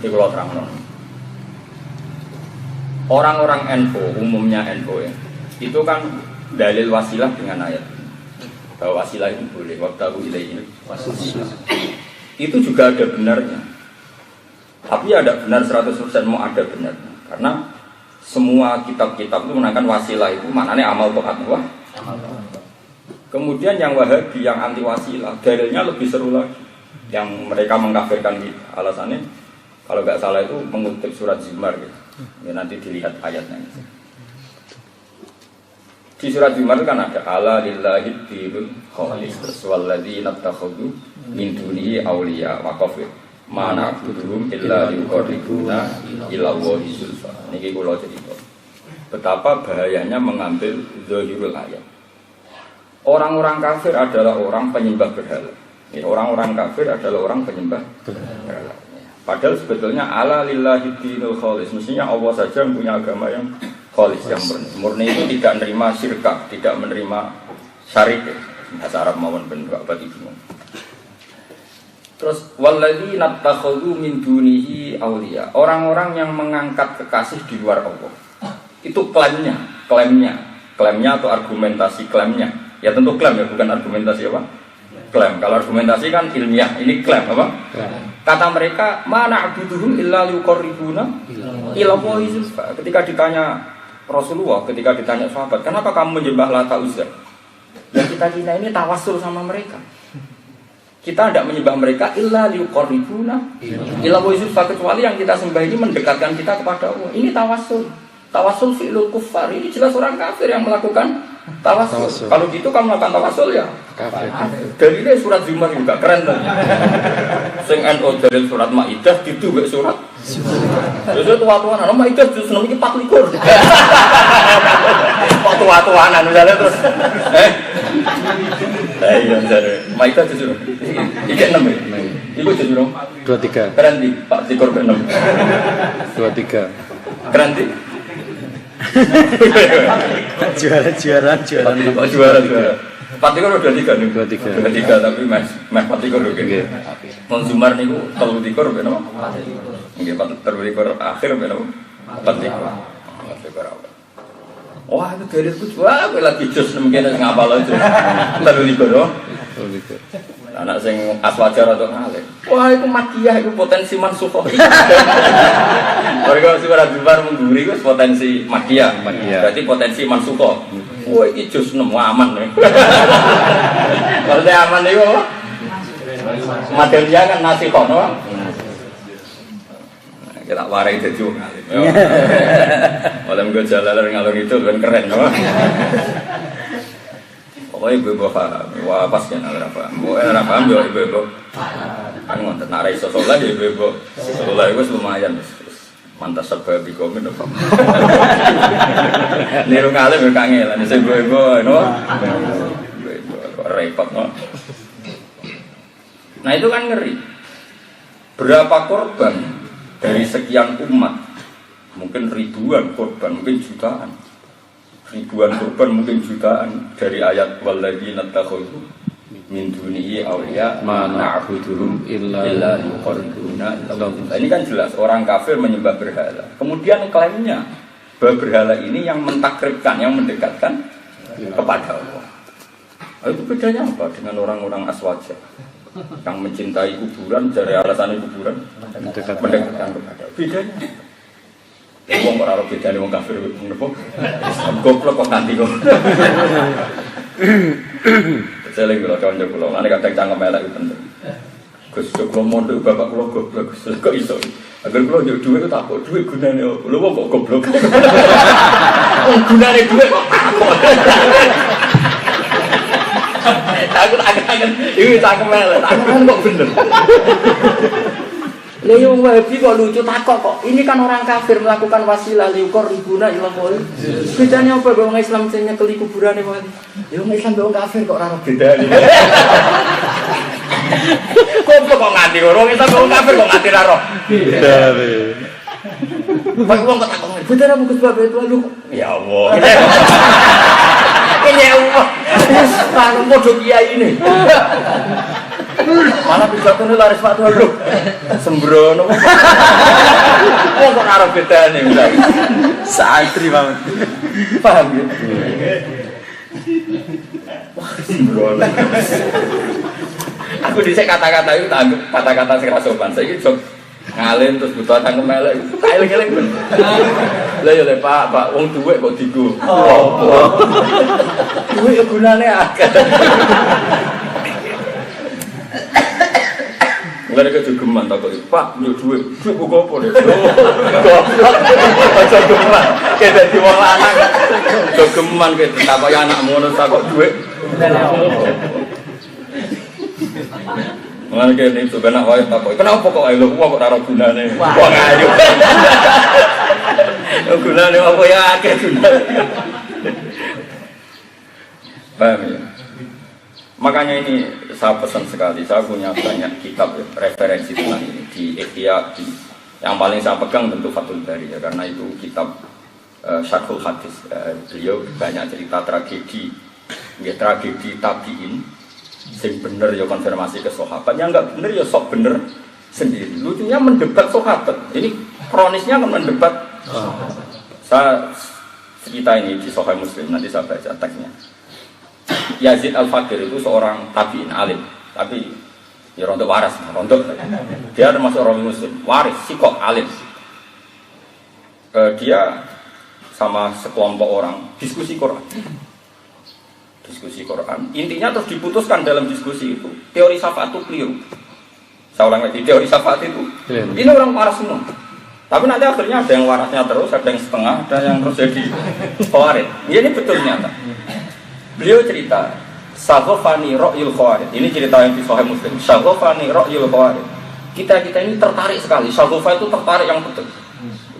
Di kalau terang. Orang-orang NU, umumnya NU ya, itu kan dalil wasilah dengan ayat bahwa wasilah itu boleh. Wabtahu ilaihi wasilah. Itu juga ada benarnya. Tapi ada benar 100% mau ada benarnya. Karena semua kitab-kitab itu menerangkan wasilah itu maknanya amal to'at. Kemudian yang Wahabi, yang anti wasilah, dalilnya lebih seru lagi. Yang mereka mengkafirkan kita. Alasannya kalau nggak salah itu mengutip surat Zumar gitu. Ya, nanti dilihat ayatnya. Di surat Zumar kan ada ala lillahi dinul khalis walladzina takhudhu min dunihi awliya wa kafir ma na'buduhum illa liqarribuna ila Allahi zulfa. Niki kula cerita. Betapa bahayanya mengambil zahirul ayat. Orang-orang kafir adalah orang penyembah berhala. Ya, orang-orang kafir adalah orang penyembah berhala. Padahal sebetulnya ala lillahi dinul khalis. Mestinya Allah saja yang punya agama yang khalis, yang murni itu tidak menerima syirkah, tidak menerima syarik. Bahasa Arab mawon ben apa itu. Terus walladzina takhudhu min dunihi awliya. Orang-orang yang mengangkat kekasih di luar Allah. Itu klaimnya atau argumentasi klaimnya. Ya tentu klaim ya, bukan argumentasi apa? Klaim. Kalau argumentasi kan ilmiah, ini klaim apa? Kata mereka, mana abuduhum illa liqarribuna ila Allahi zulfa. Ketika ditanya Rasulullah, ketika ditanya sahabat, kenapa kamu menyembah Lata Uzza? Yang kita ini tawassul sama mereka. Kita tidak menyembah mereka illa liqarribuna ila Allahi zulfa, kecuali yang kita sembah ini mendekatkan kita kepada Allah. Ini tawassul. Tawassul fi'lul kuffar. Ini jelas orang kafir yang melakukan tawassul. Kalau gitu kamu melakukan tawassul ya kafir. Dalilnya surat Zumar juga keren kan. Sing NU dalil surat Maidah ditu mek surat. Terus tua-tuan ana Maidah terus nang iki 24. Tua-tuanan misalnya terus. Iya jare. Maidah jujur. Iki 6 ya. Iku jujur. 23. Keren di Pak Tikor 6. 23. Keren di. juara. Patikor udah 3 nih. 23 tapi mas patikor udah gede. Konsumer niku 33 ben apa? Nggih 33 akhir ben apa? Patikor. Wah itu dari itu wah lagi jos mungkin ngapal aja. 33 doh. Anak sing aswajar atau ngalih. Wah itu makiyah itu potensi mansukhoh. Mereka surat Zumar mengguri itu potensi makiyah. Berarti potensi mansukhoh. Wah ini jus nemu aman nih. Kalau dia aman nih kok. Materinya kan nasi kono. Kita warai jadi ngalih. Malam gue jalan ngalor itu kan keren loh. Pokoknya ibu-ibu paham, wah pas kan apa? Paham juga ibu-ibu. Kan ngonten narai sosolah ya ibu-ibu. Sosolah itu lumayan, mantas sebab di komen apa? Niru ngalim ya kangelan, ibu-ibu, no? Repot no. Nah itu kan ngeri. Berapa korban dari sekian umat? Mungkin ribuan korban, mungkin jutaan. Ribuan korban mungkin jutaan dari ayat walladzina takhudhu min dunihi awliya ma na'buduhum illa liqarribuna. Ini kan jelas orang kafir menyembah berhala. Kemudian klaimnya bahwa berhala ini yang mentakribkan, yang mendekatkan kepada Allah. Itu bedanya apa dengan orang-orang aswaja yang mencintai kuburan dari alasan kuburan mendekatkan kepada Allah? Bedanya wong ora ora bedane wong kafir ngono. Goblok kok nganti kok. Seleng kula kanca kula, ane kadang cangkem elek penting. Gus kula mondok bapak kula goblok, kok iso. Agar kula yo dhuwit tak kok dhuwit gunane opo? Lho kok goblok. Wong gunane dhuwit kok takut. Takut iki cangkem elek, takut kok bener. Lha Wahabi kok lucu takok kok. Ini kan orang kafir melakukan wasilah liqarribuna ila Allah. Bedane apa wong Islam sing nyekeli kuburane wali? Ya wong Islam wong kafir kok ora bedane. Kok nganti wong Islam wong kafir kok nganti ora roh. Bedane. Pak wong kok takok, "Bedane apa Gus Bapak itu lu?" Ya Allah. Ini Allah. Wis padha kiai ini. Malah pidato ini laris waktu lu sembrono. Oh kok arah beda nih Santri banget. paham ya? Wah sembrono. Aku dhisik kata-kata itu tak anggap kata-kata sing ra sopan. Saiki jog ngalim terus butuh tangkem elek. Kaeling-eling ben. Lah ya le Pak, wong duwe kok digo. Oh. Duwe gunane akeh. Mulai ke jogeman tak kok Pak, yo duwe kok apa deh? Aja jogeman, kayak dadi wong lanang. Jogeman kayak tak kaya anak ngono tak kok duwe. Mulai ke ning sebenarnya wae tak kok. Kenapa kok ae lho kok ora gunane? Wong ayu. Gunane apa ya akeh gunane. Paham ya? Makanya ini saya pesan sekali, saya punya banyak kitab referensi tentang ini di Ihya, yang paling saya pegang tentu Fathul Bari ya, karena itu kitab Syarhul Hadis. Beliau banyak cerita tragedi, ya tragedi tabiin, sing bener ya konfirmasi ke sahabat, yang enggak bener ya sok bener sendiri. Lucunya mendebat sahabat, ini kronisnya kan mendebat. Saya cerita ini di Sahih Muslim, nanti saya baca teksnya. Yazid Al-Fakir itu seorang tabi'in alim, tapi ya rontok waras, rontok. Dia termasuk orang muslim, waris, sikok alim. Dia sama sekelompok orang diskusi Quran. Diskusi Quran. Intinya terus diputuskan dalam diskusi itu teori syafaat itu keliru. Saya ulang lagi, teori syafaat itu ini orang waras semua. Tapi nanti akhirnya ada yang warasnya terus, ada yang setengah, ada yang terus jadi khawarij. Ini betul nyata. Beliau cerita, Saghofani Ra'yul Khawarij. Ini cerita yang di Sahih Muslim. Saghofani Ra'yul Khawarij. Kita ini tertarik sekali. Saghofa itu tertarik yang betul.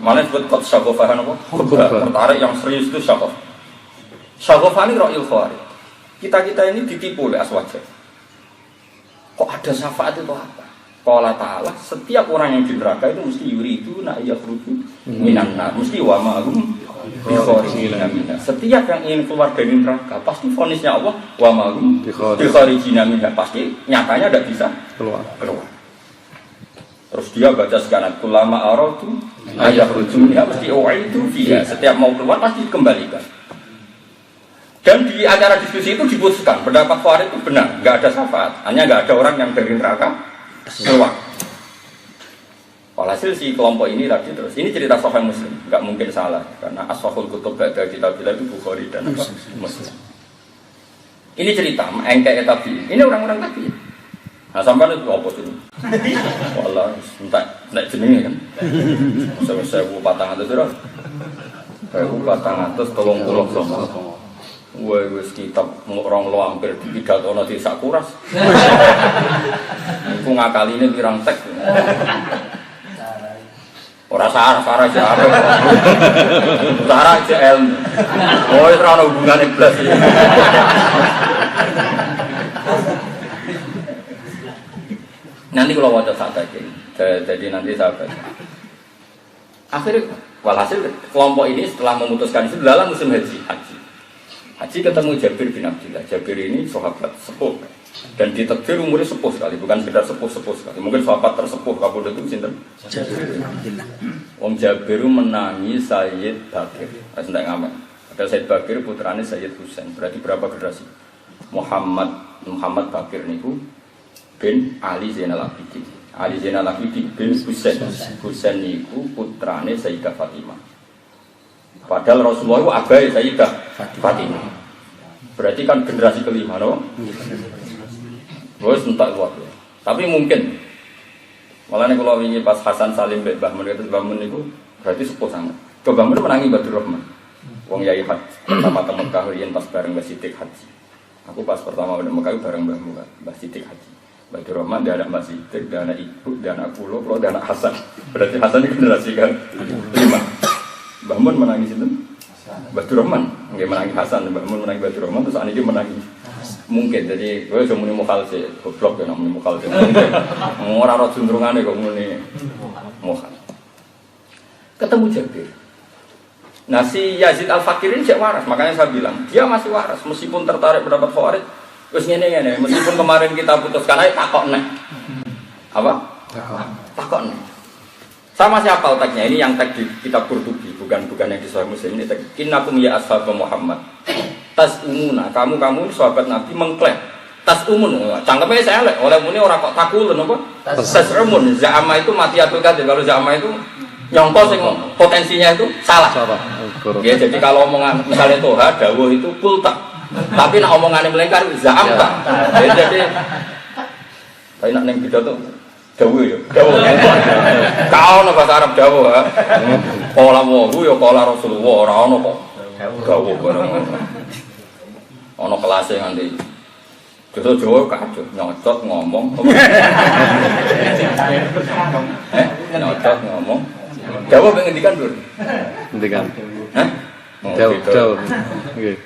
Mana disebut kot Saghofah apa? Tertarik yang serius itu Saghof. Saghofani Ra'yul Khawarij. Kita ini ditipu oleh Aswajah. Kok ada syafaat itu apa? Qala ta'ala, setiap orang yang di neraka itu mesti yuri itu nak yakhruju minan nar, mesti wa ma'hum bikharijina minha. Setiap yang ingin keluar dari neraka pasti vonisnya Allah wa ma'hum bikharijina minha, pasti nyatanya tidak bisa keluar. Terus dia baca sekarang ulama aratu ayakhruju minha, mesti itu dia setiap mau keluar pasti dikembalikan. Dan di acara diskusi itu diputuskan pendapat Khawarij itu benar, nggak ada syafaat, hanya nggak ada orang yang dari neraka keluar. Walhasil si kelompok ini tadi terus, ini cerita Sahih Muslim, nggak mungkin salah karena Ashahul Kutub ba'da kitabillah itu Bukhari dan Muslim. Ini cerita engkek tabi, ini orang-orang tabi. Nah sampai itu apa sih? Wallah, entah jenenge kan. Saya patang atas berapa? Saya patang atas 30 sama. Wah, wis kitab orang lo hampir pidato nanti sakuras. Aku ngakali ini pirang teks. Orang sarah siapa? Sarah CL. Oh, itu ada hubungan iblis. Nanti kalau wajah saat ini, jadi nanti saya baca. Akhirnya, walhasil kelompok ini setelah memutuskan itu dalam musim haji ketemu Jabir bin Abdillah. Jabir ini sahabat sepuh dan ditakdir umurnya sepuh sekali, bukan sekedar sepuh sekali. Mungkin sahabat tersepuh kabudut itu sinten? Jabir bin Abdillah. Om Jabir menangi Sayyid Bakir. Tidak ngamen. Ada Sayyid Bakir putrane Sayyid Husain. Berarti berapa generasi? Muhammad Bakir niku bin Ali Zainal Abidin. Ali Zainal Abidin bin Husain. Husain niku putrane Sayyidah Fatimah. Padahal Rasulullah itu abai Sayyidah Fatimah. Berarti kan generasi kelima, no? Bos entak luar. Tapi mungkin. Malah nih kalau ini pas Hasan Salim Mbah Mun itu Mbah Mun itu berarti sepuh sangat. Mbah Mun menangi Badur Rahman. Wong Yai Haji pertama temen kahurian pas bareng Mbah Sidik Haji. Aku pas pertama udah Mekah bareng Mbah Sidik Haji. Badur Rahman dia anak Mbah Sidik, dia anak ibu, dia anak pulau, dia anak Hasan. Berarti Hasan ini generasi kan lima. Mbah Mun menangis itu Badur Rahman, nggak menangis Hasan. Mbah Mun menangis Badur Rahman, terus anak dia menangis. Mungkin, jadi gue cuma mukal sih, goblok ya namanya mukal sih. Orang-orang cenderungannya kok muni mukal. Ketemu Jabir. Nah si Yazid Al-Fakir ini cek waras, makanya saya bilang dia masih waras meskipun tertarik pendapat Khawarij, Terus ngene, meskipun kemarin kita putuskan aja takok nek. Apa? Takok nek. Sama siapa tagnya? Ini yang tag di kitab Qurtubi, bukan yang di Sahih Muslim. Ini tag innakum ya ashab Muhammad. Tas umuna, kamu sahabat Nabi mengklaim. Tas umun, cangkemnya saya lek oleh muni orang kok takulun apa? Tas umun, za'ama itu mati atul kadhib. Kalau za'ama itu nyongko sing potensinya itu salah. Ya, jadi kalau omongan misalnya toha dawuh itu kulta. Tapi nak omongannya melengkar za'amta. Ya, jadi kayak nak ning pidato dawuh ya. Dawuh. Kau ono bahasa Arab dawuh ha. Qala wa ya qala Rasulullah ora ono kok. Dawuh bareng. Ono kelas e nganti Joso Jawa kacau, nyocot ngomong. Nyocot ngomong. Jawa pengen ngendikan dulu. Ngendikan. Hah? Jauh. Nggih.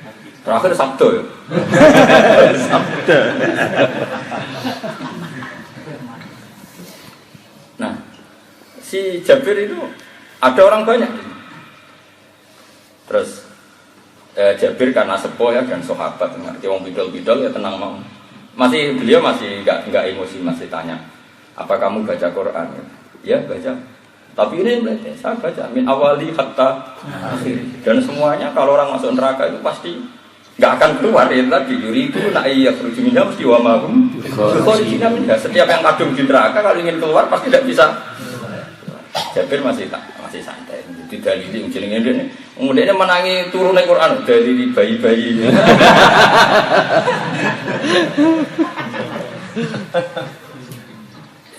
Terakhir Sabtu ya. Sabda. Nah, si Jabir itu ada orang banyak. Terus Jabir karena sepuh ya dan sahabat, ngerti wong bidol-bidol ya tenang mau. Beliau masih enggak emosi, masih tanya, apa kamu baca Quran? Ya baca. Tapi ini saya baca min awali hatta akhir. Dan semuanya kalau orang masuk neraka itu pasti nggak akan keluar ya tadi yuri itu nak iya kerujungnya mesti wamahum. Setiap yang kadung di neraka kalau ingin keluar pasti tidak bisa. Jabir masih santai. Jadi dalili jenenge ndekne. Ndekne menangi turun Al-Qur'an dalili bayi-bayi.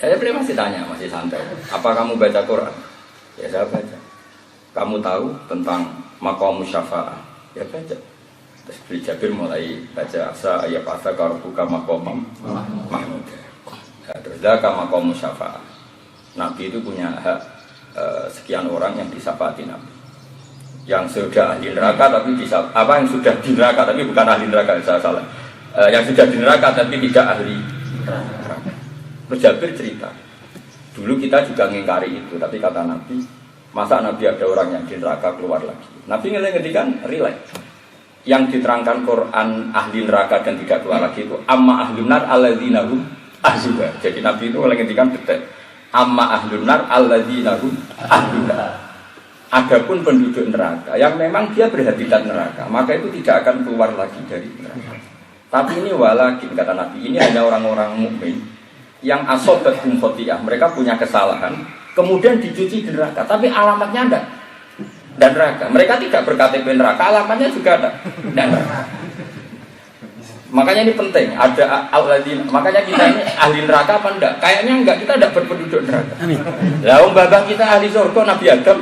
Saya beliau masih tanya, masih santai. Apa kamu baca Quran? Ya saya baca. Kamu tahu tentang maqam syafa'ah? Ya baca. Terus Jabir mulai baca asa ayat asa karuka maqam mahmud. Ya, terus zaka maqam syafa'ah. Nabi itu punya hak sekian orang yang disyafaati Nabi. Yang sudah ahli neraka tapi yang sudah di neraka tapi bukan ahli neraka, saya salah. Yang sudah di neraka tapi tidak ahli neraka. Terus Jabir cerita, dulu kita juga mengingkari itu, tapi kata Nabi, masa Nabi ada orang yang di neraka keluar lagi. Nabi ngendikan relax. Yang diterangkan Quran ahli neraka dan tidak keluar lagi itu amma ahlun nar alladzina hum ahluha. Jadi Nabi itu ngendikan betul. Amma ahlun nar alladzina hum ahluha. Adapun penduduk neraka yang memang dia berhabitat neraka, maka itu tidak akan keluar lagi dari neraka. Tapi ini walakin kata Nabi, ini hanya orang-orang mukmin yang asobatum khotiah, mereka punya kesalahan, kemudian dicuci di neraka, tapi alamatnya enggak. Dan neraka, mereka tidak berKTP neraka, alamatnya juga ada. Dan neraka. Makanya ini penting, ada al-ladin. Makanya kita ini ahli neraka apa enggak? Kayaknya enggak, kita enggak berpenduduk neraka. Lah babang kita ahli surga Nabi Adam.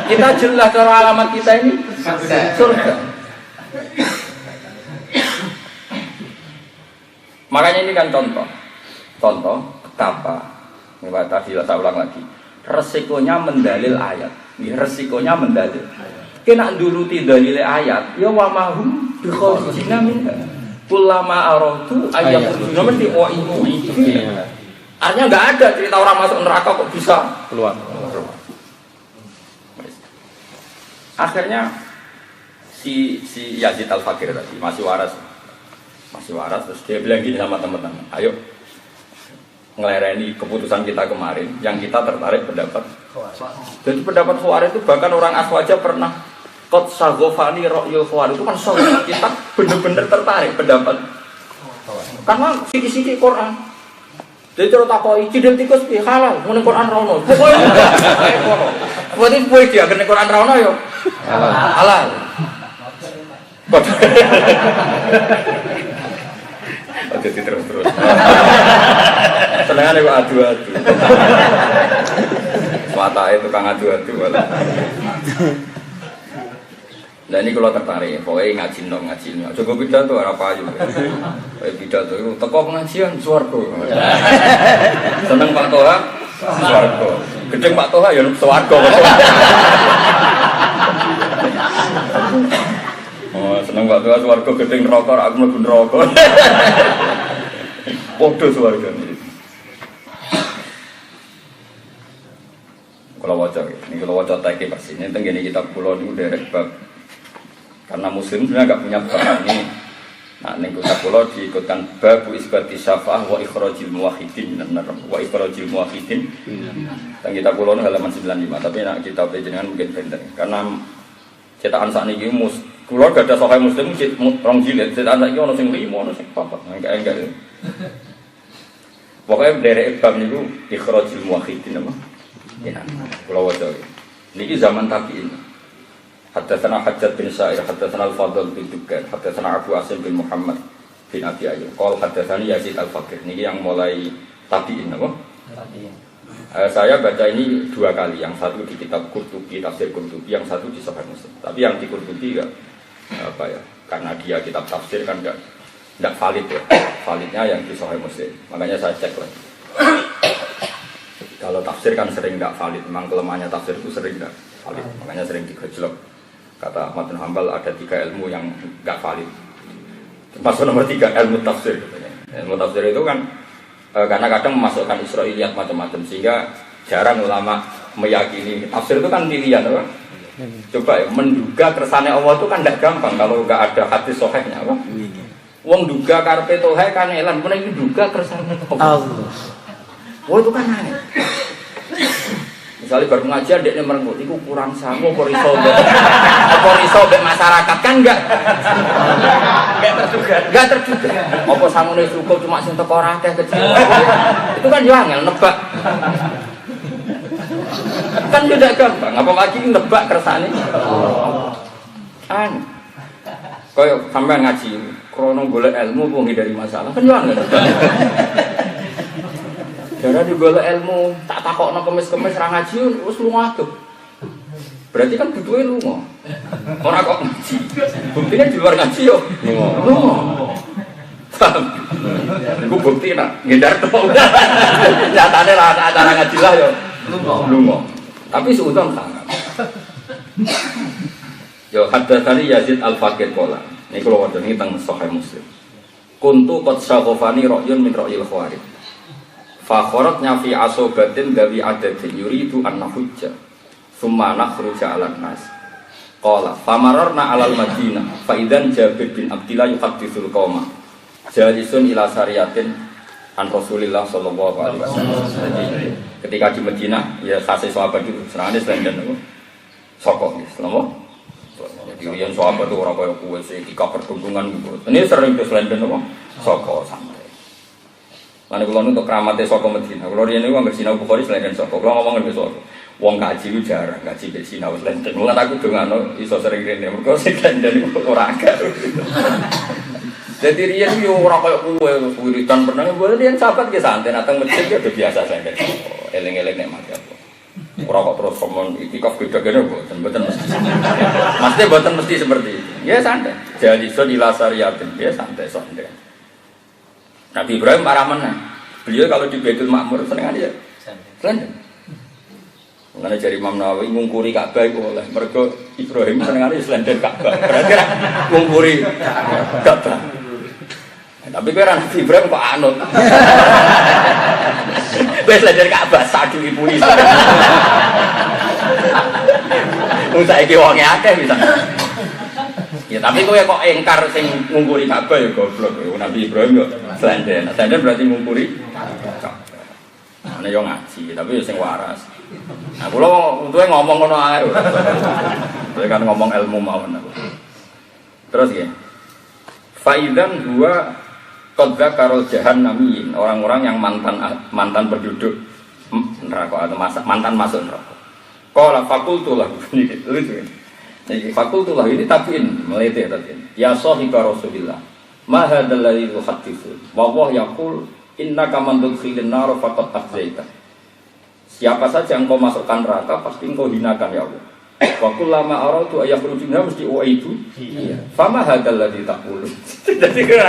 Kita jelas cara alamat kita ini surga. Makanya ini kan contoh betapa ini tadi saya ulang lagi. Resikonya mendalil ayat. Ini resikonya mendalil. Kena nuruti dalil ayat, ya wa mahum bi kharijina minha. Kullama aratu ayat mesti wa itu. Artinya enggak ada cerita orang masuk neraka kok bisa keluar. Akhirnya si Yazid Al-Fakir tadi masih waras terus dia bilang gini sama teman-teman, ayo ngelereni keputusan kita kemarin yang kita tertarik pendapat. Jadi pendapat Khawarij itu bahkan orang Aswaja pernah qad saghofani ra'yul Khawarij itu kan soal kita benar-benar tertarik pendapat karena siki-siki Quran. Jadi cara takoki cidil tikus piye halal muni Quran ra ono. Pokoke kowe dia kene Quran ra ono yo halal. Jadi terus. Senengane kok adu-adu. Swatae tukang adu-adu malah. Nah ini kalau tertarik, pokoknya ngaji. Coba pidato ora payu. Kayak pidato itu teko pengajian swarga. Seneng Pak Toha swarga. Gedeng Pak Toha ya swarga. Oh, seneng Pak Toha swarga gedeng neraka, aku mlebu neraka. Padha swarga iki. Kalau waca teke pasti ini tenggene kitab kula niku derek bab karena muslim sebenarnya nggak punya bab ini Nah, ning kitab kula diikutkan babu isbati syafa'ah wa ikhrajil muwahhidin wa ikhrajil muwahhidin. Dan kitab kula halaman 95, tapi nek kitab jenengan mungkin benten. Karena cetakan sakniki kula gak ada sahih Muslim rong jilid, cetakan saiki ono sing 5, ono sing 4. Enggak. Pokoknya derek bab niku ikhrajil muwahhidin apa? Ya, kula waca. Niki zaman tabi'in. Haddatsana Hajjaj bin Sa'ir, haddatsana Al-Fadl bin Dukan, haddatsana Abu Asim bin Muhammad bin Abi Ayyub. Qol haddatsani Yazid Al-Faqih. Niki yang mulai tabi'in apa? Tabi'in. Saya baca ini 2 kali, yang satu di kitab Qurtubi, tafsir Qurtubi, yang satu di Sahih Muslim. Tapi yang di Qurtubi enggak apa ya? Karena dia kitab tafsir kan enggak valid ya. Validnya yang di Sahih Muslim. Makanya saya cek lagi. Kalau tafsir kan sering enggak valid, memang kelemahannya tafsir itu sering enggak valid. Makanya sering digejlok. Kata Ahmad bin Hanbal ada 3 ilmu yang enggak valid. Masuk nomor 3 ilmu tafsir. Ilmu tafsir itu kan karena kadang memasukkan Israiliyat macam-macam sehingga jarang ulama meyakini tafsir itu kan pilihan, apa? Coba ya menduga kersane Allah itu kan tidak gampang kalau enggak ada hadis sahihnya, apa? Wong duga karepe tohe kan elan, pun iki duga kersane Allah. Oh itu kan aneh. Misalnya baru pengajian dekne merenggut iku kurang sangu apa riso mbek masyarakat kan enggak terduga. Apa sangune cukup cuma sing teko ora akeh kecil. Itu kan yo angel nebak. Kan tidak gampang, apalagi nebak kersane. Aneh. Kaya sampean ngaji krono golek ilmu kok ngindari masalah kan yo angel. Darah di golek ilmu, tak takokno kemis-kemis ra ngaji wis lunga adep. Berarti kan butuhe lunga. Ora kok ngaji. Buktine di luar ngaji yo lunga. Iku bukti nak ngindar to. Nyatane ra acara ngaji lah yo lunga. Tapi seudon sangat. Yo haddatsani Yazid Al-Faqih qala. Niku lho wonten ing teng Sahih Muslim. Kuntu qad syaghafani ra'yun min ra'yil khawarij. Fakhoratnya fi asobatin gawi adatin yuridu an-nahujja summa nakhruja ala nas qala famararna alal madinah faidan Jabir bin Abdillah yuhadditsul qauma jalisun ila sariyatin an Rasulillah sallallahu alaihi wasallam. Jadi ketika di Madinah ya kasih sahabat itu senangane selain sokok selama jadi yang sahabat itu orang kaya kuwe sing pertuntungan gitu. Ini sering selain sokok santai. Lan kula untuk keramatnya saka Madinah. Kula riyen niku anggere sinau Bukhari selain saka. Kula ngomong ngene saka. Wong kaji ku jarang ngaji mek sinau selain. Kula tak dongano iso sering rene. Mergo sing kandan niku ora agak. Jadi riyen yo ora kaya kuwe wiridan pernah boleh riyen sahabat ki santai datang masjid ya udah biasa selain. Eling-eling nek mati apa. Ora kok terus ngomong iktikaf gede-gede mboten mesti. Mesti mboten mesti seperti itu. Ya santai. Jadi so dilasariatin ya santai. Nabi Ibrahim parah mana? Beliau kalau di Baitul Ma'mur seneng aja. Seneng. Mengenai jari Imam Nawawi ngungkuri Ka'bah itu oleh mereka Ibrahim seneng aja selenden Ka'bah. Berarti ngungkuri Ka'bah. Tapi kira Nabi Ibrahim kok anut. Kowe selenden Ka'bah sadu ibu isa. Wong saiki wonge akeh bisa. Ya tapi kowe kok engkar sing ngungkuri Ka'bah ya goblok. Nabi Ibrahim yo slenden. Slenden berarti ngungkuri Ka'bah. Nah, yo ngaji, tapi yo sing waras. Nah, kula untuke ngomong ngono ae. Kowe kan ngomong ilmu mawon aku. Terus nggih. Faidan huwa qad zakarul jahannamiyin, orang-orang yang mantan penduduk neraka atau mantan masuk neraka. Qala fakultulah ini lucu ini. Jadi fakultulah ini tabiin melete tadi. Ya sahibah Rasulillah. Ma hadzal ladzi tuhadditsu. Wa huwa yaqul innaka man tudkhilin nar faqad akhzaita. Siapa saja yang kau masukkan neraka pasti engkau hinakan ya Allah. Wa kullama aratu ayakhrujuha mesti itu. Iya. Fama hadzal ladzi taqul. Jadi kira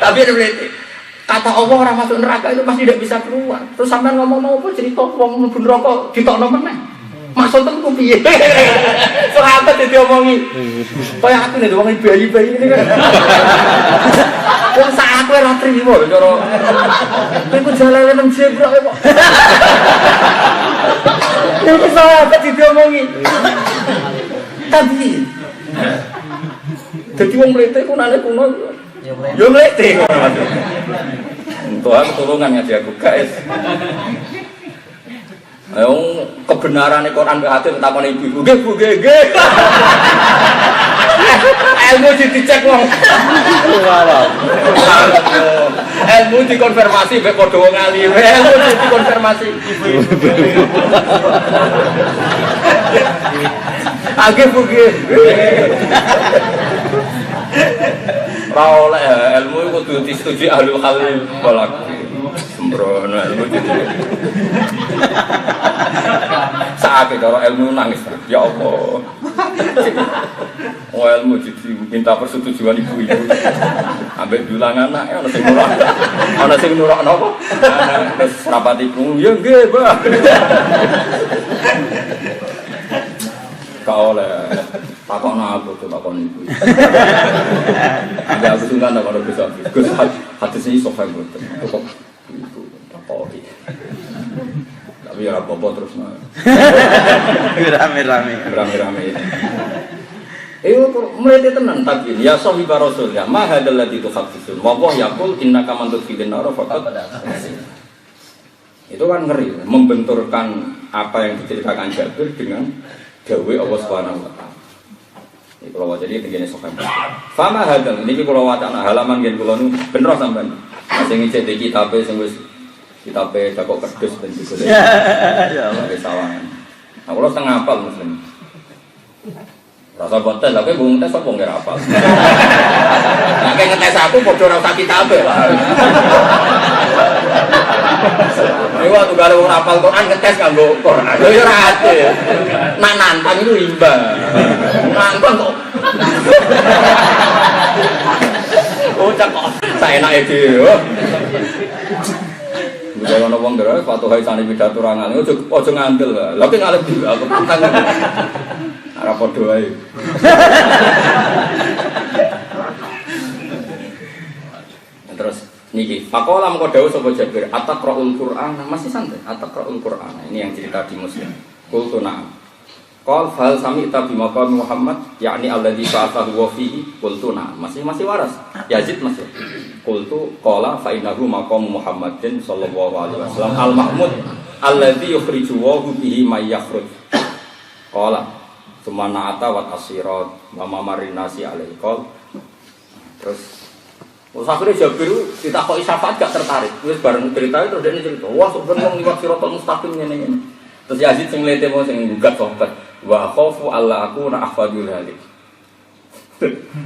tapi ada melete. Kata Allah orang masuk neraka itu pasti tidak bisa keluar. Terus sampean ngomong apa cerita wong mlebu neraka ditokno meneh. Maksud tentu piye? Sahabat diomongi. Kaya aku nek diomongi bayi-bayi ini kan. Wong sak aku ora trimo lho cara. Kowe jalane nang jebrak kok. Nek sahabat diomongi. Tapi dadi wong mlete kunane kuno Yo mlete ngono maksud. Untuk aku tulungan ngaji aku guys. Ayo kebenaran Quran ke hati takon ibu. Nggih Bu, nggih. Ilmu dicek wong. Ilmu dikonfirmasi mek padha wong alim. Ilmu dikonfirmasi ibu-ibu. Nggih Bu, nggih. Ora oleh ilmu iku kudu disetujui ahli halil balak. Sembrono ilmu itu. Sakit kalau ilmu nangis. Ya Allah. Oh ilmu minta persetujuan ibu-ibu. Ambek dulang anak ana sing nurak. Ana sing nurak napa? Wis rapati krungu ya nggih, Mbah. Kau oleh takon aku tuh takon ibu. Ada aku sungkan takon bisa. Gus hadis ini sahih betul. Kok itu takon. Tapi ya apa terus nah. Rame-rame. Mulai tenan tapi ya sahibah rasul ya ma hadzal ladzi tuhaddisun wa wa yaqul innaka man tudkhilin nar faqad. Itu kan ngeri, membenturkan apa yang diceritakan Jabir dengan dawuh Allah Subhanahu wa taala. Iki kula waca iki tengene sokam. Fama hadal niki kula wacana halaman ngen kula nu bener sampean. Sing ngicet iki kitabe sing wis kitabe dakok kerdus ben juga. Ya Allah wis sawangan. Nah kula setengah hafal muslim. Rasa boten lha kowe wong tes apa nggih hafal. Nek ngetes aku padha ora usah kitabe lah. Iku atuh karo wong hafal Quran ngetes kanggo Quran. Lho ya ora ate. Nak nantang itu imbang. Nantang kok. Oh cak kok saenake dhewe. Bisa ono wong ndere Fatihah sane pidato ora ngene. Ojo ngandel. Lha ki ngalih dhewe aku tantang. Ora padha wae. Terus niki faqala mengko dawuh sapa Jabir ataqra'ul Qur'an masih santai ataqra'ul Qur'an ini yang cerita di Muslim qultu na'am qal fal sami'ta bi maqam Muhammad yakni alladzi fa'athahu wa fihi qultu na'am masih waras Yazid masih qultu qala fa innahu maqam Muhammadin sallallahu alaihi wasallam al mahmud alladzi yukhriju wa bihi may yakhruj qala sumana ata wa asirat wa mamarinasi alaihi qal terus akhirnya Jabir ditakoki syafaat gak tertarik. Wis bareng cerita terus dia cerita, wah sebenarnya wong liwat siratal mustaqim ngene. Terus Yazid sing lete mau sing gugat sahabat, wa khafu alla akuna ahfadul halik.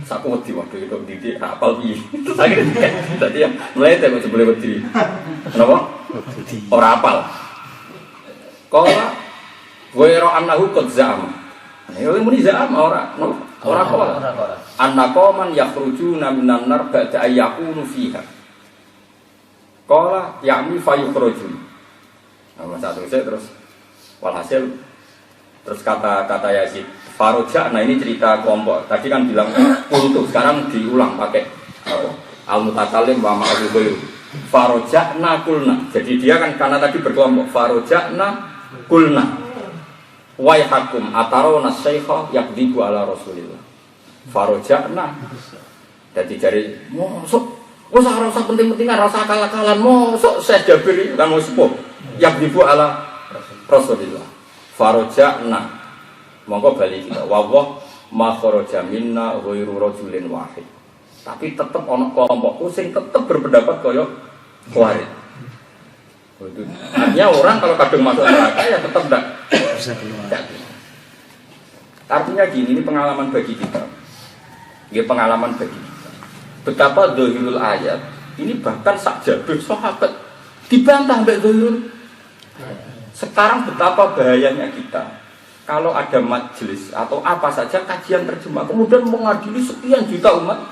Saku wedi waktu itu didik apal piye. Terus akhirnya tadi ya mlete kok jebule wedi. Kenapa? Ora apal. Qala wa ra annahu qad za'ama. Ya muni za'ama ora qala. Annaqaman yakhrujuna minan nar ba'da ayyakunu fiha. Qala ya'ni fayukhrujun. Nah, satu terus walhasil terus kata Yazid Faroja, nah ini cerita kelompok. Tadi kan bilang kultu, sekarang diulang pakai al-mutakalim wa ma'ruf ghairu. Faroja'na kulna. Jadi dia kan karena tadi berkelompok Faroja'na kulna. Waihakum atarawna syaikha yakdzibu ala Rasulillah. Faroja'na. Jadi jari mosok ora usah penting-pentingan, ora usah akal-akalan, mosok Syekh Jabir kan mau sepuh yakdzibu ala Rasulillah. Faroja'na. Monggo bali kita wawah ma kharaja minna ghairu rajulin wahid. Tapi tetep ana kelompokku sing tetep berpendapat kaya Khawarij. Artinya orang kalau kadung masuk neraka ya tetap tidak bisa keluar. Artinya gini, ini pengalaman bagi kita. Ini pengalaman bagi kita. Betapa dzahirul ayat ini bahkan sak Jabir sahabat dibantah mbek dzahirul. Sekarang betapa bahayanya kita kalau ada majelis atau apa saja kajian terjemah kemudian mengadili sekian juta umat.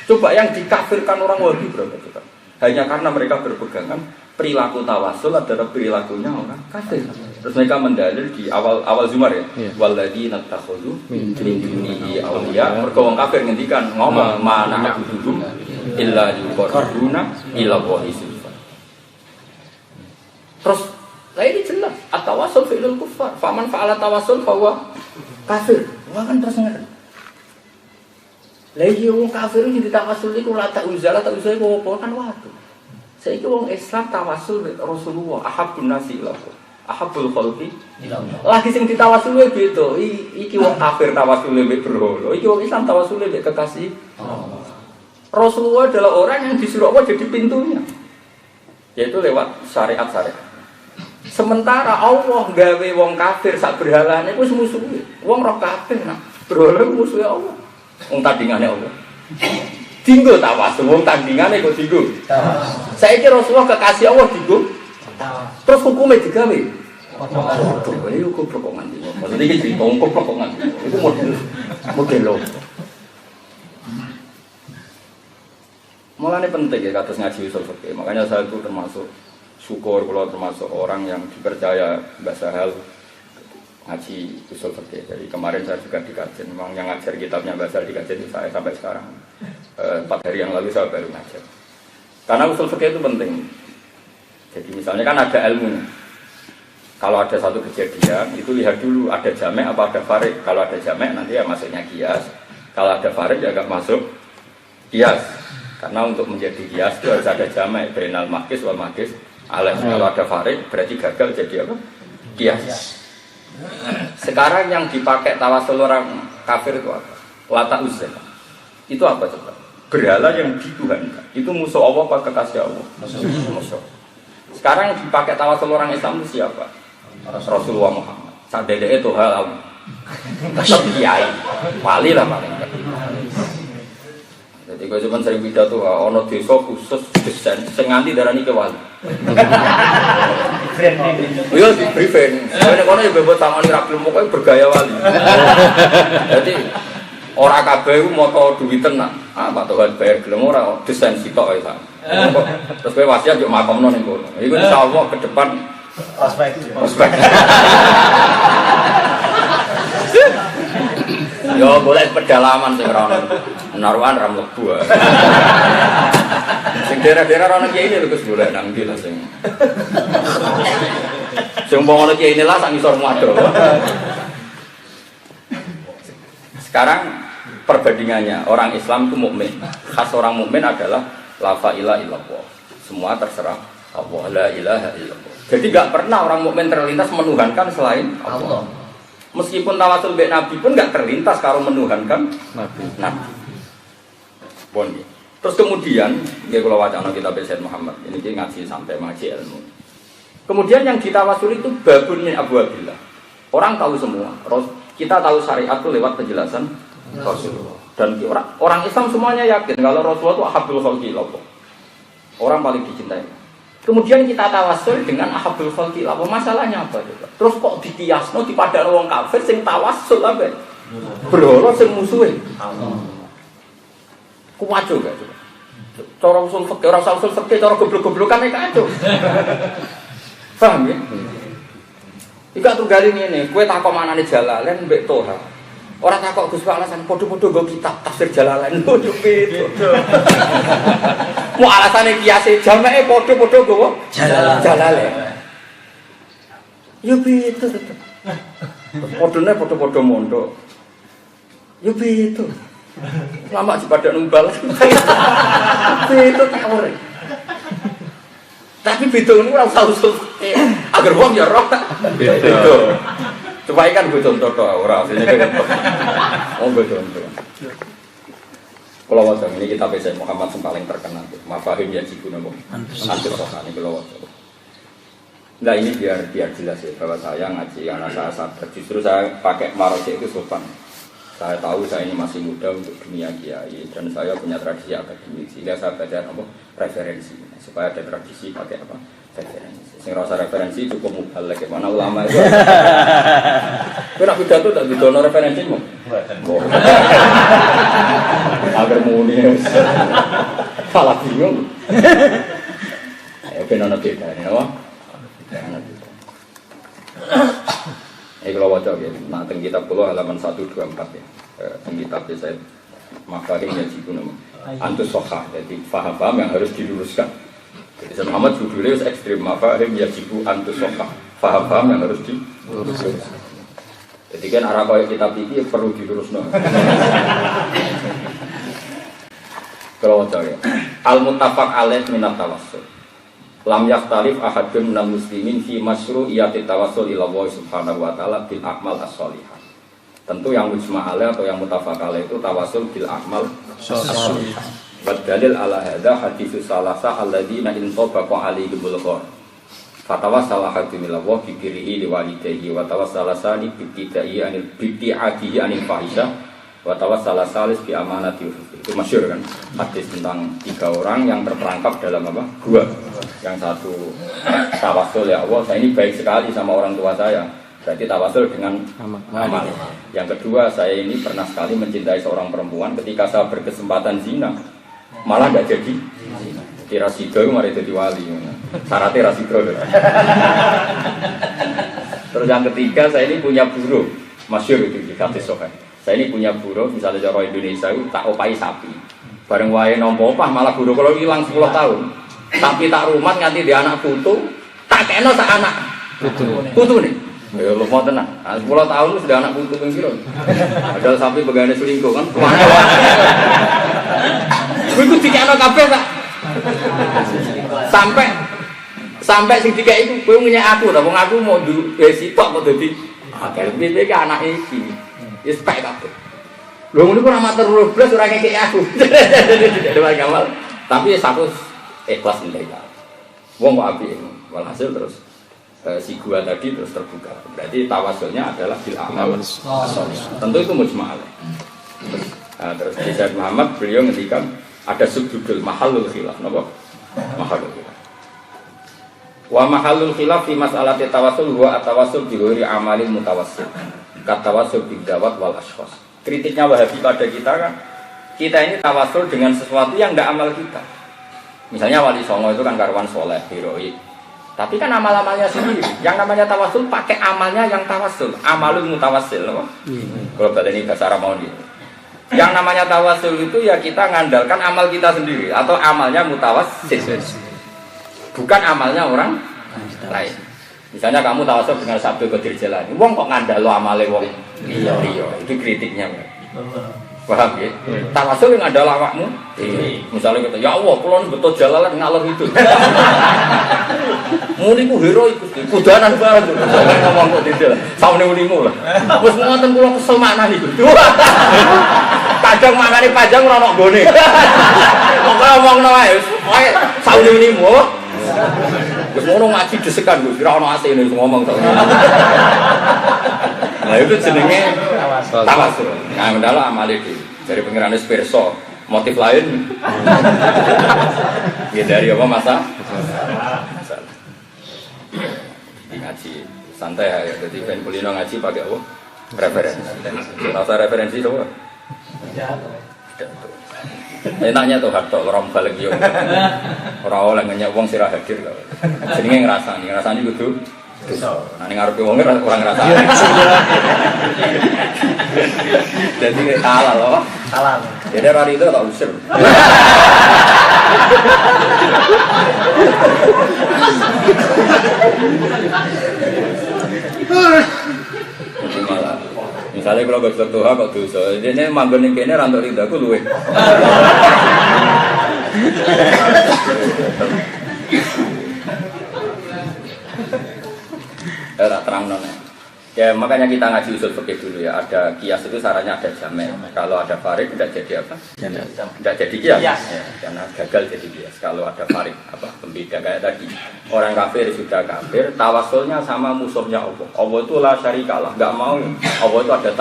Coba yang dikafirkan orang Wahabi berapa juta? Hanya karena mereka berpegangan perilaku tawasul adalah perilakunya orang kafir. Terus mereka mendalil di awal Zumar ya. Walladzina takhudhu min dunihi awliya. Mergo wong kafir ngendikan ngomong mana abudum illa yuqarruna ila wahi sulfa. Terus nah ini jelas at-tawassul fi'lul kuffar. Faman fa'ala tawassul fa huwa kafir. Wah kan terus ngerti. Lah iki wong kafir iki ditawasul iku lata uzala iku kan waduh. Saiki wong Islam tawasul mek Rasulullah, ahabbun nasi ilallah. Ahabbul khalqi ilallah. Lagi sing ditawasul beda. Iki wong kafir tawasul mek berhala. Iki wong Islam tawasul mek kekasih Allah. Rasulullah adalah orang yang disuruh Allah jadi pintunya. Yaitu lewat syariat-syariat. Sementara Allah gawe wong kafir sak berhalane wis musuhe. Wong roh kafir nak berhala musuhe Allah. Wong tandingane Allah. Dinggo tawasul wong tandingane kok dinggo. Saiki Rasulullah kekasih Allah dinggo. Terus hukumnya digawe. Waduh, ini hukum perkongan iki. Maksudnya iki cerita hukum perkongan. Itu model lho. Mulane penting ya kados ngaji usul fikih. Makanya saya itu termasuk syukur kalau termasuk orang yang dipercaya bahasa hal ngaji usul fikih. Jadi kemarin saya juga dikajian, memang yang ngajar kitabnya bahasa dikajian saya sampai sekarang. 4 hari yang lalu saya baru ngajar. Karena usul fikih itu penting. Jadi misalnya kan ada ilmunya. Kalau ada satu kejadian itu lihat dulu ada jamek apa ada farik. Kalau ada jamek nanti ya masuknya kias. Kalau ada farik ya agak masuk kias. Karena untuk menjadi kias itu harus ada jamek bainal makis wal makis alaih. Kalau ada farik berarti gagal jadi apa? Kias. Sekarang yang dipakai tawasul orang kafir itu apa? Lata uzza. Itu apa coba? Berhala yang dituhankan. Itu musuh Allah apa kekasih Allah? Musuh. Sekarang yang dipakai tawasul orang Islam itu siapa? Rasulullah Muhammad. Sadede itu hal Allah. Tetap kiai. Wali lah paling. Jadi kalau cuma sering pidato, ono desa khusus desain, senganti darah ini ke wali. Iya di briefing. Soalnya kono ya bebot tangan ini rakyat pokoknya bergaya wali. Jadi orang kabeh mau tahu duit tenang. Pak Tuhan bayar gelem ora desain sitok ya. Terus kowe wasiat yo makomno ning kono. Iku insyaallah ke depan prospek. Yo boleh pedalaman sing ora ono naruhan ram lebu. Sing daerah-daerah ono kiai ini Gus boleh nang ndi lah sing. Sing wong ono kiai ini lah sak ngisor muadro. Sekarang perbandingannya orang Islam itu mukmin. Khas orang mukmin adalah la ilaha illallah. Semua terserah Allah, la ilaha illallah. Jadi enggak pernah orang mukmin terlintas menuhankan selain Allah. Meskipun tawasul mbek Nabi pun enggak terlintas kalau menuhankan Nabi. Bon. Terus kemudian nggih kula wacana kitab Sayyid Muhammad. Ini ki ngaji sampai ngaji ilmu. Kemudian yang ditawasul itu babun min abwabillah. Orang tahu semua. Kita tahu syariat itu lewat penjelasan Rasulullah. Dan orang Islam semuanya yakin kalau Rasulullah itu ahabbul khalqi ilallah. Orang paling dicintai. Kemudian kita tawasul dengan ahabbul khalqi ilallah. Masalahnya apa coba? Terus kok dikiasno dipadakno wong kafir sing tawasul apa? Berhala sing musuhe. Kuat juga coba. Cara usul fikih, ora usul fikih, cara goblok-goblokan nek kacau. Paham ya? Ika tunggalin ini, kue takok manane Jalalain mbek Toha. Orang takok Gus alasan podo-podo go kitab tafsir Jalalain podo itu. Mau alasane kiase jamake podo-podo go Jalalain. Yo pitu tetep. Podone podo-podo mondok. Yo pitu. Lama pada numbal. Pitu tak ore. Tapi bidung ini ora usah usul. Agar wong ya roh tak. Bidung. Coba ikan gue contoh to ora asline kan. Oh gue contoh. Kalau wajah ini kita bisa Muhammad yang paling terkenal. Mafahim ya ciku nabo. Antus sokani kalau wajah. Nah ini biar jelas ya bahwa saya ngaji anak saya sadar. Justru saya pakai marojek itu sopan. Saya tahu saya ini masih muda untuk dunia kiai dan saya punya tradisi akademik sehingga saya baca apa referensi supaya ada tradisi pakai apa referensi. Sing rasa referensi cukup mubalek mana ulama itu. Kowe nak pidato tak didono referensimu. Agar muni. Salah bingung. Ayo ben ana bedane apa? Kalau wajah ya, nah teng kitab kula halaman 124 ya. Teng kitab saya mafahim ya jiku nama antus soha, jadi faham-faham yang harus diluruskan. Jadi Sayyid Muhammad judulnya itu ekstrim mafahim ya jiku antus soha, faham-faham yang harus diluruskan. Jadi kan arah kaya kitab ini perlu diluruskan. Kalau waca ya. Al muttafaq alaih minat tawassul. Lam yaktalif ahadun minal muslimin fi masyru'iyati tawassul ila Allah subhanahu wa ta'ala bil a'mal as-sholihah. Tentu yang mujma' alaih atau yang muttafaq alaih itu tawassul bil a'mal as-sholihah. Wa dalil ala hadza haditsus salasa alladziina in tabaqa alaihimul ghar. Fatawassala ahadun ila Allah bi birrihi liwalidayhi wa tawassala sani bi ibtida'ihi anil fahisha wa tawassala salis bi amanati. Itu masyhur kan hadis tentang 3 orang yang terperangkap dalam apa? Gua. Yang satu tawassul ya Allah, saya ini baik sekali sama orang tua saya. Berarti tawassul dengan amal. Yang kedua, saya ini pernah sekali mencintai seorang perempuan ketika saya berkesempatan zina. Malah enggak jadi. Kira sido mari jadi wali. Syaratnya rasidro. Terus yang ketiga, saya ini punya buruh. Masyhur itu di hadis sahih. Saya ini punya buruh, misalnya cara Indonesia itu tak opai sapi. Bareng wae nampa opah malah buruh kalau hilang 10 tahun. Sapi tak rumat nganti dia anak putu, tak kena tak anak putu nih. Ya lu mau tenang. 10 tahun sudah anak putu ping piro. Padahal sapi begane selingkuh kan. Kuwi ku dikene kabeh tak. Sampai sing dikek iku kowe ngenyek aku, wong aku mau sitok kok dadi akeh piye iki anak iki. Ya spek kabeh. Lho ngono kok ora matur 12 ora ngekek aku. Dewa gamal. Tapi satu ikhlas nilai. Wong kok apik. Walhasil terus si gua tadi terus terbuka. Berarti tawassulnya adalah bil amal. Tentu itu mujmal. Terus di Sayyid Muhammad beliau ngendikan ada subjudul mahallul khilaf, napa? Mahallul khilaf. Wa mahallul khilaf fi mas'alati tawassul huwa at-tawassul bi ghairi amalin mutawassil. Tawassul bil dawat wal ashkhas. Kritiknya Wahabi pada kita kan, kita ini tawassul dengan sesuatu yang enggak amal kita. Misalnya Wali Songo itu kan karuan soleh, heroik. Tapi kan amal-amalnya sendiri. Yang namanya tawassul pakai amalnya yang tawassul, amalul mutawassil, loh. Kalau bahasa ini bahasa Arab mau dia. Yang namanya tawassul itu ya kita ngandalkan amal kita sendiri atau amalnya mutawassil. Bukan amalnya orang lain. Misalnya kamu tawassul dengan Sabtu Qadir Jalani, wong kok ngandalo amale wong liya, itu kritiknya. Paham ya? Tawassul yang ngandalo awakmu. Misalnya kita, ya Allah, kula betul jalalan ngalor itu. Muni ku hero iku kudanan banget. Ngomong kok detail. Saune unimu lah. Wis ngoten kula kesel makna niku. Kadang maknane panjang ora ono nggone. Kok ngomongno wae. Pokoke saune unimu. Wis ngono ngaji desekan Gus, ora ono asine ngomong tok. Nah itu jenenge tawassul. Nah mendalah amale iki. Dari pengiran Perso, motif lain. Ya dari apa masalah? Ngaji santai ya. Jadi ben kulino ngaji pakai apa? Referensi. Rasa referensi coba. Enaknya tuh harto orang balik yo. Orang oleh ngenyek wong sira hadir kok. Jenenge ngrasani kudu dosa. Nah ning ngarepe wong ora ngrasani. Jadi halal loh. Halal. Jadi hari itu tak usir. Misalnya kalau gak berdoa kok dosa, ini manggon yang kene rantok rindaku luwe. Tak terang nona. Ya makanya kita ngaji usul fikih dulu ya. Ada kias itu sarannya ada jamek. Kalau ada farik tidak jadi apa? Tidak jadi kias. Ya, karena gagal jadi kias. Kalau ada farik apa pembeda kayak tadi. Orang kafir sudah kafir, tawassulnya sama musuhnya Allah. Allah itu la syarikalah, enggak mau. Allah itu ada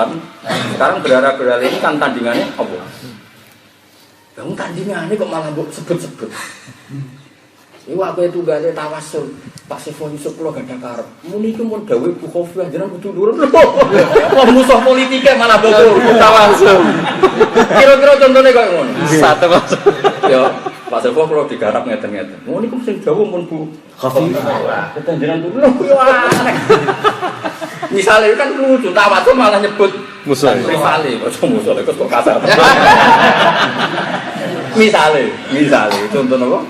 sekarang berharap ini kan tandingannya Allah. Kamu tandingannya kok malah sebut-sebut. Iku aku itu gak ada tawassul. Pak Sefo Yusuf kula gak ada karep. Muni ku mun dawuh Bu Khofiyah jenengan kudu nurut. Wong musuh politiknya malah bodoh tawassul. Kira-kira contohnya kayak ngono. Satu Mas. Ya, Pak Sefo kula digarap ngeten-ngeten. Muni ku sing dawuh mun Bu Khofiyah. Keten jenengan turun yo aneh. Misalnya kan lucu tawassul malah nyebut musuh. Rivale, kok musuh kok kasar. Misalnya contoh apa?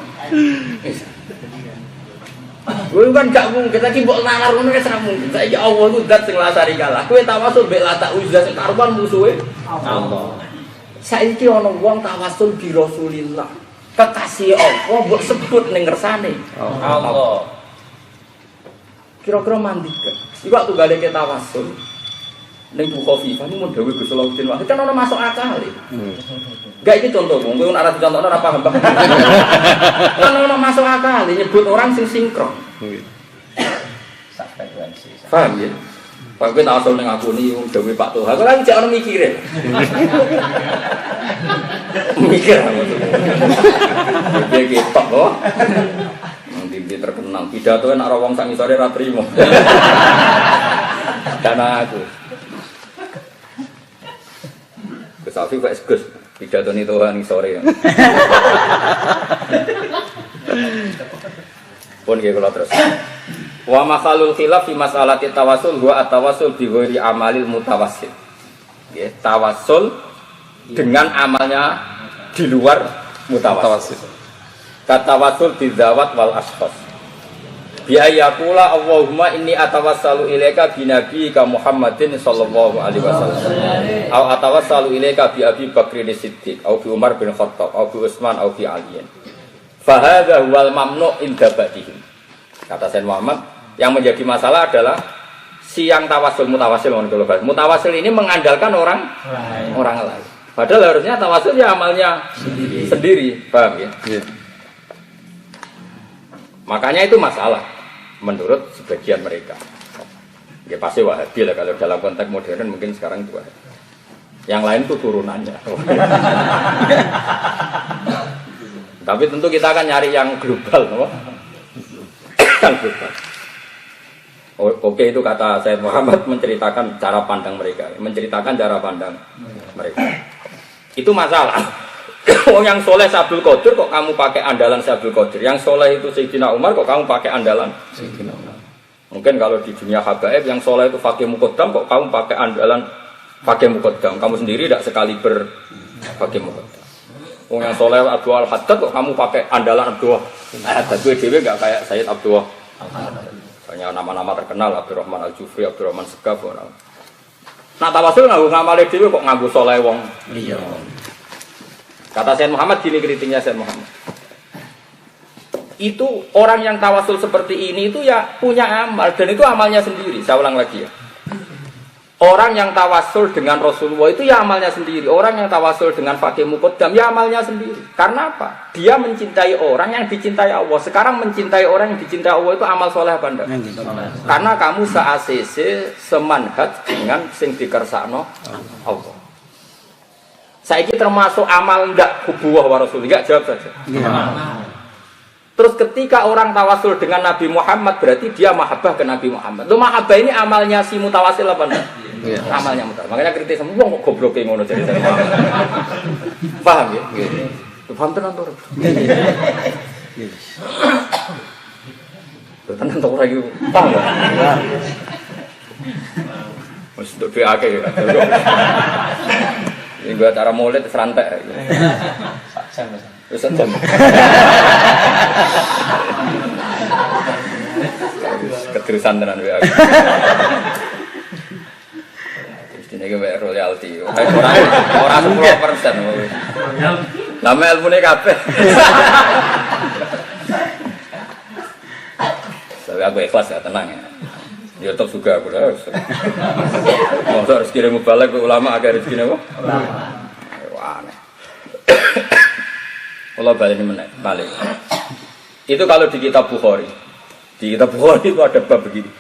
Kowe kan gak mungkin kita ki mbok nalar ngono wis ra mungkin. Saiki Allah ku zat sing la syarikalah. Kowe tawassul mbek Lata Uzza sing karuan musuhe Allah. Saiki ana wong tawasul bi Rasulillah. Kekasih Allah mbok sebut ning ngersane Allah. Kira-kira mandika. Iku waktu gale ke tawasul. Ning Bu Khofifah mun dawuh Gus Salahuddin Wahid kan ana masuk akal. Enggak iki contoh, wong kowe ora dicontohno ora paham. Kan ana masuk akal nyebut orang sing sinkron. Sak frekuensi. Paham ya? Pak kowe tak asal ning aku ni wong dawuh Pak Toha. Kok lagi jek ono mikire. Mikir apa tuh? Dia ketok kok. Nanti terkenal. Pidato nek ora wong sak ngisore ra trimo. Dana aku. Gus Afif wis Gus. Pidato ni Tuhan ngisore. Pun nggih kula terus. Wa makhalul khilaf fi mas'alati tawassul huwa at-tawassul bi ghairi amalil mutawassil. Nggih, tawassul dengan amalnya di luar mutawassil. Katawassul bidzawat wal ashkhas. Bi ayaqula Allahumma inni atawassalu ilaika bi nabiyyika Muhammadin sallallahu alaihi wasallam. Au atawassalu ilaika bi Abi Bakrin Siddiq, au bi Umar bin Khattab, au bi Utsman, au bi Ali. Fa hadza huwal mamnu' inda ba'dihim. Kata Sayyid Muhammad, yang menjadi masalah adalah siang tawasul mutawasil. Mutawasil ini mengandalkan orang lain. Padahal harusnya tawasul ya amalnya sendiri, paham ya? Yeah. Makanya itu masalah menurut sebagian mereka. Ya pasti Wahabi lah kalau dalam konteks modern mungkin sekarang itu Wahabi. Yang lain itu turunannya. Tapi tentu kita akan nyari yang global, no? Yang global. Oke, itu kata Sayyid Muhammad menceritakan cara pandang mereka, Itu masalah. Yang soleh Abdul Qadir kok kamu pakai andalan Abdul Qadir, yang soleh itu Sayyidina Umar kok kamu pakai andalan Sayyidina Umar. Mungkin kalau di dunia habaib yang soleh itu Fakih Muqaddam kok kamu pakai andalan Fakih Muqaddam. Kamu sendiri tidak sekali Fakih Muqaddam. Yang soleh Abdul Al-Haddad kok kamu pakai andalan Abdul Al-Haddad. Dewe enggak kayak Sayyid Abdul Al-Haddad. Banyak nama-nama terkenal, Abdurrahman Al-Jufri, Abdurrahman Segaf. Nah tawasul nganggo ngamale dhewe kok nganggo soleh wong. Iya. Kata Sayyid Muhammad gini kritiknya Sayyid Muhammad. Itu orang yang tawasul seperti ini itu ya punya amal dan itu amalnya sendiri. Saya ulang lagi ya. Orang yang tawasul dengan Rasulullah itu ya amalnya sendiri. Orang yang tawasul dengan Fakih Muqaddam ya amalnya sendiri. Karena apa? Dia mencintai orang yang dicintai Allah. Sekarang mencintai orang yang dicintai Allah itu amal soleh apa enggak? Karena kamu se-ACC, semanhat dengan sing dikersakno Allah. Saiki termasuk amal ndak hubbuh wa rasul? Enggak, jawab saja. Terus ketika orang tawasul dengan Nabi Muhammad berarti dia mahabbah ke Nabi Muhammad. Loh mahabbah ini amalnya si mutawasil apa enggak? Iya. Amalnya mutawasil. Makanya kritis semua kok gobloke ngono jadi saya. Paham ya? Nggih. Paham tenan to? Nggih. Tenan to ora iki. Paham. Wis do diake ya. Ini gua cara mulai serantek. Wis jam. Keterusan tenan wae aku. Terus dene wae royalti. Ora 10%. Lama ilmune kabeh. Tapi aku ikhlas ya, tenang ya. YouTube juga aku dah. Mau harus kirim balik ke ulama agar rezeki apa? Wah. Allah balik. Itu kalau di kitab Bukhari. Di kitab Bukhari itu ada bab begini.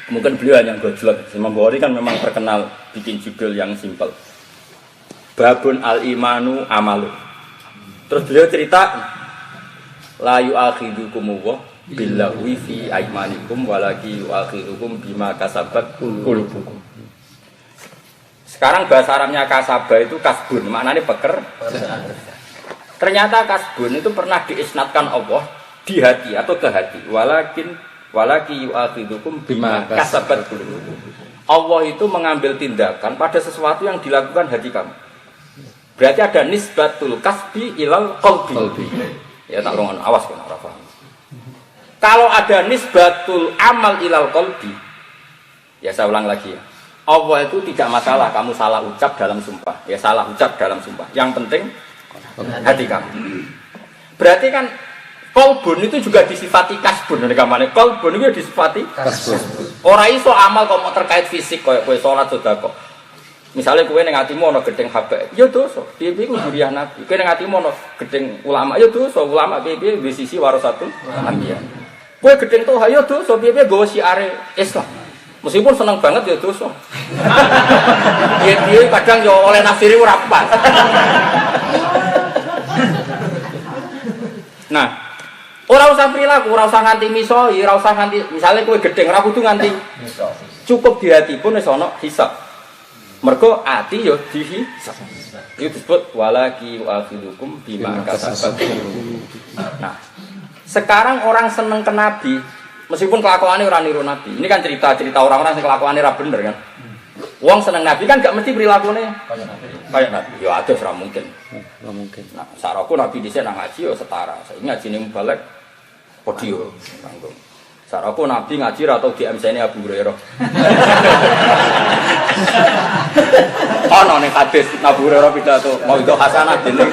Mungkin beliau yang gojlok. Imam Bukhari kan memang terkenal bikin judul yang simpel. Babun al-imanu amalu. Terus beliau cerita la yu'akhidukum billahi fi aymanikum walaki yu'akhidukum bima kasabat qulubukum. Sekarang bahasa Arabnya kasabah itu kasbun, maknanya Ternyata kasbun itu pernah diisnadkan Allah di hati atau ke hati. Walaki yu'akhidukum bima kasabat qulubukum. Allah itu mengambil tindakan pada sesuatu yang dilakukan hati kamu. Berarti ada nisbatul kasbi ilal qalbi. Ya tak rongon awas kan ora paham. Kalau ada nisbatul amal ilal qalbi. Ya saya ulang lagi ya. Allah itu tidak masalah kamu salah ucap dalam sumpah. Ya salah ucap dalam sumpah. Yang penting hati kamu. Berarti kan kolbun itu juga disifati kasbun. Kolbun itu disifati kasbun. Orang iso amal kok mau terkait fisik kayak kue sholat sedekah. Misalnya kue neng hatimu ono gedeng habaib, ya dosa. Piye-piye ku duriah nabi. Kue neng hatimu ono gedeng ulama, ya dosa. Ulama piye-piye di sisi warasatul anbiya. Kue gedeng toha, ya dosa. Piye-piye gawa siare Islam. Meskipun seneng banget ya dosa. Piye-piye kadang yo oleh nafsiri ora pas. Nah, ora usah perilaku, ora usah nganti misoi, ora usah nganti misale kowe gedeng ora kudu nganti cukup di hati pun wis ana hisab. Mergo ati yo dihisab. Itu disebut walaki akhidukum bima kasabat. Nah, sekarang orang seneng ke nabi meskipun kelakuannya ora niru nabi. Ini kan cerita-cerita orang-orang yang kelakuannya ora bener kan. Wong seneng nabi kan gak mesti perilakunya kayak nabi. Ya ada ora mungkin. Ora mungkin. Nah, saraku nabi dhisik nang ngaji yo setara. Saiki ngajine mubalek podio tanggung. Saraku nabi ngaji ra tau di MC-ne Abu Hurairah. Ono ning hadis Abu Hurairah pidato mau itu hasanah dene.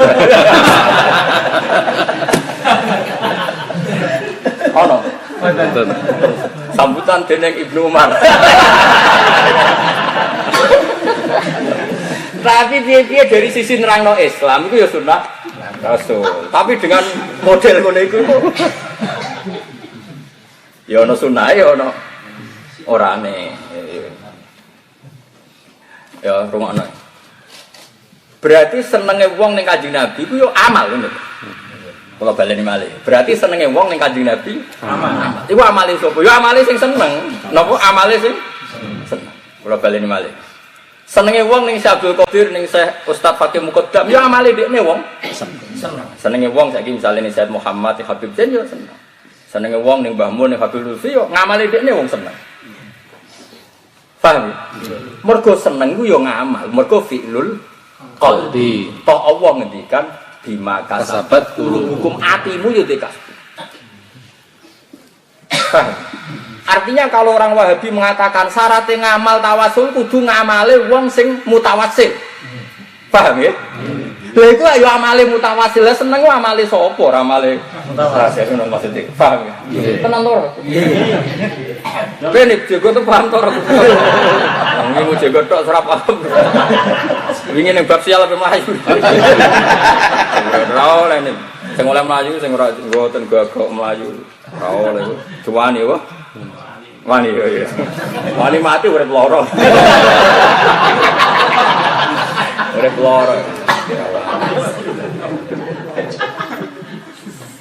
Ono. Sambutan dening Ibnu Umar. Tapi dia dari sisi nerangno Islam itu ya sunnah Rasul. Tapi dengan model ngono iku ya ono sunnah ya ono orane. Ya rumakno. Berarti senenge wong ning Kanjeng Nabi ku yo amal ngono. Kula baleni malih. Berarti senenge wong ning Kanjeng Nabi amal. Iku amale sapa? Ya amale sing seneng. Napa amale sing seneng. Kula baleni malih. Senenge wong ning Syekh Abdul Qadir ning Syekh Ustaz Fakih Muqaddam ya amale dekne wong seneng. Senenge wong saiki misale ning Syekh Muhammad Habib Zain ya seneng. Senenge wong ning Mbah Mun ning Habib Lutfi yo ngamale dekne wong seneng. Paham? Mergo seneng ku yo ngamal, mergo fi'lul qalbi. Tok Allah ngendikan bima kasabat hukum atimu yo dikasih. Artinya kalau orang Wahabi mengatakan syaratnya ngamal tawasul kudu ngamale wong sing mutawassil. Paham ya? Lha iku ayo amale mutawassil, seneng amale sapa ora amale mutawassil ngono maksudnya. Paham ya? Tenan to. Ben iki jogo to paham to. Wong iki jogo tok ora paham. Wingi ning bab sial ape mlayu. Ora oleh ning sing oleh mlayu sing ora ngoten gagok mlayu. Ora oleh. Cuwani wae. Wani ya. Wani mati urip lara. Urip lara.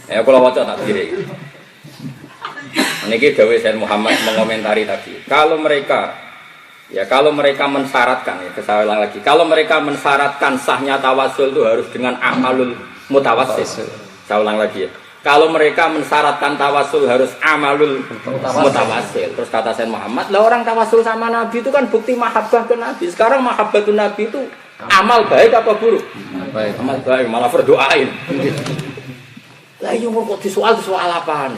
Ya kula waca tak kiri. Niki dawuh Sayyid Muhammad mengomentari tadi. Kalau mereka mensyaratkan ya, saya ulang lagi. Kalau mereka mensyaratkan sahnya tawasul itu harus dengan amalul mutawassil. Saya ulang lagi ya. Kalau mereka mensyaratkan tawasul harus amalul mutawassil. Terus kata Sayyid Muhammad, lah orang tawasul sama Nabi itu kan bukti mahabbah ke Nabi. Sekarang mahabbatun Nabi itu amal baik apa buruk? Baik. Amal baik, malah berdoain. Lah iya kok soal apaan?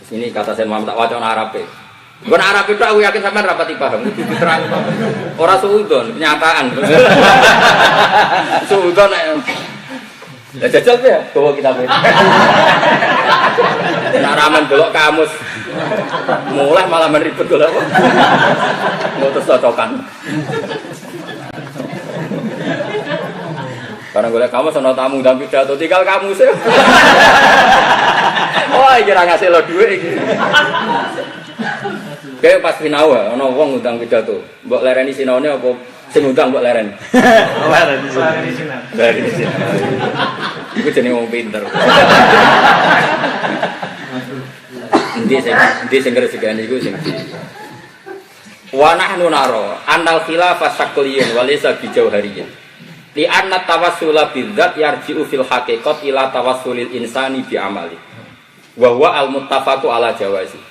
Terus ini kata Sayyid Muhammad tak wacana Arabe. Bukan Arabe itu aku yakin sampean rapati paham. Terang. Ora suudon, kenyataan. Suudon ya jajal ya, bawa kita ini. Nak ramen delok kamus, mulai malah meribut delok. Mau terus cocokan. Karena gue kamu sono tamu dan pidato tinggal kamu sih. Oh, kira ngasih lo duit iki. Kayak pas sinau, ono wong ngundang pidato. Mbok lereni sinaune apa sing ngundang mbok leren? Lereni sinan. Lereni sinan. Iku jenenge wong pinter. Endi sing gresegane iku sing wa nahnu nara annal khilafah sakliyun wa laysa bijauhariyyin. Li anna tawassula bidzat yarji'u fil haqiqat ila tawassulil insani bi amali. Wa huwa al-muttafaqu ala jawazi.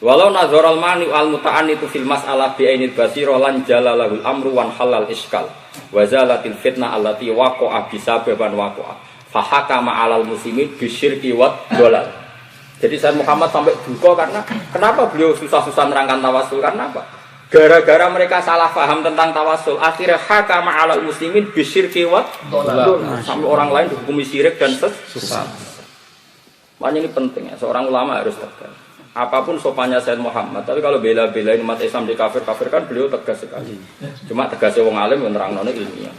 Walau nazaral mani al muta'annitu fil mas'alah bi ainil basirah lan jalalahul amru wan halal iskal wa zalatil fitnah allati waqa'a bisababan waqa'a fa hakama 'alal muslimin bisyirki wa dhalal. Jadi Sayyid Muhammad sampai duka karena kenapa beliau susah-susah nerangkan tawasul karena apa? Gara-gara mereka salah paham tentang tawasul, akhirnya hakama 'alal muslimin bisyirki wa dhalal. Sampai orang lain dihukumi syirik dan sesat. Makanya ini penting ya, seorang ulama harus tegas. Apapun sopannya Sayyid Muhammad, tapi kalau bela-belain umat Islam di kafir-kafir kan beliau tegas sekali. Cuma tegasnya wong alim yang nerang-nerang ilmiah.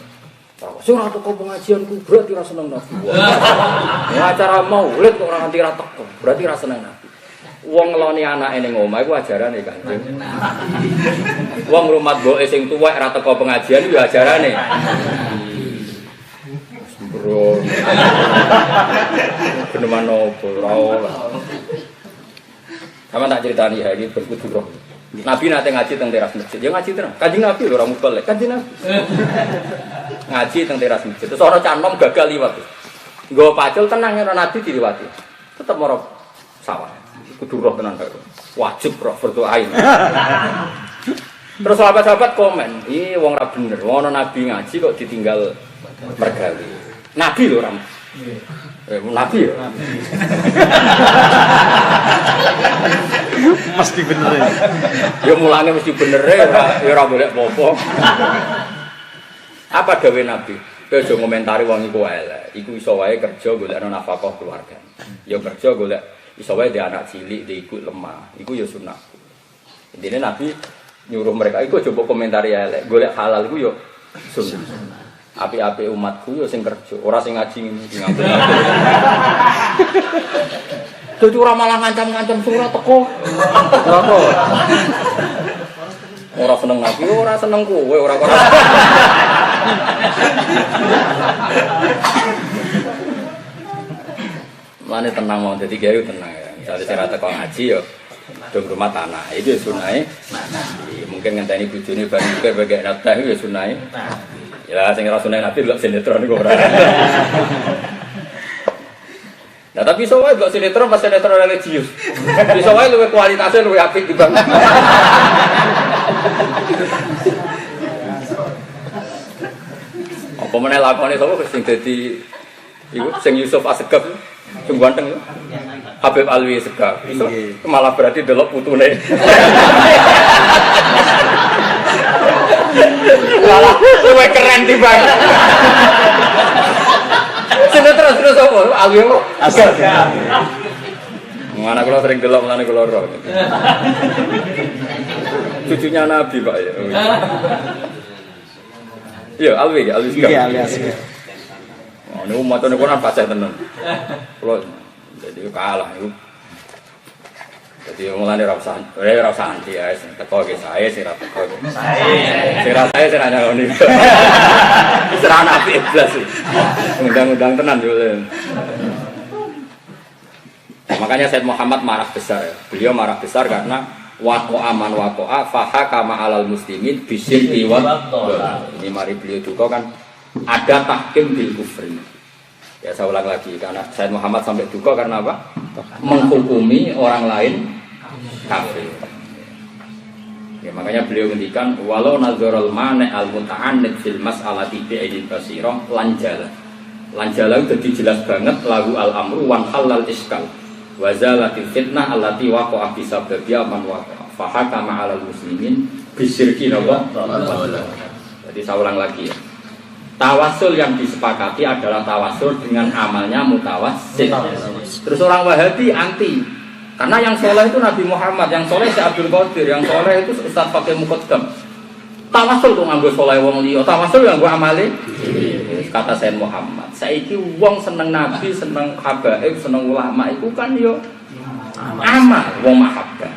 Surah teko pengajianku berarti ra seneng Nabi. Acara maulid kok ora nganti ra teko, berarti ra seneng Nabi. Wong ngeloni anake ning omah iku ajarane Kanjeng. Wong ngrumat mboke sing tuwek ra teko pengajian iku ajarane. Bro. Beneman opo ora ora. Sama tak ceritani ya iki berkudu. Nabi nate ngaji teng teras masjid. Ya ngaji tenan. Kanjeng Nabi lho ora mubalek. Kanjeng Nabi. Ngaji teng teras masjid. Terus ora canom gagal liwat. Nggo pacul tenang ora Nabi diliwati. Tetep moro sawah. Kudu roh tenan karo. Wajib roh berdoain. Terus sahabat-sahabat komen, "Ih wong ra bener. Wong ana Nabi ngaji kok ditinggal mergawe." Nabi lho ram. Nabi ya. Mesti bener. Ya mulane mesti bener ya ora boleh apa-apa. Apa dawe Nabi? Kowe aja ngomentari wong iku elek. Iku iso wae kerja golekno nafkah keluarga. Ya kerja golek iso wae dia anak cilik, dia ikut lemah. Iku ya sunah. Intine Nabi nyuruh mereka iku aja mbok komentari elek. Golek halal iku ya sunah. Api-api umatku ya sing kerja, ora sing ngaji nganggo. Dadi ora malah ngancam-ngancam surah teko. Apa? Ora seneng Nabi, ora seneng kowe, ora ora. Mane tenang mau dadi gawe tenang ya. Misale sing ra teko ngaji ya dong rumah tanah. Iki sunahe. Mungkin ngenteni bojone bar mikir bagian nafkah ya sunahe. Ya sing ora sunah Nabi delok sinetron iku ora. Nah tapi iso wae delok sinetron pas sinetron religius. Iso wae luwih kualitasnya luwih apik dibanding. Apa meneh lakone sapa sing dadi iku sing Yusuf Asegaf sing ganteng iku. Habib Alwi Segaf. Iso malah berarti delok putune. Malah luwih keren timbang. Terus apa? Alwi kok. Mana kula sering delok mulane kula roh. Cucunya Nabi, Pak ya. Iya, Alwi Segaf. Iya, Alwi. Oh, niku macane Quran fasih tenan. Kula jadi kalah niku. Jadi mulane ora usah anti ya, teko ge sae sing ra teko. Sae. Sing ra sae sing ana ngene. Serana apik blas. Undang-undang tenan yo. Makanya Sayyid Muhammad marah besar ya. Beliau marah besar karena waqa'a fahakama 'alal muslimin bisyirki wa dhalal. Ini mari beliau juga kan ada tahkim bil kufri. Ya saya ulang lagi karena Sayyid Muhammad sampai duka karena apa? Menghukumi orang lain kafir. Ya makanya beliau ngendikan walau nazarul mani al muta'annid fil mas'alati bi'idil basirah lanjala. Lanjala itu jadi jelas banget lagu al amru wan halal iskal. Wa zalatil fitnah allati waqa'a bi sababi man waqa'a. Fa hakama 'alal muslimin bisyirki wa dhalal. Jadi saya ulang lagi ya. Tawasul yang disepakati adalah tawasul dengan amalnya mutawassil. Terus orang Wahabi anti. Karena yang soleh itu Nabi Muhammad, yang soleh si Abdul Qadir, yang soleh itu Ustaz Fakih Muqaddam. Tawasul kok nganggo soleh wong liya, tawasul yang gua amale. Kata Sayyid Muhammad, saiki wong seneng Nabi, seneng habaib, seneng ulama itu kan yo amal wong mahabbah.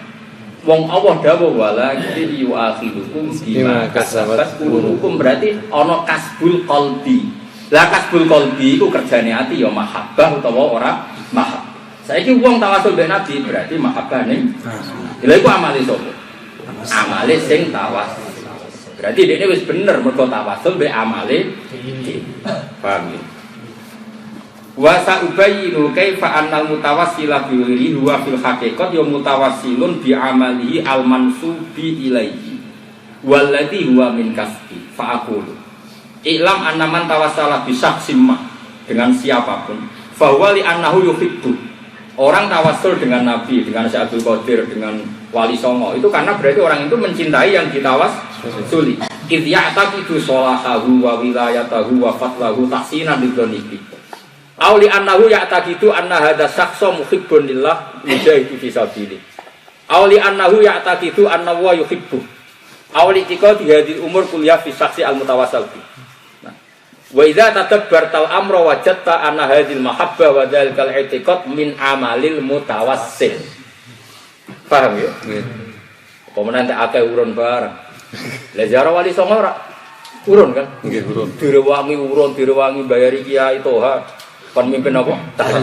Wong Allah dawuh wala yu'akhidukum bima kasabat qulubukum berarti ana kasbul qalbi. Lah kasbul qalbi iku kerjane ati ya mahabbah utawa ora mahabbah. Saiki wong tawasul mbek Nabi berarti mahabbah ning. Lha iku amale sapa? Amale sing tawasul. Berarti dekne wis bener mergo tawasul mbek amale. Paham ya? Wa sa'ubayyinu kaifa annal mutawassilah bi ghairihi huwa fil haqiqat ya mutawassilun bi amalihi al mansubi ilaihi walladhi huwa min kasbi fa aqulu i'lam anna man tawassala bi syakhsin ma dengan siapapun fa huwa li annahu yuhibbu. Orang tawassul dengan Nabi, dengan Syekh Abdul Qadir, dengan wali songo. Itu karena berarti orang itu mencintai yang ditawasuli. Idh ya'taqidu sholahahu wa wilayatahu wa fadlahu tahsinan lidzonihi. Auli annahu ya'taqidu anna hadza syakhsa muhibbun lillah mujahidu fi sabilillah. Auli annahu ya'taqidu anna wa yuhibbu. Auli tiqadi hadil umur kuliah fi syakhsi al-mutawassil. Wa idza tadabbartal amra wajadta anna hadhil mahabbah wa dzalikal i'tiqad min amalil mutawassil. Paham ya? Pemenang tak akeh urun bareng. Lah jare wali songo ora urun kan? Nggih, urun. Direwangi urun, direwangi bayari kiai toha. Kon mimpin apa?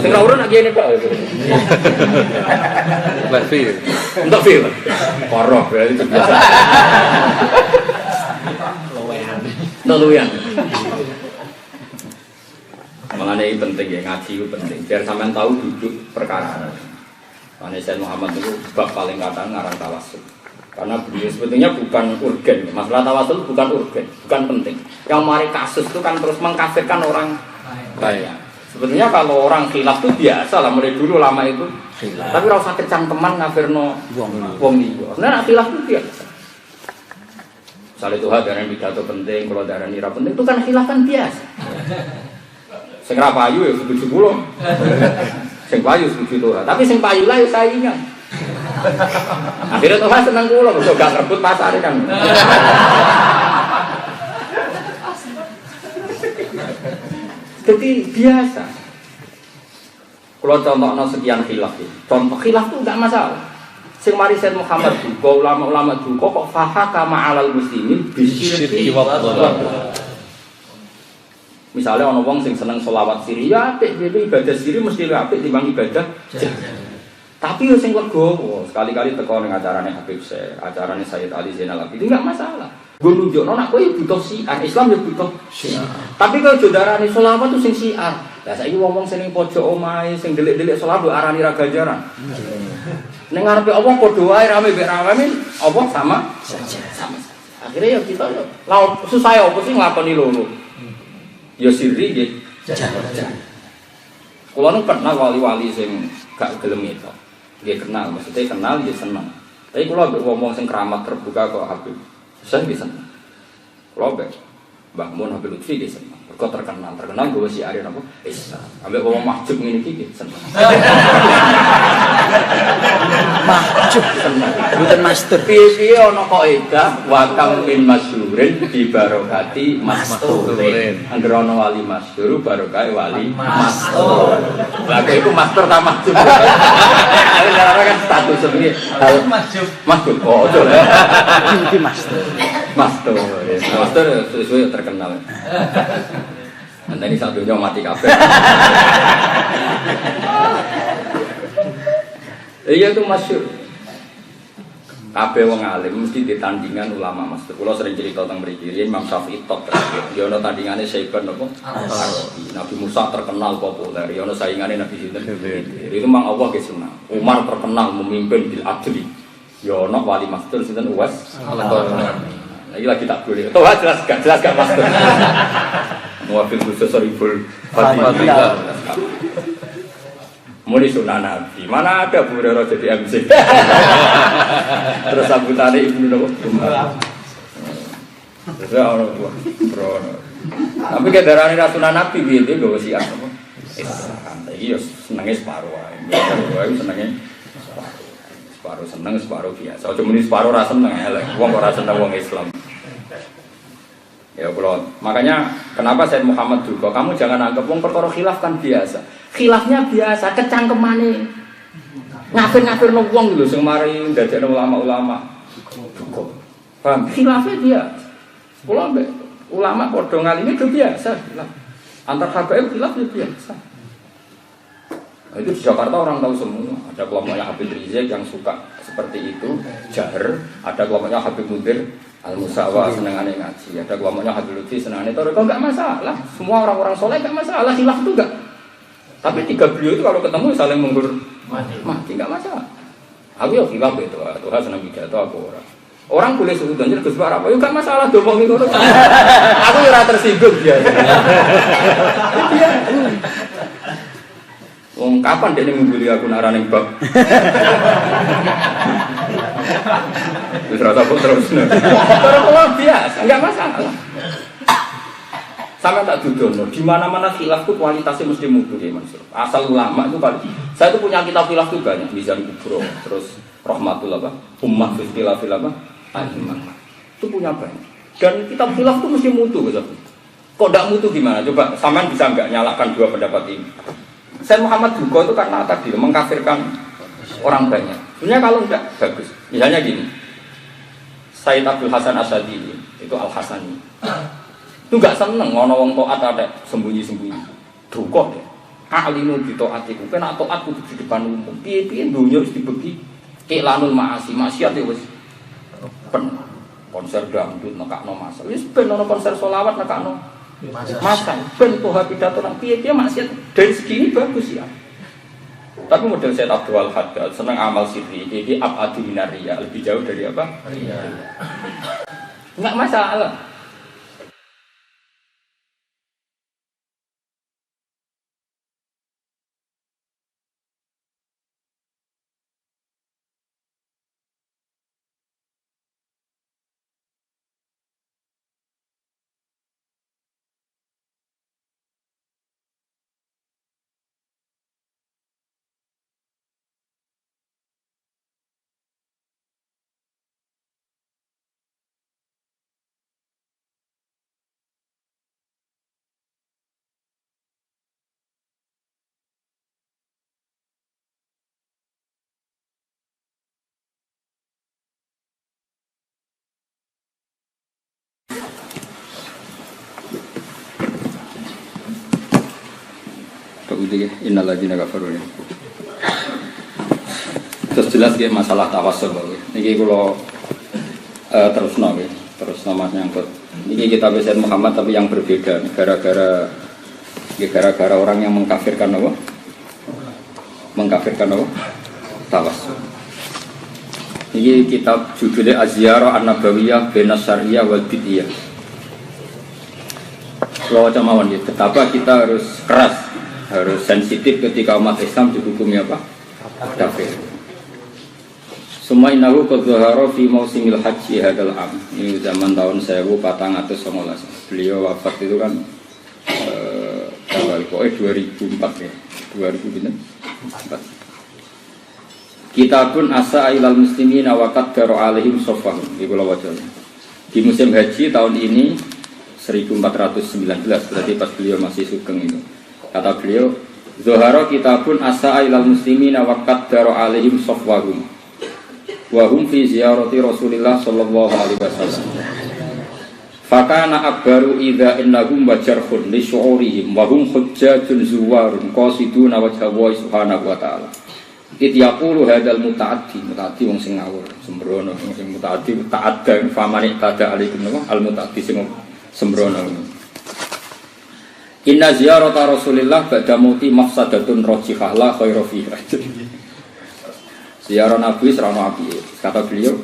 Sing ora urun iki nek kok. Berarti Untuk film. Koroh berarti itu biasa. Luwehan. Mengenai ini penting ya, ngaji itu penting. Biar sampean tahu duduk perkara. Makanya Sayyid Muhammad itu bab paling kadang ngarang tawasul. Karena beliau sebetulnya bukan urgen. Masalah tawasul bukan urgen, bukan penting. Yang mari kasus itu kan terus mengkafirkan orang banyak. Sebetulnya kalau orang khilaf itu biasa lah, mulai dulu lama itu. Tapi kalau sakit cangkeman ngafirno wong liya. Sebenarnya khilaf itu biasa. Misalnya itu darah pidato penting, kalau darah nira penting itu kan khilaf kan biasa. Sing ra payu ya setuju kula. Sing payu setuju Tuhan. Tapi sing payu lah ya saingan. Akhirnya Tuhan seneng kula kok gak ngerebut pasare kan. Jadi biasa. Kalau contohnya sekian khilaf ya. Contoh khilaf itu enggak masalah. Sing mari Sayyid Muhammad duka ulama-ulama duka kok fahaka ma'alal muslimin bisyirki wa dhalal. Misalnya orang wong sing seneng sholawat siri, ya apik dhewe ibadah siri mesti luwih apik timbang ibadah. Tapi yo sing legowo, sekali-kali teko ning acarane Habib Syekh, acarane Sayyid Ali Zainal Abidin enggak masalah. Gue nunjukno nek kowe butuh siar, Islam yo butuh siar. Tapi kalau jodarane sholawat tuh sing siar. Lah saiki wong-wong sing ning pojok omahe sing delik-delik sholawat arani ra ganjaran. Ning ngarepe Allah padha wae rame mek rame apa sama sama. Akhirnya ya kita yo susah ya apa sih nglakoni loro. Ya sirri nggih. Kulo nu kenal wali-wali sing gak gelem itu. Nggih kenal, maksudnya kenal nggih seneng. Tapi kulo ambek wong sing keramat terbuka kok Habib. Saya nggih seneng. Kulo ambek Mbah Mun Habib Lutfi nggih seneng. Kok terkenal gue si Ari apa? Islam. Ambek wong mahjub ngene iki nggih seneng. Mahjub seneng. Mboten master. Piye ana kok edah wa kam min masyhurin bi barokati masturin. Anggere ana wali masyhur barokah wali mastur. Lah kok iku master ta mahjub. Karena kan status sebenarnya mahjub. Oh, ojo lah. Iki master. Master sesuai terkenal. Nanti ini satunya mati kabeh. Iya itu masyhur. Kabeh wong alim mesti ditandingan ulama Mas. Kulo sering cerita tentang mriki. Imam Syafi'i top terakhir. Dia ono tandingane Saiban apa? Nabi Musa terkenal populer. Dia ono saingane Nabi sinten? Itu mang Allah ge senang. Umar terkenal memimpin bil adli. Ya ono wali master sinten Uwais. Lagi tak boleh. Toh jelas gak master. Muafil khusus soribul Fatilah. Muni sunnah Nabi. Mana ada Bu Hurairah jadi MC. Terus sambutannya Ibnu Nawawi. Terus orang tua. Tapi kedarane sunnah Nabi piye nggo siar apa? Iki yo senenge separo wae. Aku senenge separo seneng separo biasa. Aja muni separo ra seneng elek. Wong ora seneng wong Islam. Ya kalau makanya kenapa Sayyid Muhammad juga kamu jangan anggap wong perkara khilaf kan biasa. Khilafnya biasa, kecangkemane. Ngafir-ngafir nang wong lho sing mari ndadekno ulama-ulama. Paham? Khilafnya dia. Kula mbek ulama padha ngalime itu biasa. Antar habaib khilaf itu biasa. Nah, itu di Jakarta orang tahu semua. Ada kelompoknya Habib Rizik yang suka seperti itu, jahar. Ada kelompoknya Habib Mudir Al-Musawa senengane ngaji. Ada kelompoknya Habib Lutfi senengane tarekat, enggak masalah. Semua orang-orang soleh enggak masalah. Khilaf itu enggak. Tapi tiga beliau itu kalau ketemu saling menghormati enggak masalah. Aku ya khilaf itu. Tuhan seneng pidato aku ora. Orang boleh sudut Gus Bar apa? Ya enggak masalah domongin ngono. Aku ya ora tersinggung dia. Iya. Wong kapan dia membuli aku narane bab? Terus rasa terus. Kalau biasa, enggak masalah. Sama tak dudono, di mana-mana khilaf itu kualitasnya mesti mutu ya Mansur. Asal ulama itu kali. Saya itu punya kitab khilaf itu banyak, Mizan Kubro, terus Rahmatul apa? Ummah fi khilafil apa? Al-Imam. Itu punya banyak. Dan kitab khilaf itu mesti mutu gitu. Kok tidak mutu gimana? Coba sampean bisa enggak nyalakan dua pendapat ini? Sayyid Muhammad Duko itu karena tadi mengkafirkan orang banyak. Sebenarnya kalau enggak bagus. Misalnya gini. Sayyid Abdul Hasan Asyadi itu Al-Hasani. Itu gak seneng ngono wong taat ada sembunyi-sembunyi. Duka deh. Alimu di taatiku, kena taat kudu di depan umum. Piye-piye dunya wis dibagi iklanul maasi, maksiat wis pen konser dangdut nekakno masa. Wis ben ono konser selawat nekakno masa. Ben toha pidato nang piye-piye maksiat dari segi ini bagus ya. Tapi model saya Abdul Haddad seneng amal sirri, jadi abadu minaria, lebih jauh dari apa? Iya. Enggak masalah. Kemudian innalladzina kafaru. Terus jelas ya masalah tawassul. Niki kula terusno nggih, terus nama nyangkut. Niki kita Sayyid Muhammad tapi yang berbeda gara-gara orang yang mengkafirkan apa? Mengkafirkan apa? Tawassul. Niki kitab judulnya Az-Ziyarah An-Nabawiyah Baina Syariah wal Bid'iyah. Kalau mawon ya, betapa kita harus keras, harus sensitif ketika umat Islam dihukumi apa? Kafir. Summa innahu qad zahara fi mausimil haji hadzal am. Ini zaman tahun 1419. Beliau wafat itu kan pokoknya 2004 ya. 2004. Kitabun asa ilal muslimin wa qaddara alaihim safahum. Iki kula waca. Di musim haji tahun ini 1419 berarti pas beliau masih sugeng itu. Kata beliau, Zoharo kitabun asa ilal muslimin wa qaddara alaihim safwahum wa hum fi ziyarati Rasulillah sallallahu alaihi wasallam. Fakana akbaru idza innahum wajarhun li syu'urihim wa hum hujjatun zuwarun qasiduna wajha Allah subhanahu wa ta'ala. It yaqulu hadzal mutaaddi wong sing ngawur, sembrono sing mutaaddi ta'adda famani tada alaikum al mutaaddi sing sembrono. Inna ziyarata Rasulillah ba'da mauti mafsadatun rajihah la khaira fiha. Ziarah Nabi serana api. Kata beliau,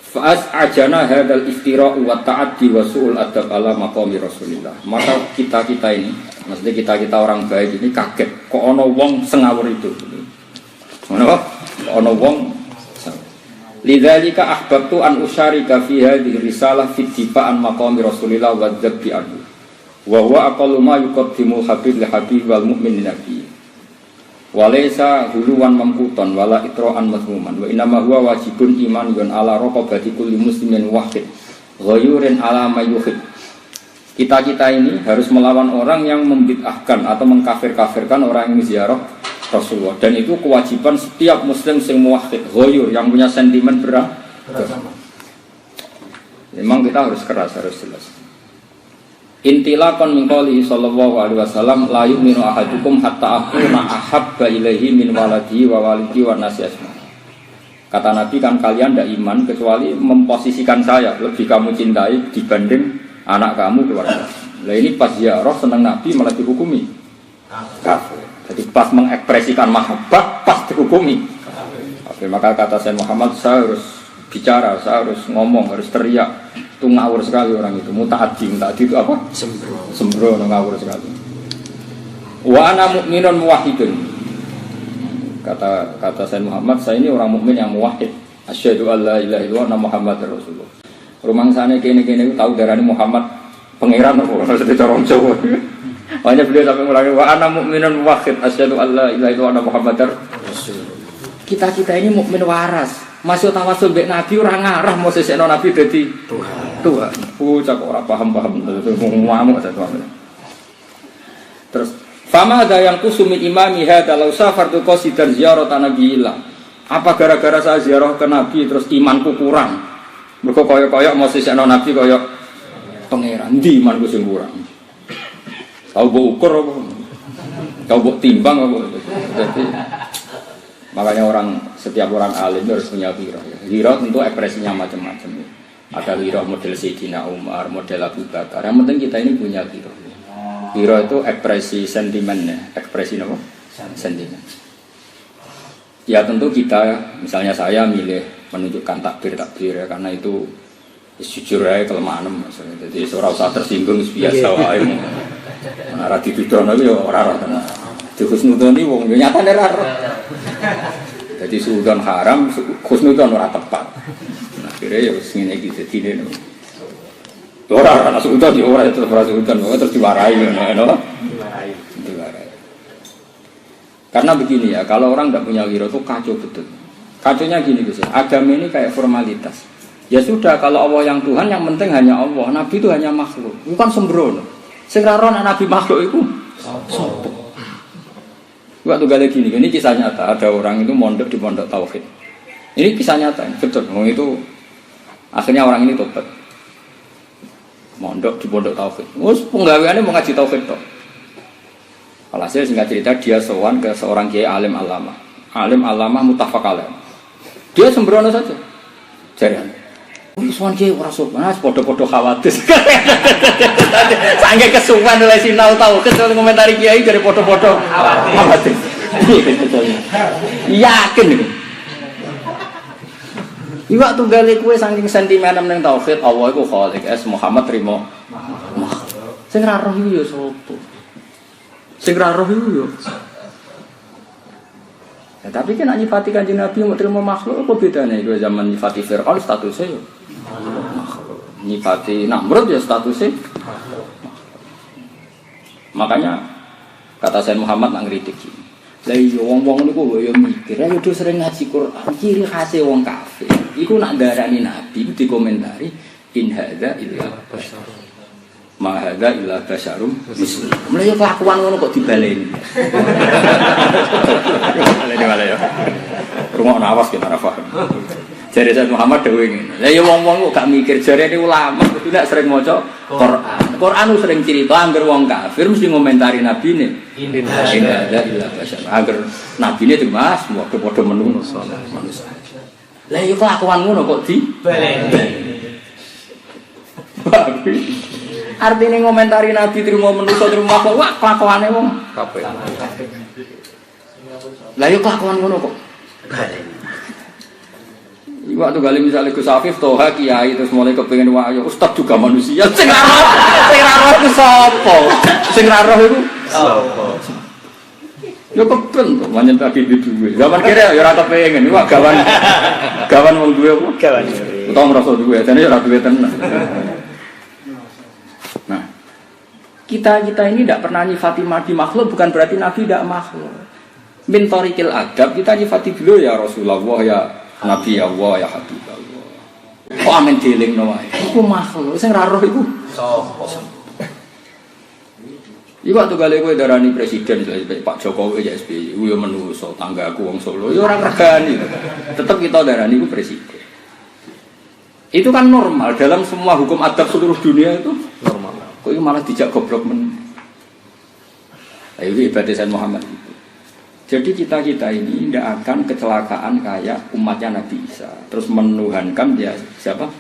fa'as ajana hadzal iftira'u wa ta'addi wa su'ul adab ala maqami Rasulillah. Maka kita-kita ini, maksudnya kita-kita orang baik ini kaget kok ana wong sengawur itu. Ngono kok ana wong. Lidzalika ahbabtu an usyarika fi hadhihi risalah fi difa'an maqami Rasulillah wa dzabbi anhu. Wa huwa aqallu ma yuqaddimu habib li habib wal mu'min nabi. Wa laysa huluwan mamqutan wala itra'an mazmuman wa inna ma huwa wajibun iman yun ala raqabati kulli muslimin wahid ghayurin ala ma yuhib. Kita-kita ini harus melawan orang yang membid'ahkan atau mengkafir-kafirkan orang yang ziarah Rasulullah, dan itu kewajiban setiap muslim sing muwahhid ghayur yang punya sentimen beragama. Memang kita harus keras, harus jelas. Intilaqan min qouli sallallahu alaihi wasallam la yu'minu ahadukum hatta akuna ahabba ilaihi min waladihi wa walidi wa nasi ajma'in. Kata Nabi kan kalian tidak iman kecuali memposisikan saya lebih kamu cintai dibanding anak kamu keluarga. Lah ini pas ziarah seneng Nabi malah dihukumi kafir. Jadi pas mengekspresikan mahabbah pas dihukumi kafir. Maka kata Sayyid Muhammad, saya harus bicara, saya harus ngomong, harus teriak. Itu ngawur sekali orang itu, mutaaddi itu apa? Sembrono, ngawur sekali. Wa ana mu'minun muwahhidun. Kata Sayyid Muhammad, saya ini orang mukmin yang muwahhid. Asyhadu alla ilaha illallah wa Muhammadar Rasulullah. Rumangsane kene-kene tahu darani Muhammad pangeran apa maksudnya cara Jawa. Makanya beliau sampai ngulangi wa ana mu'minun wahid asyhadu alla ilaha illallah wa Muhammadar Rasulullah. Kita ini mukmin waras. Masuk tawasul mbek Nabi ora ngarah mau sesekno Nabi dadi Tuhan. Cak ora paham-paham ngamuk satu. Terus fama ada yang kusumi imami hada law safartu qasidan ziyaratan nabiyillah. Apa gara-gara saya ziarah ke Nabi terus imanku kurang? Mergo kaya-kaya mau sesekno Nabi kaya pangeran. Ndi imanku sing kurang? Kau mbok ukur apa? Kau mbok timbang apa? Jadi makanya setiap orang alim harus punya ghirah. Ghirah tentu ekspresinya macam-macam. Ada ghirah model Sayyidina Umar, model Abu Bakar. Yang penting kita ini punya ghirah. Ghirah itu ekspresi sentimennya, ekspresi apa? Sentimen. Ya tentu kita, misalnya saya milih menunjukkan takbir ya, karena itu jujur aja kelemahan maksudnya. Jadi seorang usah tersinggung biasa wae. Ora dituduhno yo ora ora. Husnudoni wong yo nyatane ora. Jadi suudon haram, husnudon ora tepat. Nah, akhirnya ya wis ngene iki dadine. Ora suudon yo ora tetep ora suudon, terus diwarai ngono. Diwarai. Karena begini ya, kalau orang tidak punya ghirah itu kacau betul. Kacaunya gini Gus, agama ini kayak formalitas. Ya sudah, kalau Allah yang Tuhan, yang penting hanya Allah. Nabi itu hanya makhluk. Itu kan sembrono. Sing ra ora nabi makhluk itu sopo. Waktu gale gini, ini kisah nyata. Ada orang itu mondok di pondok tauhid. Ini kisah nyata, betul. Itu akhirnya orang ini tobat. Mondok di pondok tauhid. Terus penggaweannya mau ngaji tauhid toh. Alhasil singkat cerita dia sowan ke seorang kiai alim alama muttafaq alaih. Dia sembrono saja. Jarian. Sowan kiai ora sopan, padha-padha khawatir. Sange kesuwen oleh sinau tauhid komentari kiai dari padha-padha khawatir. Yakin iki. Iwak tunggale kowe saking sentimen ning tauhid Allah iku khalik es Muhammad trimo. Sing ra roh iku ya sapa? Sing ra roh iku ya. Ya, tapi kan nyifati Kanjeng Nabi mau terima makhluk apa bedanya itu zaman nyifati Fir'aun statusnya ya makhluk. Nyifati Namrud ya statusnya makanya kata Sayyid Muhammad nak ngritik lah iya wong-wong niku lho ya mikir ya udah sering ngaji Quran ciri khas wong kafir iku nak darani Nabi iku dikomentari in hadza illa basyar ma hadza illa basyarum mislu mulai kelakuan ngono kok dibaleni baleni ya rungokno awas kita ora paham jare Sayyid Muhammad dhewe ngene lah ya wong-wong kok gak mikir jarene ulama kudu nek sering maca Quran sering cerita angger wong kafir mesti ngomentari nabine in hadza illa basyar angger nabine dimas padha menungso manusia lah ya kelakuan ngono kok dibaleni artinya ngomentari Nabi terima manusia terima makhluk wah kelakuannya wong kabeh. Lah yo kelakuan ngono kok. Waktu kali misalnya Gus Afif Toha Kiai terus mulai kepengen wah yo ustaz juga manusia. Sing ra roh ku sapa? Sing ra roh iku sapa? Yo kepen to manjen tadi duwe. Zaman kira yo ora kepengen wah gawan wong duwe apa? Gawan. Utawa ngrasa duwe, jane yo ora duwe tenan. Kita ini tidak pernah nyifati Nabi makhluk bukan berarti Nabi tidak makhluk. Min thariqil adab kita nyifati beliau ya Rasulullah ya Nabi Allah ya Habib Allah. Kok amen dilingno wae. Iku makhluk sing ra roh iku sapa? Iku waktu kali kowe darani presiden Pak Jokowi ya SBY, yo menungso tanggaku wong Solo. Yo ora regani. Tetep kita darani iku presiden. Itu kan normal dalam semua hukum adab seluruh dunia itu normal. Kok ini malah dijak goblok men. Ayo ibadah Sayyid Muhammad itu. Jadi kita ini tidak akan kecelakaan kayak umatnya Nabi Isa. Terus menuhankan dia siapa?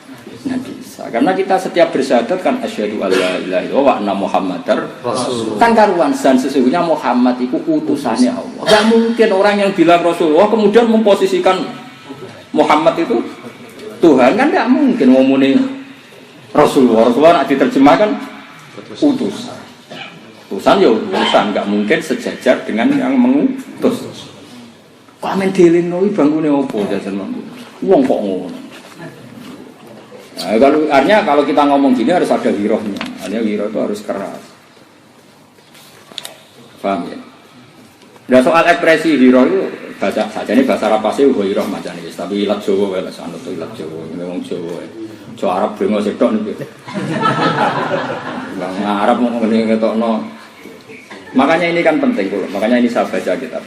Nabi Isa. Karena kita setiap bersyahadat kan asyhadu alla ilaha illallah wa anna Muhammadar Rasulullah. Kan karuan dan sesungguhnya Muhammad itu utusannya Allah. Enggak mungkin orang yang bilang Rasulullah kemudian memposisikan Muhammad itu Tuhan kan enggak mungkin ngomongin Rasulullah nak diterjemahkan utusan ya utusan nggak mungkin sejajar dengan yang mengutus. Kok amen dilingno iki bangkune opo jajan mangku. Wong kok ngono. Nah, kalau kita ngomong gini harus ada girohnya. Artinya giroh itu harus keras. Paham ya? Nah soal ekspresi giroh itu baca saja ini bahasa Arab pasti giroh macam ini. Tapi ilat Jawa ya, sanut itu ilat Jawa. Memang Jawa. Jawa Arab dengo sedok nih. Bang Arab mau ngomongin ketokno. Makanya ini kan penting kok. Makanya ini saya baca kitab.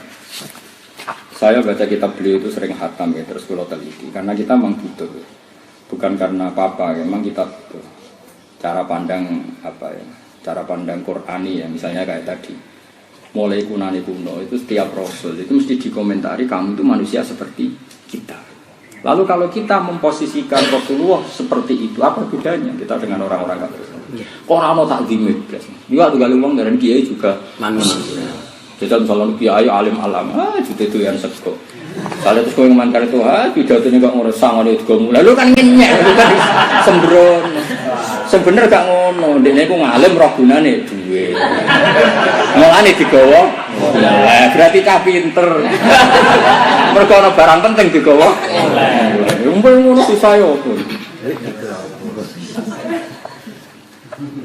Saya baca kitab beliau itu sering khatam ya, terus kalau teliti. Karena kita memang butuh. Bukan karena apa-apa, memang kita butuh. Cara pandang apa ya? Cara pandang Qur'ani ya, misalnya kayak tadi. Mulai kunani kuno itu setiap rasul itu mesti dikomentari kamu itu manusia seperti kita. Lalu kalau kita memposisikan Rasulullah seperti itu, apa bedanya kita dengan orang-orang kafir? Orang mau tak dimedres. Dia tuh galing uang dari kiai juga manusia. Jadi misalnya kiai alim alam, juga itu yang sego. Kalau terus kau ngomongkan itu, pidatonya gak ngurus sangat itu kamu. Lalu kan ngenyek, itu kan sembron. Sebener gak ngono, dia itu ngalim roh gunane duwe. Mulane digawa. Berarti cah pinter. Mergo ana barang penting digawa. Umpul ngono susah yo.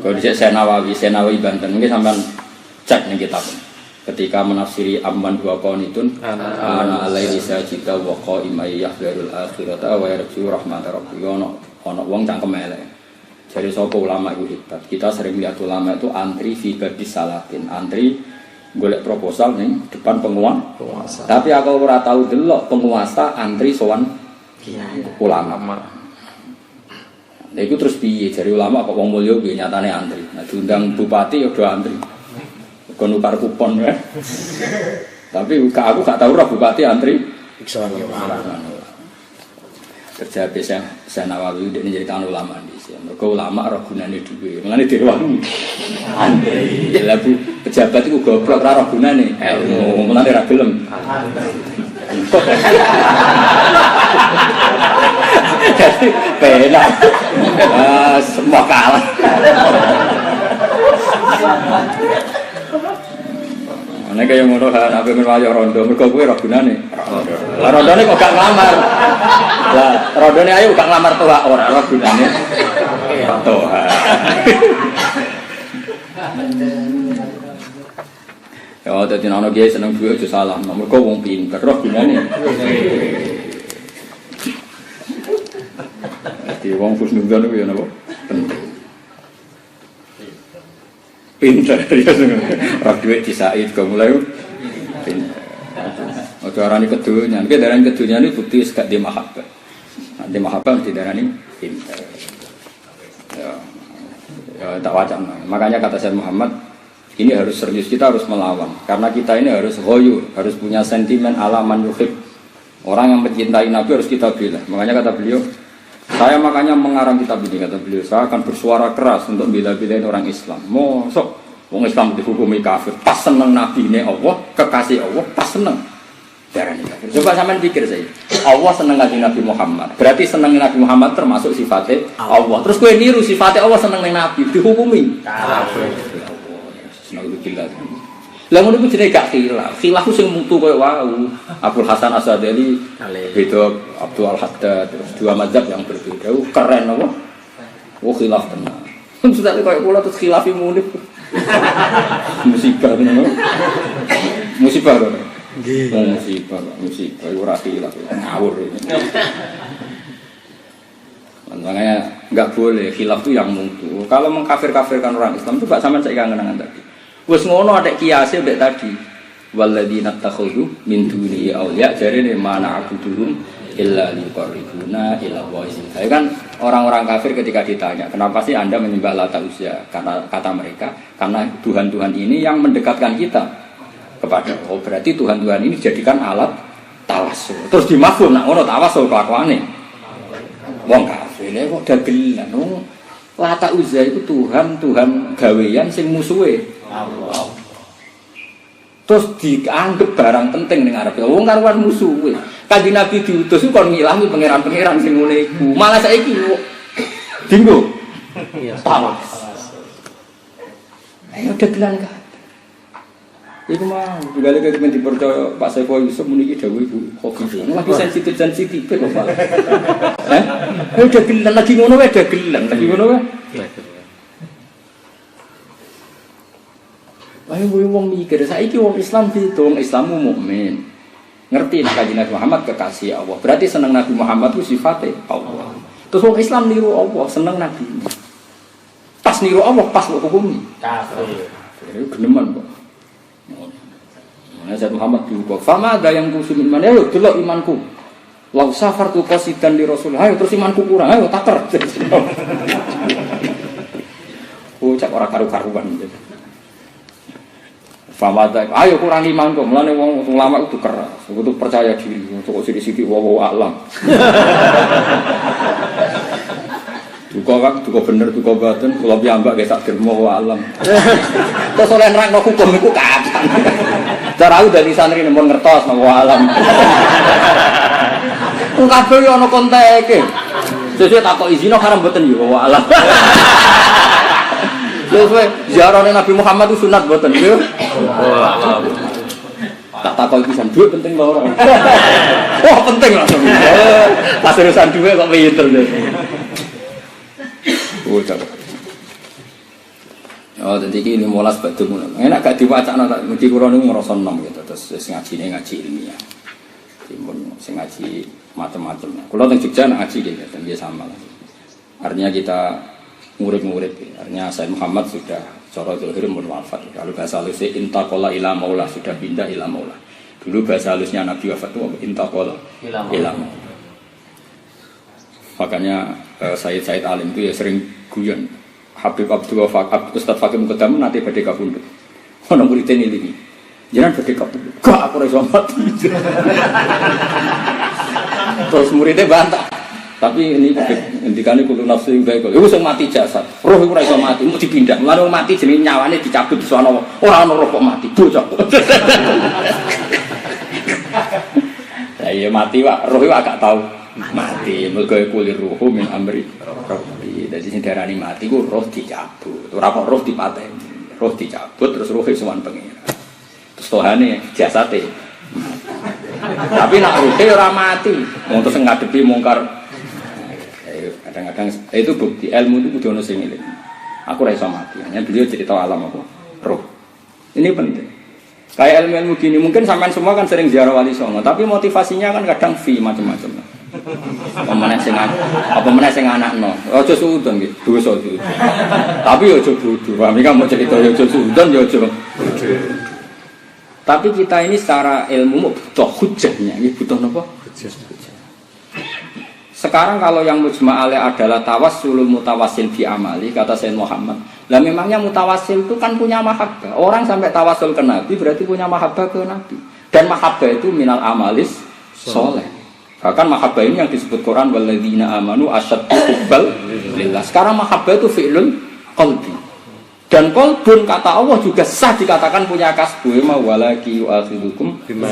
Kalau dicek Senawawi Banten, mungkin sampean cek ning kitab. Ketika menafsiri amman dua qanitun ana alaihi sajida wa qaima yahdharul akhirata wa yarju rahmatar rabbi ono wong cangkem elek. Jadi sapa ulama itu hebat. Kita sering lihat ulama itu antri fi babis salatin, antri golek proposal ning depan penguasa. Tapi aku ora tahu delok penguasa antri sowan ulama. Nah itu terus piye jari ulama kok wong mulya piye nyatane antri. Nah diundang bupati ya do antri. Kon nukar kupon ya. Tapi aku gak tahu roh bupati antri iksan kerja biasa Senawawi ini jadi tangan ulama di sini. Mereka ulama roh gunane duwe. Mengane diruang antri. Ya Bu pejabat itu goblok ra roh gunane. Mengane ra gelem. Jadi penak. Semua kalah. Nek kaya ngono kan ape menwayo rondo mergo kowe ra gunane. Lah rondone kok gak nglamar. Lah rondone ayo gak nglamar tuwa ora ra gunane. Toha. Ya dadi ana kiai seneng duwe aja salah. Mergo wong pinter ra gunane. Dadi wong husnudzon kuwi ya napa? Penting. Pinter ya seneng. Ora duwe disaid kok mulai pinter. Ojo arani kedunya, nek darani kedunya ini bukti gak di mahabbah. Di mahabbah didarani pinter. Ya tak wacana. Makanya kata Syekh Muhammad, ini harus serius, kita harus melawan. Karena kita ini harus ghayu, harus punya sentimen ala man yuhib. Orang yang mencintai Nabi harus kita bela. Makanya kata beliau, saya makanya mengarang kitab ini, kata beliau, saya akan bersuara keras untuk bela-belain orang Islam. Mosok wong Islam dihukumi kafir, pas seneng Nabi ini Allah, kekasih Allah, pas seneng darani kafir. Coba sampean pikir saya, Allah seneng Nabi Muhammad, berarti seneng Nabi Muhammad termasuk sifatnya Allah. Terus kowe niru sifatnya Allah seneng Nabi, dihukumi kafir. Seneng gila. Lah ngono iku jenenge gak khilaf. Khilaf ku sing mutu koyo wau. Abdul Hasan Asadali beda Abdul Haddad, terus dua mazhab yang berbeda. Keren apa? Oh khilaf tenan. Sudah koyo kula terus khilafi munif. Musibah ngono. Musibah lho. Nggih. Musibah ora khilaf. Ngawur ini. Makanya enggak boleh khilaf itu yang mutu. Kalau mengkafir-kafirkan orang Islam coba sampean saya kangen tadi. Wes ngono ada kiase mbek tadi. Walladzina takhudhu min duni awliya jarene mana abuduhum illa liqarribuna ila waisin. Saya kan orang-orang kafir ketika ditanya, "Kenapa sih Anda menyembah Lata Uzza?" Kata mereka, "Karena tuhan-tuhan ini yang mendekatkan kita kepada Allah." Oh, berarti tuhan-tuhan ini dijadikan alat tawassul. Terus dimafhum nak ngono tawassul kelakuane. Wong kafir kok dagelan. Lata Uzza itu Tuhan gawean sing musuhe Allah. Terus dianggap barang penting ning arep. Wong karuan musuhe. Kanjeng Nabi diutus iku kon ngilangi pangeran-pangeran sing ngene iku. Malah saiki dinggo. Iya, tawas. Ayo dagelan ka. Iku mah juga lagi kemen dipercaya Pak Saiful Yusuf muni iki dawuh Ibu Khofifah. Lagi sensitif kok Pak. Udah gelan lagi ngono wae udah gelan lagi ngono wae. Ayo wong mikir saiki wong Islam diitung Islammu mukmin. Ngerti nek Kanjeng Nabi Muhammad kekasih Allah. Berarti seneng Nabi Muhammad itu sifatnya Allah. Terus wong Islam niru Allah, seneng Nabi. Pas niru Allah, pas kok hukumi. Kafir. Itu geneman kok. Nah, Sayyid Muhammad diubah. Fama ada yang kusumin iman. Ayo delok imanku. Lau safartu qasidan li Rasul. Ayo terus imanku kurang. Ayo taker. Oh, cak ora karu-karuan. Fama ada. Ayo kurang imanku. Mulane wong ulama itu keras. Kudu percaya diri. Kok sithik-sithik wa alam. Duka bener, duka batin, kalau piyambak gak tak dermo wa alam. Terus oleh nerangno hukum iku kapan? Cara aku dadi santri nempun ngertos wa alam. Ku kabeh yo ana konteke. Sesuk takok izin haram mboten yo wa alam. Terus ziarah Nabi Muhammad itu sunat mboten yo. Wa alam. Tak takoi pisan duit penting lho ora. Wah penting langsung. Pas urusan duit kok pinter lho. Oh, jadi ini molas batu mulai. Enak gak diwacana tak mesti kurang itu ngerasa enam gitu. Terus ngaji ilmiah. Timbun ngaji macam-macam. Kalau teng Jogja ngaji gitu, dan dia sama lah. Artinya kita murid-murid. Artinya Sayyid Muhammad sudah cara zahir mun wafat. Kalau bahasa halusnya intaqala ila maula sudah pindah ila maula. Dulu bahasa halusnya Nabi wafat itu intaqala ila maula. Makanya Said Alim itu ya sering guyon. Habib Abdul Wafaq, Ustaz Fakih Muqaddam nanti badhe kapundhut. Ono murid ini. Jangan badhe kapundhut. Gak aku ora iso mati. Terus muridnya bantah. Tapi ini ngendikane kulo nafsu udah kok. Iku sing mati jasad. Roh iku ora iso mati, mesti dipindah. Mulane mati jenenge nyawane dicabut sono. Ora ono roh kok mati. Bocah. Lah iya mati Pak, roh iku agak tahu mati. Mergo kulir ruhu min amri Rabbi. Dadi sing darani mati ku roh dicabut. Ora kok roh dipateni. Roh dicabut terus roh sowan pengira. Terus tohane jasate. Tapi nak ruhe ora mati. Wong terus ngadepi mungkar. Kadang-kadang itu bukti ilmu itu kudu ono sing ngiling. Aku ora iso mati. Hanya beliau cerita alam apa? Roh. Ini penting. Kayak ilmu gini mungkin sampean semua kan sering ziarah Wali Songo, tapi motivasinya kan kadang macam-macam. Apa meneh sing anakno. Aja suudon nggih, dosa itu. Tapi aja bodoh. Paham iki mau cerita aja suudon ya aja. Tapi kita ini secara ilmu butuh hujahnya, ini butuh apa? Hujah. Sekarang kalau yang mujma' alaih adalah tawassulul mutawassil bi amali, kata Sayyid Muhammad. Lah memangnya mutawassil itu kan punya mahabbah. Orang sampai tawassul ke Nabi berarti punya mahabbah ke Nabi. Dan mahabbah itu minal amalis soleh. Bahkan mahabbah ini yang disebut Quran walladzina amanu asyaddu hubbal lillah. Sekarang mahabbah itu fi'lun qalbi. Dan qalbun kata Allah juga sah dikatakan punya kasbu. Ma walaki yu'akhidukum bima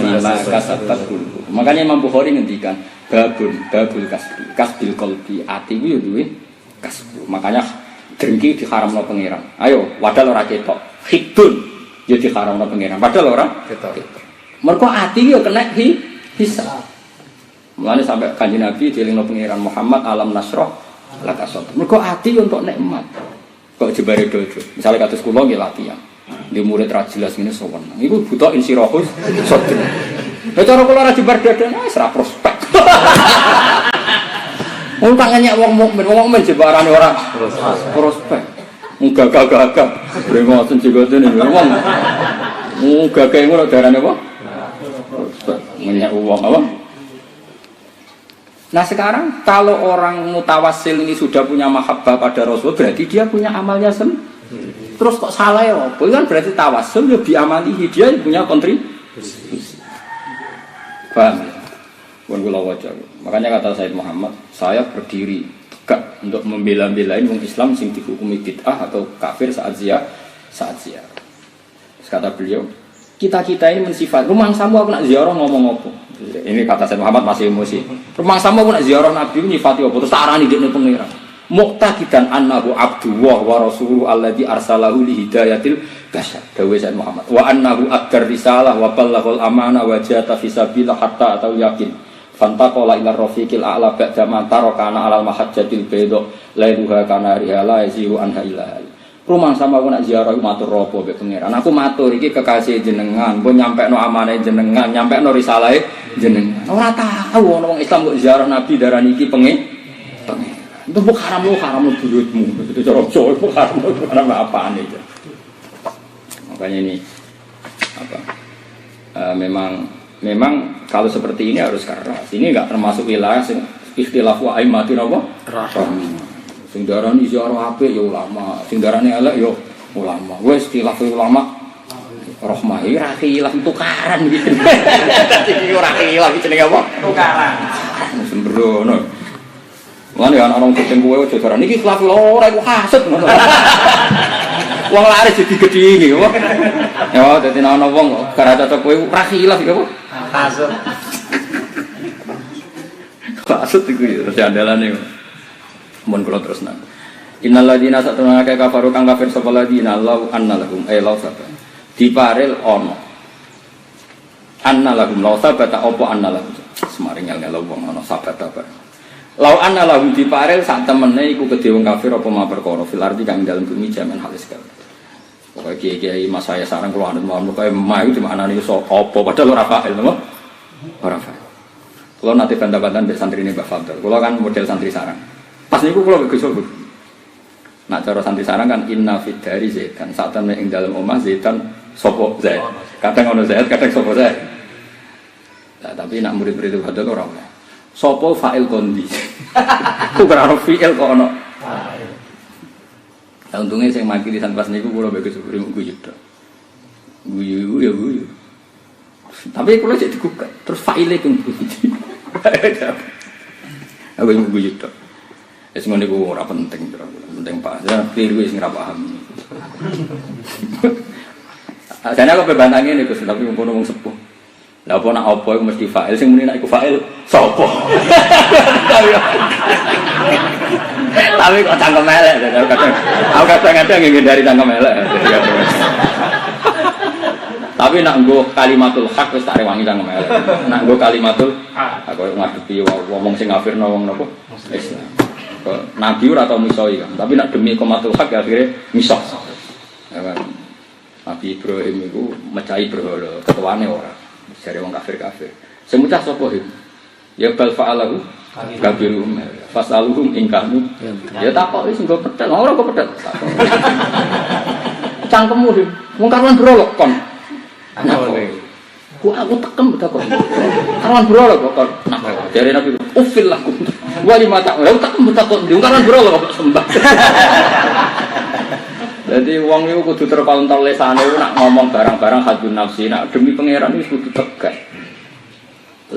kasabat qulubukum. Makanya Imam Bukhari ngendikan babul kasbil qalbi ati ku yo duwe kasbu. Makanya drengki diharamno pangeran. Ayo padahal ora ketok. Hidun yo diharamno pangeran. Padahal ora ketok. Mergo ati yo kena hisab. Mulane sampai Kanjeng Nabi dielingno pangeran Muhammad alam nasrah lakasot. Mergo ati yo untuk nikmat. Kok jebare dojo. Misale kados kula nggih latihan. Di murid ra jelas ngene sowan. Iku buta insirahus sodro. Lah cara kula ra jebar dadan wis ra prospek. Wong tak ngenyek wong mukmin jebarane ora prospek. Gagah-gagah. Bremosen jigoten iki wong. Gagah ngono darane apa? Prospek. Ngenyek wong apa? Nah sekarang kalau orang mutawassil ini sudah punya mahabbah pada Rasul berarti dia punya amalnya sendiri. Terus kok salah ya? Kan berarti tawassul ya biamalihi, dia punya kontribusi. Paham ya? Wajah. Makanya kata Sayyid Muhammad, saya berdiri tegak untuk membela-belain orang Islam sing dihukumi bid'ah atau kafir saat ziarah. Kata beliau, kita ini mensifat rumah samu aku nak ziarah ngomong apa? Ini kata Sayyid Muhammad masih emosi. Rumah samu aku nak ziarah Nabi nyifati apa? Terus arani dekne pangeran. muqtaqidan annahu abdullah wa rasuluhu alladzi arsalahu li hidayatil basyar dawe Sayyid Muhammad wa annahu addar risalah wa ballaghal amanah wa jahada fi sabilillah hatta atal yakin fantaqala ila rafiqil a'la ba'da ma tarakana alal mahajjatil bayda lailuha kana rihala yazihu anha ilal rumang sama aku nak ziarah matur ropo mbek pangeran aku matur iki kekasih jenengan pun nyampekno amanah jenengan nyampekno risalah jenengan ora tahu ana wong Islam kok ziarah nabi darani iki pengen itu haram lo burutmu itu cara Jawa itu haram apaan itu makanya ini apa memang kalau seperti ini harus keras ini enggak termasuk wilayah ikhtilaf wa aimatin apa sing darani ziarah apik ya ulama sing darani elek ya ulama wis ikhtilaf ulama rahmah ra khilaf tukaran gitu iki ora khilaf jenenge apa tukaran sembrono. Lan ya ana wong kucing kowe aja darani iki khilaf ora iku hasud ngono. Wong laris jadi gedhi iki kok. Ya dadi ana wong gara cocok kowe ora khilaf iki apa? Hasud. Hasud iku ya terus andalane. Mun kula terusna. Innal ladina satuna kafaru kang kafir sapa ladina law annalahum law sabata. Diparil ana. Annalahum law sabata apa annalahum. Semaring ngel wong ana sabata apa. Lau anna lahum diparel sak temene iku kedhe wong kafir apa ma perkara fil ardi kang dalem bumi jaman halis kal. Pokoke kiai mas saya sareng kula anut mawon pokoke ma iku dimaknani iso apa padahal ora fa'il napa? Ora fa'il. Kula nate bantah-bantahan mbek santrine Mbak Fadl. Kula kan model santri sareng. Pas niku kula Gus Sobur. Nak cara santri sareng kan inna fid dari zaitan sak temene ing dalem omah zaitan sapa zaid. Kadang ono zaid, kadang sapa zaid. Nah, tapi nak murid-murid Fadl ora oleh. Sopo fa'il kondi. Ku ora fi'il kok ono. Lah untunge sing mati di pas niku kula bagus guyu tok. Guyu ya guyu. Tapi kula cek digugat terus fa'ile ku bunyi. Aku guyu tok. Wis ngene ku ora penting terus. Penting Pak. Ya keliru sing ora paham. Ajane aku bebantang ngene Gus, tapi mumpun wong sepuh. Lah apa nak apa iku mesti fa'il sing muni nek iku fa'il sapa? Tapi kok cangkem elek kadang-kadang ngindari cangkem elek. Tapi nak nggo kalimatul haq wis tak rewangi cangkem elek. Nak nggo kalimatul aku ngadepi wong sing ngafirno wong napa? Islam. Nabi ora tau misoi kan, tapi nak demi kalimatul haq akhire misah. Nabi Ibrahim iku mecahi berhala, ketuane ora. Jare wong kafir-kafir. Sing mucah sapa iki? Ya bal fa'alahu kabiruhum fasaluhum in kanu. Ya takoki sing go pedhel, ora kok pedhel. Cangkemmu iki. Wong karuan brolok kon. Aku tekem takon. Karuan brolok kok. Jare Nabi ufil lakum. Wa lima tak. Aku tekem takon. Wong karuan brolok kok sembah. Jadi wong itu kudu terkontrol lesane nak ngomong barang-barang hadun nafsi nak demi pangeran itu kudu tegas.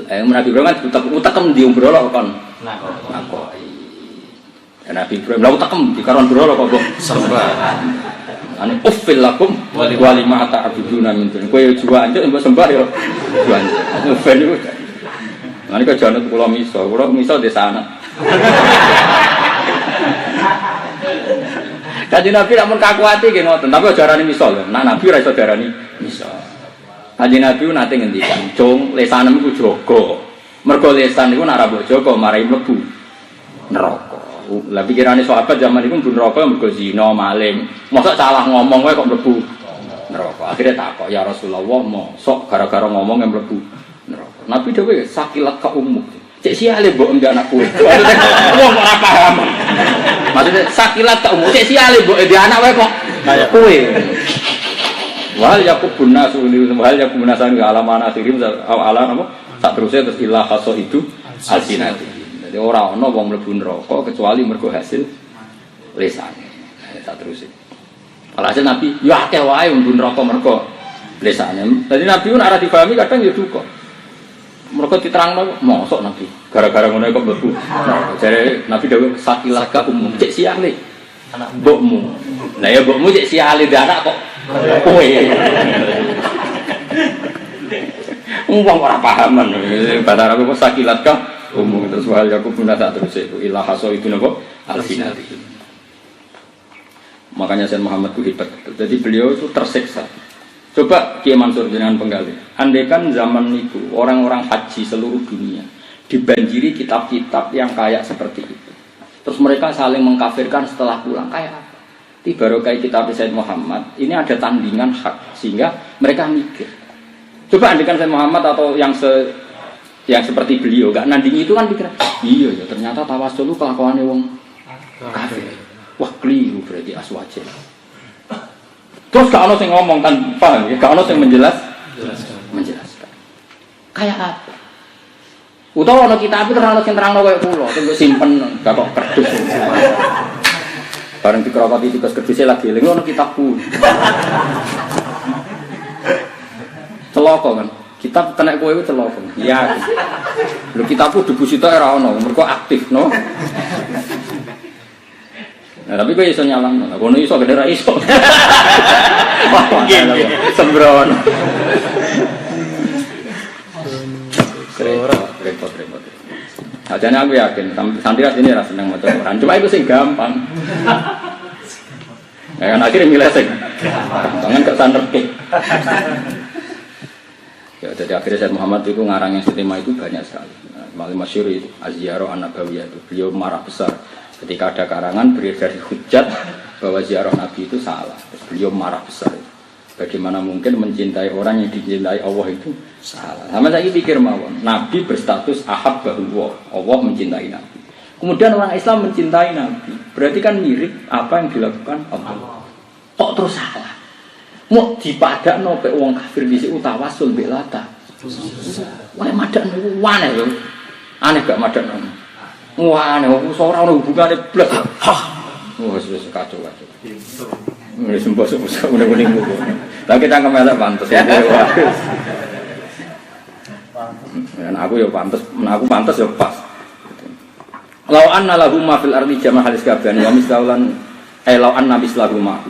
Nabi Ibrahim kan utekem di umbrolo kon. Nakoi. Nabi Ibrahim lalu tekem di karuan umbrolo kok sembah. Ane ufil lakum wa lima ta'buduna min dun. Kowe juwa anjuk mbok sembah ya. Juwan. Ufil iku. Nane kok janut kula miso desana. Kanjeng Nabi namun kaku ati nggih ngoten, tapi aja darani misal. Nah Nabi ora iso darani misal. Kanjeng Nabi nate ngendikan, "Cung, lesanem iku jaga." Mergo lesan iku nek ora mbok jaga marai mlebu neraka. Lah pikirane sahabat zaman iku mlebu neraka mergo zina, maling. Mosok salah ngomong wae kok mlebu neraka. Akhire takok, "Ya Rasulullah, mosok gara-gara ngomong yang mlebu neraka." Nabi dhewe sakilat ka ummu. Cek siale mbok ndek anakku. Wong ora paham. Maksudnya sakilat tak umum, cek siale mbok ndek anak wae kok kaya kowe. Wal yakubun nasu li wal yakubun nasan ke alamana sirim ala apa? Sak terusé terus ilah khaso itu alsinati. Jadi ora ana wong mlebu neraka kecuali mergo hasil lesane. Sak terusé. Alhasil Nabi yo akeh wae mlebu neraka mergo lesane. Dadi Nabi ora dipahami kadang ya duka. Mereka diterangno mosok Nabi gara-gara ngono kok mlebu. Jare Nabi dawuh sakilaka umum cek siale anak mbokmu. Lah ya mbokmu cek siale dhe anak kok kowe. Wong ora pahaman. Bahasa Arab kok sakilaka umum. Terus wahal Yakub guna tak terus itu ilah haso itu nopo alfinati. Makanya Sayyid Muhammad itu hebat. Jadi beliau itu tersiksa. Coba Kiai Mansur dengan penggali. Andaikan zaman itu orang-orang haji seluruh dunia dibanjiri kitab-kitab yang kayak seperti itu. Terus mereka saling mengkafirkan setelah pulang kayak apa? Di barokah kitab Sayyid Muhammad ini ada tandingan hak sehingga mereka mikir. Coba andaikan Sayyid Muhammad atau yang seperti beliau gak nandingi itu kan pikir, iya ya ternyata tawasul itu kelakuannya wong kafir. Wah keliru berarti aswajen. Terus gak ada yang ngomong kan, paham ya? Gak ada yang menjelaskan. Kayak apa? Utawa ana kitab itu terang sing terangno koyo kula, tunggu simpen gak kok kerdus. Bareng dikrokoti tugas kerduse lagi eling ana kitabku. Celaka kan. Kitab kena kowe iku celaka. Iya. Lho kitabku deposito ora ono, mergo aktif no. Nah, tapi kok iso nyalang, kono iso gede ra iso. Sembrono. Repot. Ajane aku yakin santri asline ra seneng maca Quran. Cuma itu sing gampang. Ya kan akhirnya milih sing gampang kan nerkik. Ya jadi akhirnya Sayyid Muhammad itu ngarang yang setima itu banyak sekali. Malah masyhur itu Az-Ziyarah An-Nabawiyah itu. Beliau marah besar ketika ada karangan beredar dari hujat bahwa ziarah Nabi itu salah. Terus beliau marah besar. Bagaimana mungkin mencintai orang yang dicintai Allah itu salah. Sama saya pikir mawon, Nabi berstatus ahabbahullah, Allah mencintai Nabi. Kemudian orang Islam mencintai Nabi, berarti kan mirip apa yang dilakukan Allah. Kok terus salah? Mau dipadakno pe wong kafir dhisik utawasul mbek Lata. Wah madakno aneh lho. Aneh gak madakno. Wah aneh ora ono hubungane blas. Oh wis kacau. Ini sembah-sembah udah-udah ngumpul. Tapi kita kemelak pantas ya. Dan aku ya pantas ya pas. Lau anna lahum ma fil ardi jama' halis kaban wa mislaulan lau anna mislahu ma.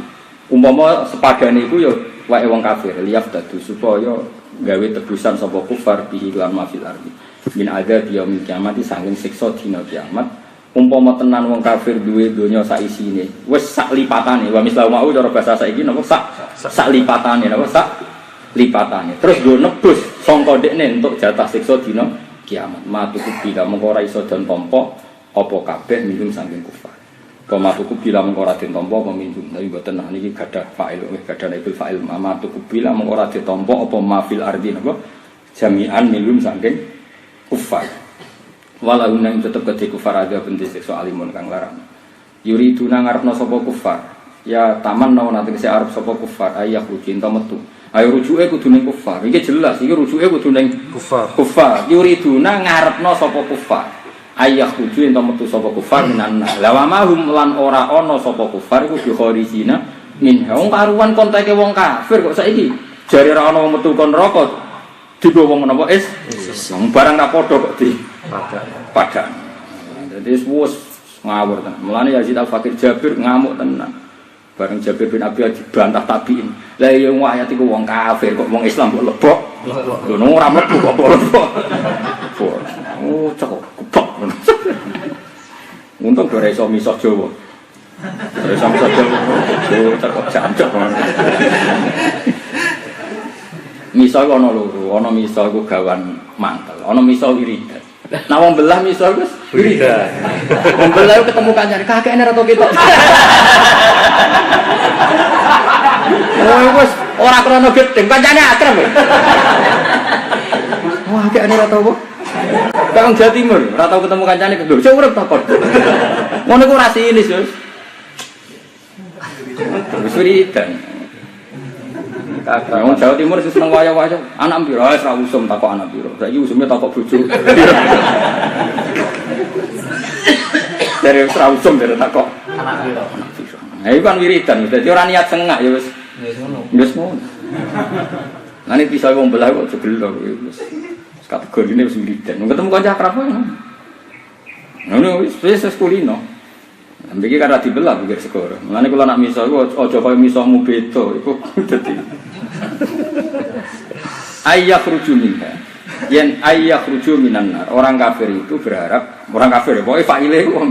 Umpama sepadane iku ya wae wong kafir liyaf dadu supaya gawe tebusan sapa kufar bihi lan ma fil ardi. Min ada yaumil kiamat saking siksa dina kiamat. Umpama tenan wong kafir duwe donya sak isine wis sak lipatane wa mislahu mau cara bahasa saiki napa sak lipatane napa sak lipatane terus go nebus sangka dekne entuk jatah siksa dina kiamat matuku bila mengko ora iso den tampa apa kabeh minum saking kufar matuku bila mengko ora den tampa apa minum tapi mboten nah niki gadah fa'il gadah naibul fa'il matuku bila mengko ora ditampa apa mafil ardi napa jami'an minum saking kufar walau nang tetep gede kufar ada bentuk seksual alimun kang larang. Yuri itu nang arepno sapa kufar. Ya taman nang nanti se arep sapa kufar ayah cinta metu. Ayo rujuke kudu ning kufar. Iki jelas iki rujuke kudu ning kufar. Kufar. Yuri itu nang ngarepno sapa kufar. Ayah cinta metu sapa kufar minan. Lawamahum lan ora ana sapa kufar iku bikhorizina min. Wong karuan konteke wong kafir kok saiki jare ora ana metu kon neraka. Dibawa wong napa is? Wong barang ra padha kok di padang. Jadi wis ngawur tenan. Mulane Yazid Al-Fakir Jabir ngamuk tenan. Bareng Jabir bin Abi dibantah tabiin. Lah ya wong ayat iku wong kafir kok wong Islam kok lebok. Lho ora mlebu kok lebok. Oh, cok kebok. Untung ora iso misah Jawa. Ora iso misah Jawa. Oh, cok jancuk. Misah ana loro, ana misah iku gawan mantel, ana misah wiridan. Nah wong belah misal wis wiridan. Wong belah ketemu kancane kakekne ra to ketok. Oh wis ora krono gedeng kancane akrem. Wah kakekne ra to apa? Kang Jawa Timur ora tau ketemu kancane kendul. Sing urip to kok. Ngono ku rasinis wis. Wis wiridan. Wong Jawa Timur sing seneng wayah-wayah, anak piro wis ra usum takok anak piro. Saiki usume takok bojo. Dari ra usum dari takok anak piro. Ha iku kan wiridan, dadi ora niat sengak ya wis. Wis ngono. Lah nek bisa wong belah kok jebel wis. Kategorine wis wiridan. Ketemu kanca akrab ngono. Ngono wis kulino. Ambek iki karena dibelah pikir segoro. Mulane kula nak misah iku aja kaya misahmu beda iku dadi ayah rujuminha. Yen ayyakhruju minan nar. Orang kafir itu berharap, orang kafir ya, pokoknya fa'ile wong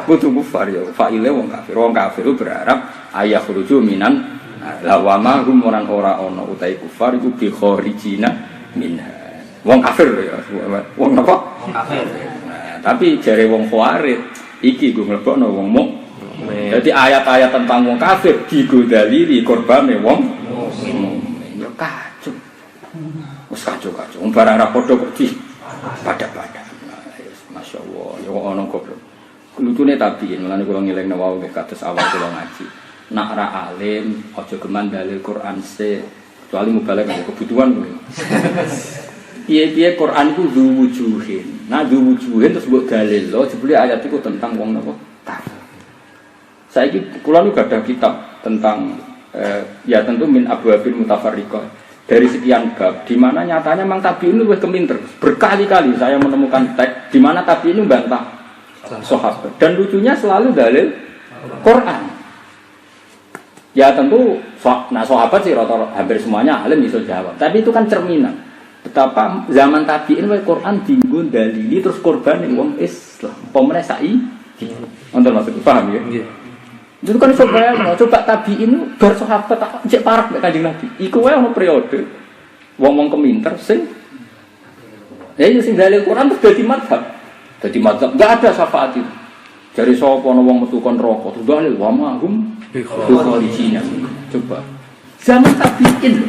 kudu kufar ya. Fa'ile wong kafir. Wong kafir itu berharap ayyakhruju minan nar. La wa ma hum ora ana utai kufar iku bi kharijina minha. Wong kafir ya. Wong apa? Wong kafir. Nah, tapi jare wong khawarij iki gue mlebokno wong mukmin. Jadi ayat-ayat tentang wong kafir digodaliri korbane wong mukmin. Ya kacau. Wes kacau. Barang ra padha kok di pada-pada. Masyaallah, ya kok ana goblok. Lucune tabiin, mulane kula ngelingno wae kados awal kula ngaji. Nak ra alim, aja geman dalil Quran se, kecuali mubalek kebutuhan kuwi. Piye-piye Quran iku wujuhin. Nah, wujuhin terus mbok dalil lho, jebule ayat iku tentang wong napa? Kafir. Saiki kula nu gadah kitab tentang ya tentu min abwabil mutafarriqah. Dari sekian bab, di mana nyatanya Mang Tabi'in lebih keminter. Berkali-kali saya menemukan teks di mana Tabi'in membantah sahabat. Dan lucunya selalu dalil Quran. Ya tentu, nah sahabat sih rata-rata hampir semuanya alim bisa jawab. Tapi itu kan cerminan. Betapa zaman Tabi'in Quran dinggo dalili terus korban yang wong Islam. Pemenang sa'i. Untuk maksudnya paham ya? Itu kan coba tabiin bar sahabat tak cek parek mek Kanjeng Nabi. Iku wae ono periode wong-wong keminter sing sing dalil Quran terus dadi mazhab. Dadi mazhab enggak ada syafaat itu. Dari sapa ono wong metu kon neraka terus dalil wa ma hum bi kharijina. Coba. Zaman tabiin lho.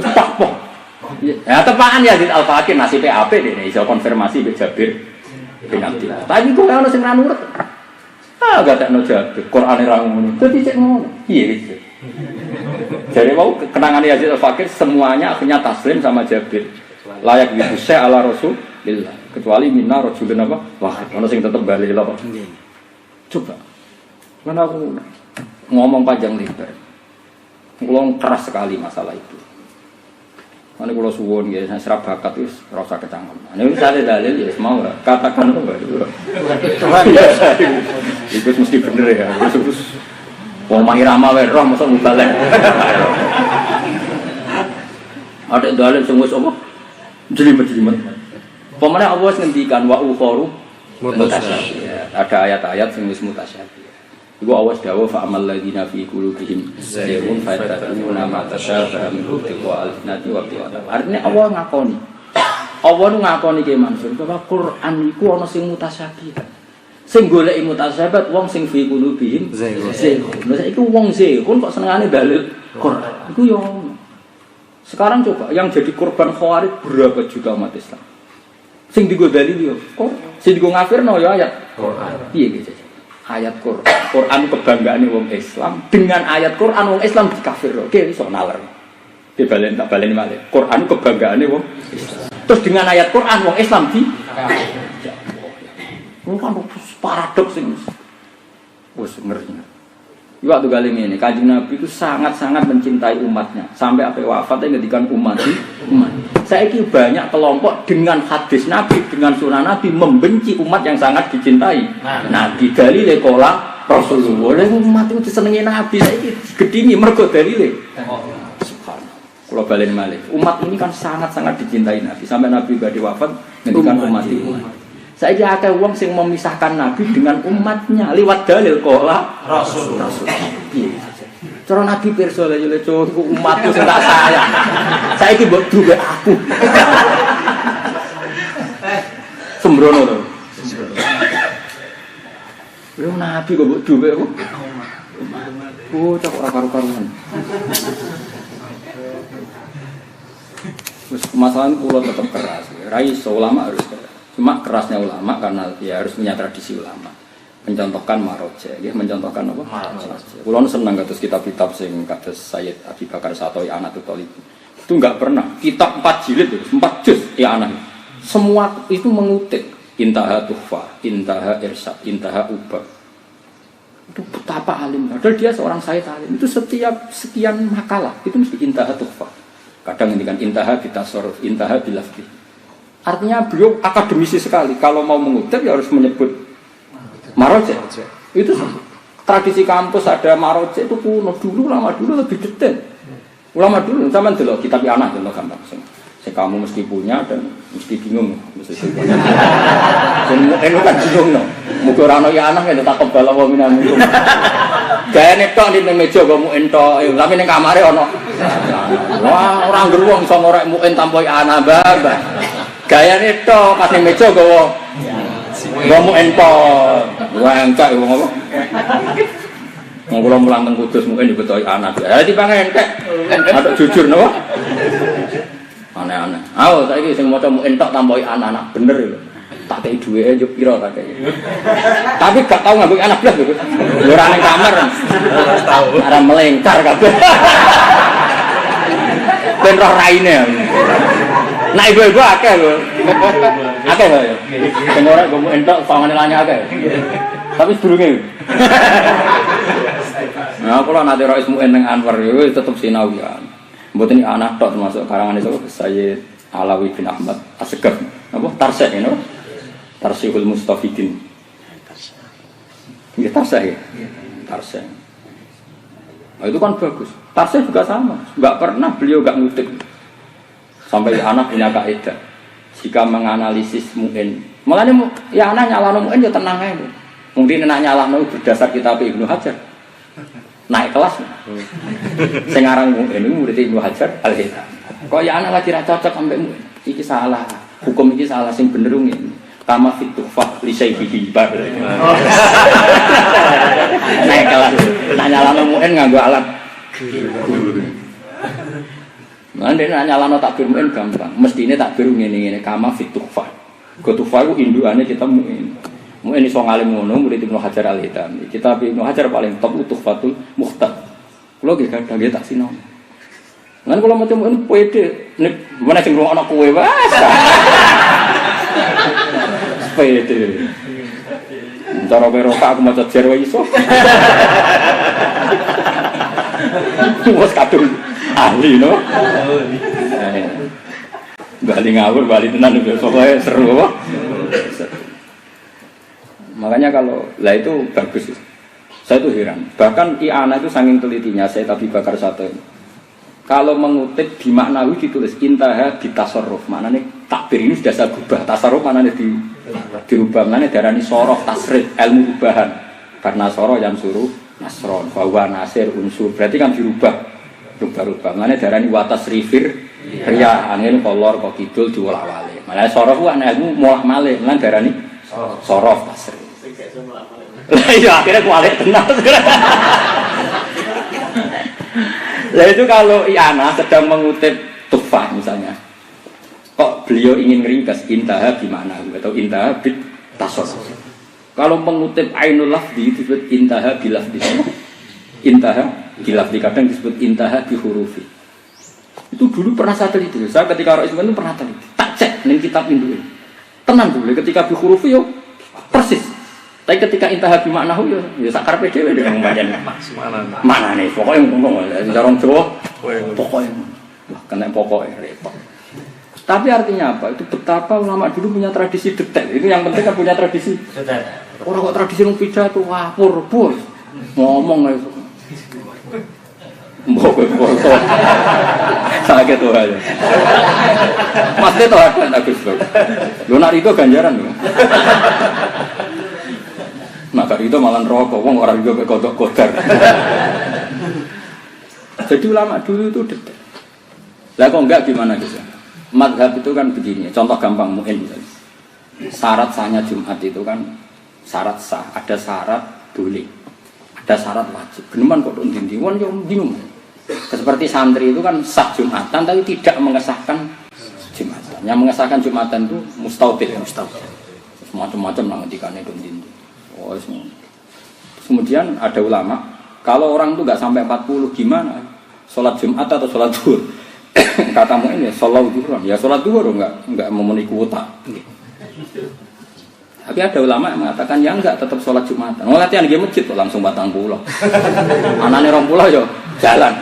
Wes takpo. Ya tepaan ya di Al-Faqih nasibe apik dene iso konfirmasi mbek Jabir bin Abdillah. Tapi kok ono sing ra nurut. Gak tak nojab, Quran yang ngono. Jadi cek ngono. Iya gitu. Jadi mau kenangan Yazid Al-Faqir semuanya akhirnya taslim sama Jabir. Layak dibusai ala Rasulillah. Kecuali minna rajulun apa? Wah, ono sing tetep bali lho. Coba. Mana aku ngomong panjang lebar. Ngomong keras sekali masalah itu. Mana kalau suwon ya, saya serap bakat itu rasa kecangkem. Ini saya dalil ya, mau katakan apa? Itu mesti bener ya. Terus, wong mahirama wae roh masa mubalek. Ada dalil semua apa? Jelimet. Pemenang Allah ngendikan wa ukharu mutasyabih. Ada ayat-ayat sing wis mutasyabih. Iku awas dawuh fa amal ladina fi qulubihim zaygun fa tatabuna ma tasyabaha min ibtiqa al-nati wa ibtiqa. Artinya Allah ngakoni. Allah nu ngakoni ke Mansur bahwa Quran iku ana sing mutasyabih. Sing goleki mutasyabat wong sing fi qulubihim zaygun. Lha saiki wong zaygun kok senengane dalil Quran. Iku yo sekarang coba yang jadi korban khawarij berapa juta umat Islam? Sing digo dalil yo. Sing digo ngafirno yo ayat Quran. Piye gitu? Ayat Quran kebanggaan wong Islam dengan ayat Quran wong Islam dikafir. Oke, iso nalar. Dibalen tak baleni malih. Quran kebanggaan wong Islam. Terus dengan ayat Quran wong Islam di kan paradoks ini. Wes ngeri. Waktu kali ini Kanjeng Nabi itu sangat-sangat mencintai umatnya sampai apa wafatnya ngedikan umat. Saiki banyak kelompok dengan hadis Nabi, dengan sunnah Nabi membenci umat yang sangat dicintai. Nabi dalile kola Rasulullah. Umat itu disenengi Nabi saiki gedhingi mergo dalile. Subhanallah. Kula balen malih. Umat ini kan sangat-sangat dicintai Nabi sampai Nabi badhe wafat ngedikan umat itu. Saiki akeh wong sing memisahkan Nabi dengan umatnya liwat dalil kola Rasul. Piye? Cara Nabi pirsa lha yo umatku sing tak sayang. Saiki mbok duwe aku. Sembrono to. Yo Nabi kok mbok duwe aku. Oh, cok ora karo-karuan. Wis masalah kula tetep keras. Ra iso ulama harus keras. Cuma kerasnya ulama karena ya harus punya tradisi ulama. Mencontohkan maroje, ya mencontohkan apa? Maroje. Kulo seneng kados kitab-kitab sing kados Sayyid Abi Bakar Sato'i Anatul Talib. Itu enggak pernah. Kitab 4 jilid, 4 juz ya anak. Semua itu mengutip intaha tuhfa, intaha irsyad, intaha ubah. Itu betapa alim. Padahal dia seorang Sayyid alim. Itu setiap sekian makalah itu mesti intaha tuhfa. Kadang ngendikan intaha bitasarruf, intaha bilafzi. Artinya beliau akademisi sekali. Kalau mau mengutip ya harus menyebut maroje. Itu tradisi kampus ada maroje itu kuno dulu, lama dulu lebih detail. Ulama dulu zaman dulu kitab anak contoh gampang. Sing kamu mesti punya dan mesti bingung. Mesti punya. Dan kan bingung no. Muga ora ono ya anak ya tak kebal apa minamu. Gayane tok di meja kok muin tok, tapi ning kamare ono. Wah, ora ngruwung iso ngorek muin tanpa anak mbah. Gayane tok pas ning meja gowo. Muin tok. Wah, engkak wong apa? Ngomong mulang teng Kudus mungkin dibetoki anak. Ya dipangan entek. Aduk jujur napa? Aneh-aneh. Ayo saiki sing maca entok tambahi anak-anak bener lho. Tak kei duwe yo pira tak kei. Tapi gak tau ngambek anak blas lho. Yo ora ning kamar. Tahu. Ora melengkar kabeh. Ben roh raine. Nah ibu-ibu akeh lho. Akeh lho. Sing ora ngomong entok pangane lanya akeh. Tapi sedurunge. Nah, kalau nanti Rais Mu'in yang Anwar itu tetap sinawian. Mboten iki anak tok termasuk karangan itu Sayyid Alawi bin Ahmad Asegaf. Apa? Tarsih ini, Tarsihul Mustafidin. Ya Tarsih ya? Tarsih. Nah, itu kan bagus. Tarsih juga sama. Enggak pernah beliau enggak ngutip. Sampai anak punya kaidah. Jika menganalisis Mu'in. Mulane ya anak nyalano Mu'in ya tenang aja. Mungkin anak nyalano berdasar kitab Ibnu Hajar. Naik kelas. Sing aran ini murid Ibnu Hajar Al-Haythami. Kok ya anak lagi ra cocok ambek iki salah. Hukum iki salah sing bener ngene. Kama fitufah li syaihi bar. Naik kelas. Nyalano muin nganggo alat. Mande nyalano takbir muin gampang. Mestine takbir ngene-ngene kama fitufah. Gotufah ku indukane kita muin. Mungkin iso ngalim ngono murid Ibnu Hajar Al-Haythami. Kitab Ibnu Hajar paling top Tuhfatul Mukhtar. Kulo nggih kadang nggih tak sinau. Lan kula maca mungkin pede nek mana sing ngrungokno kowe wae. Pede. Cara beroka aku maca jer wae iso. Wes kadung ahli no. Bali ngawur bali tenan pokoke seru apa? Makanya kalau lah itu bagus, saya itu heran. Bahkan I'anah itu saking telitinya saya Abi Bakar Sate. Kalau mengutip di maknawi ditulis intaha bitasarruf, maknanya takbir ini sudah saya ubah. Tasarruf maknanya dirubah, maknanya darani sorof tasrif ilmu ubahan. Karena sorof yang suruh nasron, bahwa nasir unsur berarti kan dirubah. Maknanya darani watas rifir ria angin kolor kok kidul diwolak-walik. Maknanya sorof itu ilmu molak malik, maknanya darani sorof tasrif. Iya akhirnya kualik tenang. Nah itu kalau I'anah sedang mengutip Tuhfah misalnya, kok beliau ingin ringkas intaha gimana atau intaha bit tasawuf. Kalau mengutip Ainul Lafzi disebut intaha bilafzi. Intaha bilafzi kadang disebut intaha bihurufi. Itu dulu pernah saya teliti. Saya ketika Rais itu pernah teliti. Tak cek ning kitab Hindu. Tenang dulu ketika bihurufi yo persis. Tapi ketika intaha bimaknahu ya sakar PDW dengan banyak mana nih pokoknya ngomong jarang Jawa pokoknya wah kena pokoknya repot. Tapi artinya apa? Itu betapa ulama dulu punya tradisi detail. Itu yang penting kan punya tradisi detail. Orang kok tradisi nung pidato wapur bos ngomong itu mbok foto sakit tuh aja mas itu ada bagus loh lo nak itu ganjaran loh. Maka itu malah rokok, wong orang juga berkodok kodar. Jadi ulama dulu itu detail. Lah kok enggak gimana gitu? Madhab itu kan begini, contoh gampang mungkin misalnya. Syarat sahnya Jumat itu kan syarat sah, ada syarat boleh, ada syarat wajib. Geneman kok dindi, wong yo bingung. Seperti santri itu kan sah Jumatan tapi tidak mengesahkan Jumatan. Yang mengesahkan Jumatan itu mustautil. Macam-macam lah ngendikane dindi. Oh, kemudian ada ulama, kalau orang itu nggak sampai 40 gimana? Sholat Jumat atau sholat Zuhur? Katamu ini sholat Zuhur, ya sholat Zuhur nggak memenuhi kuota. Tapi ada ulama yang mengatakan ya enggak tetap sholat Jumatan. Mau latihan di masjid tuh langsung 40. Anaknya 20 yo jalan.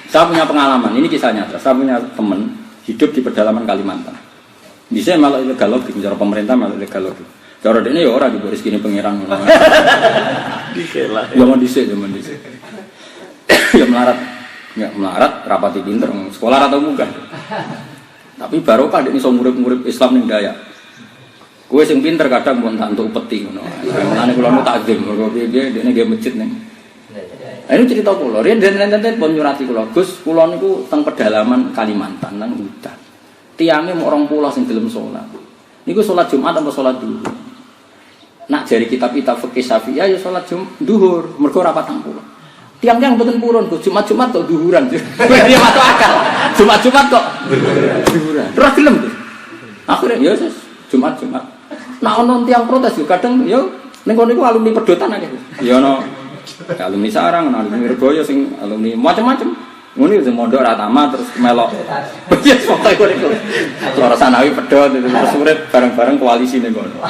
Saya punya pengalaman, ini kisah nyata. Saya punya teman hidup di pedalaman Kalimantan. Bisa malah ilegal lobby, bicara pemerintah malah ilegal lobby. Cara ini ya orang juga rezeki pengiran. Zaman dhisik. Ya melarat. Ya melarat rapati pinter sekolah atau bukan. Tapi barokah dek iso murid-murid Islam ning Dayak. Kowe sing pinter kadang pun tak entuk peti ngono. Mulane kula nu takzim mergo piye dekne nggih masjid ning. Ini cerita kula, riyen den pun nyurati kula, Gus, kula niku teng pedalaman Kalimantan nang hutan. Tiange mung 20 sing gelem salat. Niku salat Jumat apa salat duhur. Nak jari kitab-kitab fikih Syafi'iyah ya salat duhur, mergo ora 40. Tiang-tiang mboten purun, Gus, Jumat-Jumat kok duhuran. Dia masuk akal. Jumat-Jumat kok duhuran. Terus gelem, Gus. Akhire ya wis Jumat-Jumat. Nah ono tiang protes yo kadang yo ning kono iku alumni pedotan akeh. Ya ono alumni sarang, ono alumni Regoyo sing alumni macam-macam. Ngono sing mondok ra tamat terus melok. Wis pokoke kono iku. Ora sanawi pedhot terus urip bareng-bareng koalisi ning kono.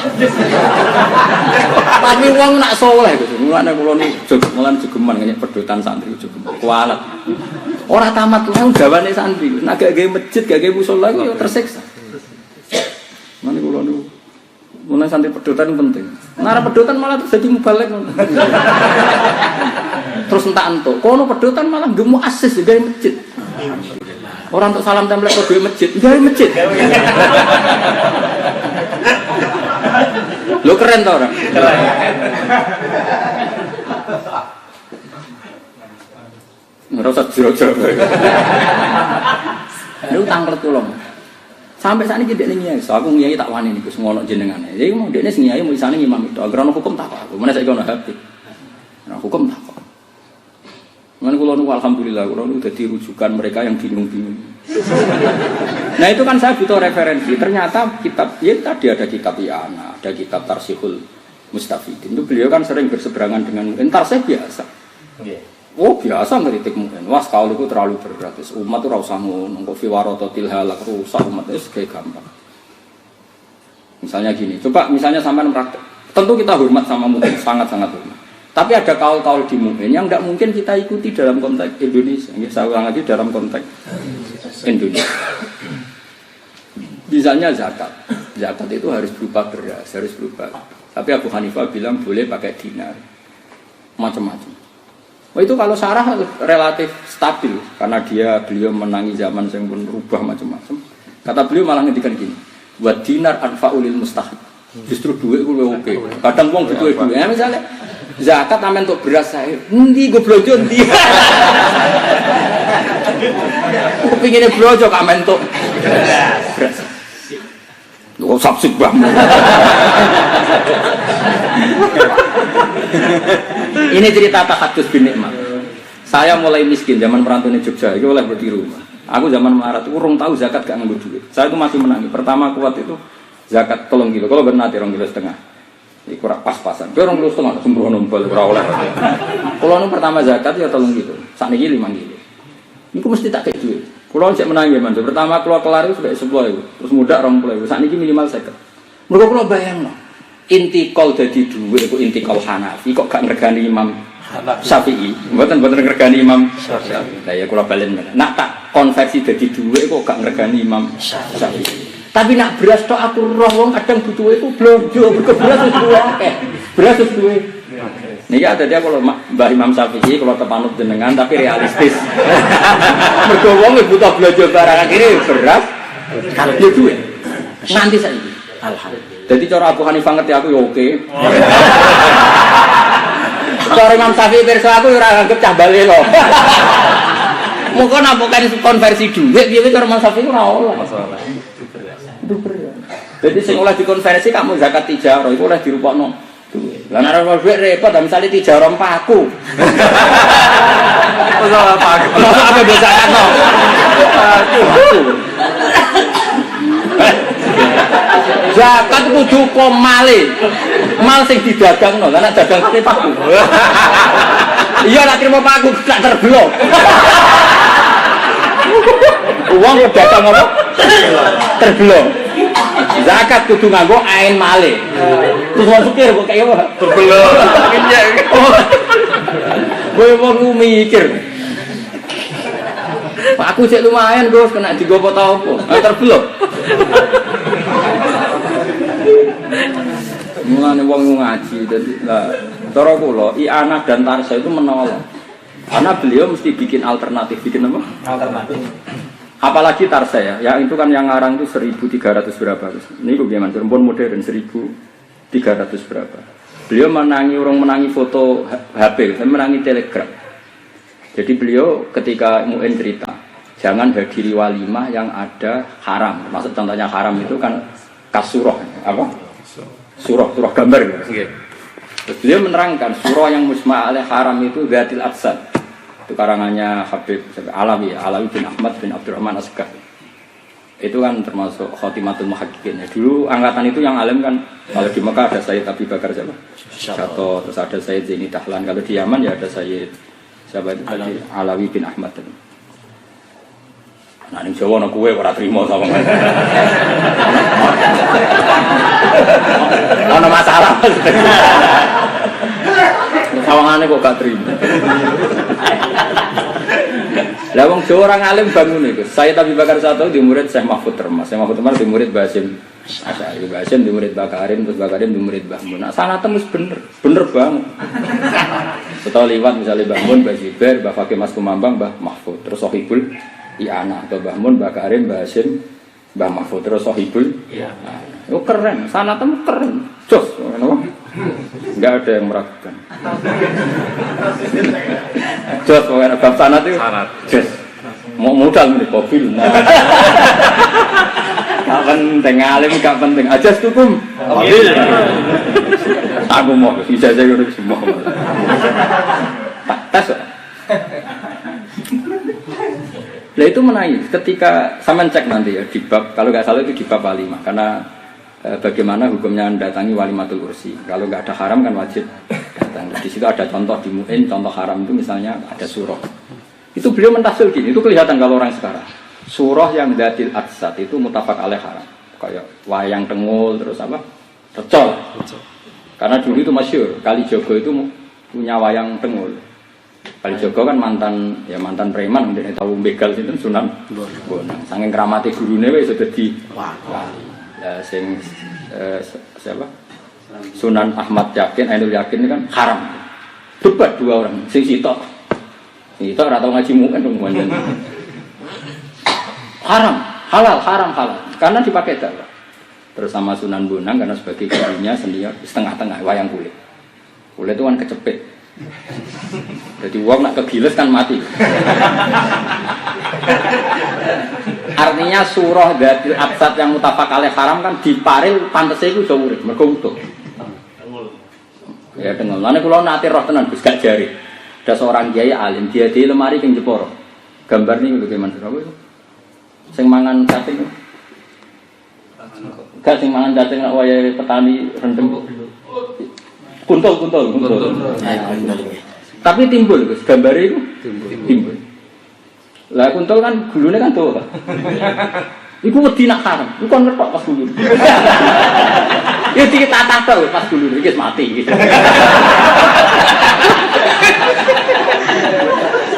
Tapi wong nak saleh Gus. Mulane kula niku jogeman kaya pedotan santri jogeman. Kualat. Ora tamat wong gawane santri. Nek gak gawe masjid, gak gawe musala iku yo tersiksa. Mane kula niku mulai santri pedotan penting. Nara pedotan malah terjadi mubalek. Terus entuk. Kono pedotan malah gemu asis gawe masjid. Orang untuk salam template kok gawe masjid, gawe masjid. Lo keren ta orang? Keren. Ngerasa jero-jero. Lu tanglet kula. Sampai saat ini tidak nyai, so aku nyai tak wani nih, semua orang jenengan. Jadi mau dia nih nyai mau di sana imam itu. Agar orang hukum tak aku, mana saya kau nak hati, orang hukum tak aku. Mana kalau nu alhamdulillah, kalau nu jadi rujukan mereka yang bingung-bingung. Nah itu kan saya butuh referensi. Ternyata kitab, ya tadi ada kitab Yana, ada kitab Tarsihul Mustafidin. Itu beliau kan sering berseberangan dengan entar saya biasa. Oh biasa ngeritik mungkin, wah kalau itu terlalu berat, umat itu rasa ngono, kok fiwarototil halak rusak umat itu kayak gampang. Misalnya gini, coba misalnya sampai praktek, tentu kita hormat sama mungkin sangat-sangat hormat. Tapi ada kaul-kaul di mungkin yang tidak mungkin kita ikuti dalam konteks Indonesia. Saya ulang lagi dalam konteks Indonesia. Misalnya zakat, zakat itu harus berupa beras, harus berupa. Tapi Abu Hanifah bilang boleh pakai dinar, macam-macam. Oh itu kalau syarah relatif stabil karena beliau menangi zaman yang pun berubah macam-macam. Kata beliau malah ngendikan gini, buat dinar anfaulil mustahil. Justru duit gue oke. Kadang uang butuh duit. Ya misalnya zakat amen untuk beras saya. Ndi gue belanja ndi. Gue pengennya belanja amen untuk beras. Gue sabsik banget. Ini cerita tahadus bin nikmat. Saya mulai miskin zaman merantau di Jogja, itu oleh di rumah. Aku zaman melarat itu urung tahu zakat gak nganggo duit. Saya itu masih menangi. Pertama kuat itu zakat 3 kilo. Kalau bernati 2,5 kilo. Ini kurang pas-pasan. Dia 2,5 kilo sembrono nombol ora oleh. Kalau pertama zakat ya 3 kilo. Sakniki 5 kilo. Iku mesti tak kayak duit. Kalau cek menangi man. Pertama keluar kelar itu sudah 10.000. Terus muda 20.000. Sakniki minimal 50. Mergo kula bayangno. Intikal jadi duit itu intikal Hanafi kok gak ngergani Imam Syafi'i. Mboten ngergani Imam Syafi'i. Lah ya kula balen. Nak tak konversi jadi duit kok gak ngergani Imam Syafi'i. Tapi nak beras tok aku roh wong kadang butuh iku blonjo, mergo beras wis duwe akeh. Beras wis duwe. Niki ada dia kalau Mbah Imam Syafi'i kalau tepanut jenengan tapi realistis. Mergo wong butuh blonjo barang akhire beras kalau dia duwe. Nganti saiki. Alhamdulillah. Jadi cara Abu Hanifah ngerti aku ya oke. Cara Imam Syafi'i pirsa aku ora anggap cah bali lho. Mungkin apa kan konversi duit piye cara Imam Syafi'i ora oleh. Masalah. Itu berat. Jadi sing oleh dikonversi kamu zakat tijarah iku oleh dirupakno duit. Lah nek ora duit repot misale tijarah paku. Masalah paku. Apa bezakno? Zakat kudu komale. Mal sing didagangno, lan nek dagang kene paku. Iya nek trimo paku gak terblok. Uang kok dagang apa? Terblok. Zakat kudu nganggo ain male. Terus wong pikir kok kaya apa? Terblok. Kowe wong mikir. Aku cek lumayan, Gus, kena digopo ta opo? Terblok. Mulane wong ngaji dadi lah cara kula I'anah dan Tarsa itu menolong. Karena beliau mesti bikin alternatif, bikin apa? Alternatif. Apalagi Tarsa ya, yang itu kan yang ngarang itu 1300 berapa. Ini gue gimana? Perempuan modern 1300 berapa. Beliau menangi foto HP, saya menangi telegram. Jadi beliau ketika Mu'in cerita, jangan hadiri walimah yang ada haram. Maksud contohnya haram itu kan kasurah, apa? Surah gambar gitu. Nggih. Terus beliau menerangkan surah yang musma' alaih haram itu Dzatil Adsad. Itu karangannya Habib Alawi bin Ahmad bin Abdurrahman Asghar. Itu kan termasuk Khotimatul Muhaqqiqin. Dulu angkatan itu yang alim kan, kalau di Mekah ada Sayyid Abi Bakar siapa? Syato, terus ada Sayyid Zaini Dahlan. Kalau di Yaman ya ada Sayyid siapa itu tadi? Alawi bin Ahmad. Nah ini Jawa nak kue ora trimo sama kan. Ono masalah. Sawangane kok gak trimo. Lah wong Jawa orang alim bangun iku. Saya Abi Bakar Syato di murid Syekh Mahfud Termas. Syekh Mahfud Termas di murid Basim. Asy'ari Basim di murid Bakarim, terus Bakarim di murid Mbah Mun. Nah, sanate wis bener banget. Setelah liwat misalnya Mbah Mun, Mbah Ziber, Mbah Fakih Mas Kumambang, Mbah Mahfud, terus Sohibul Iana atau Mbah Mun, Mbah Karim, Mbah Hasim, Mbah Mahfud, terus Sohibul Iana. Oh keren, sanate keren. Jos, kenapa? Enggak ada yang meragukan. Jos, pokoknya bab sanat itu. Jos. Mau modal nih mobil. Gak penting alim, gak penting. Ajas tukum. Aku mau ijazah itu semua. Tak tes. Nah itu menangis. Ketika sama cek nanti ya di bab, kalau nggak salah itu di bab 5 karena bagaimana hukumnya mendatangi walimatul ursi. Kalau nggak ada haram kan wajib datang. Di situ ada contoh di Mu'in, contoh haram itu misalnya ada surah. Itu beliau mentafsir gini, itu kelihatan kalau orang sekarang. Surah yang Dzatil Adsad itu mutafaq alaih haram. Kayak wayang tengul terus apa? Recol. Karena dulu itu masyhur, Kalijogo itu punya wayang tengul. Kalijogo kan mantan preman, mungkin tahu begal itu Sunan Bonang. Saking keramate gurune wis dadi wali. Siapa? Sunan Ahmad Yakin, Ainul Yakin ini kan haram. Debat dua orang, sing sitok ora tau ngaji Mu'in dong manjen. Haram, halal. Karena dipakai dakwah. Terus sama Sunan Bonang karena sebagai gurunya senior setengah-tengah wayang kulit. Kulit itu kan kecepit. Jadi uang nak kegiles kan mati. Artinya surah Dzatil Adsad yang mutafaq alaih haram kan diparil pantese iku iso urip mergo utuh. Ya tengel. Lan kula nate roh tenan Gus gak jari. Ada seorang kiai alim dia di lemari king Jepara. Gambar niku lho gimana Surabaya itu. Sing mangan cacing. Gak sing mangan cacing nak wayahe petani rendem. Kuntul. Tapi timbul Gus, gambare iku timbul. Lah kuntul kan gulune kan tuwa. Iku wedi nak haram. Iku kon ngetok pas gulune. Ya ditata to pas gulune iki mati iki.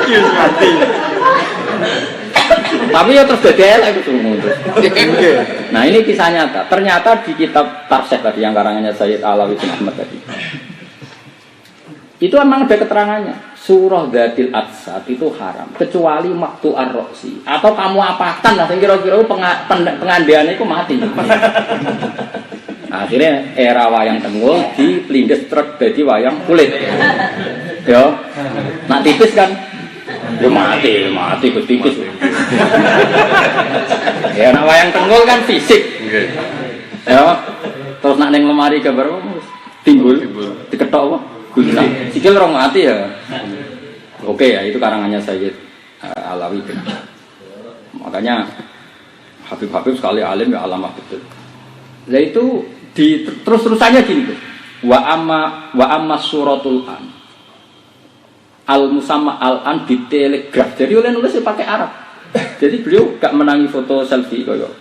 Iki mati. Tapi ya terus bedel itu semua. Nah ini kisah nyata. Ternyata di kitab Tafsir tadi yang karangannya Sayyid Alawi bin Ahmad tadi. Itu memang ada keterangannya. Surah Dzatil Adsad itu haram kecuali maktu ar-roksi atau kamu apakan lah kira-kira pengandiannya itu mati. Akhirnya era wayang tengul di pelindes truk jadi wayang kulit. Ya, nak tipis kan? Ya mati tipis. Ya nak wayang tengul kan fisik. Ya, terus nak neng lemari gambar timbul diketok apa? Guna, sikil rong mati ya. Oke ya, itu karangannya Sayyid Alawi bin. Makanya Habib sekali alim ya alamah betul. Nah itu terus-terusannya gini tuh. Wa amma suratul an al musamma al an di telegraf. Jadi oleh nulisnya pakai Arab. Jadi beliau gak menangi foto selfie koyo.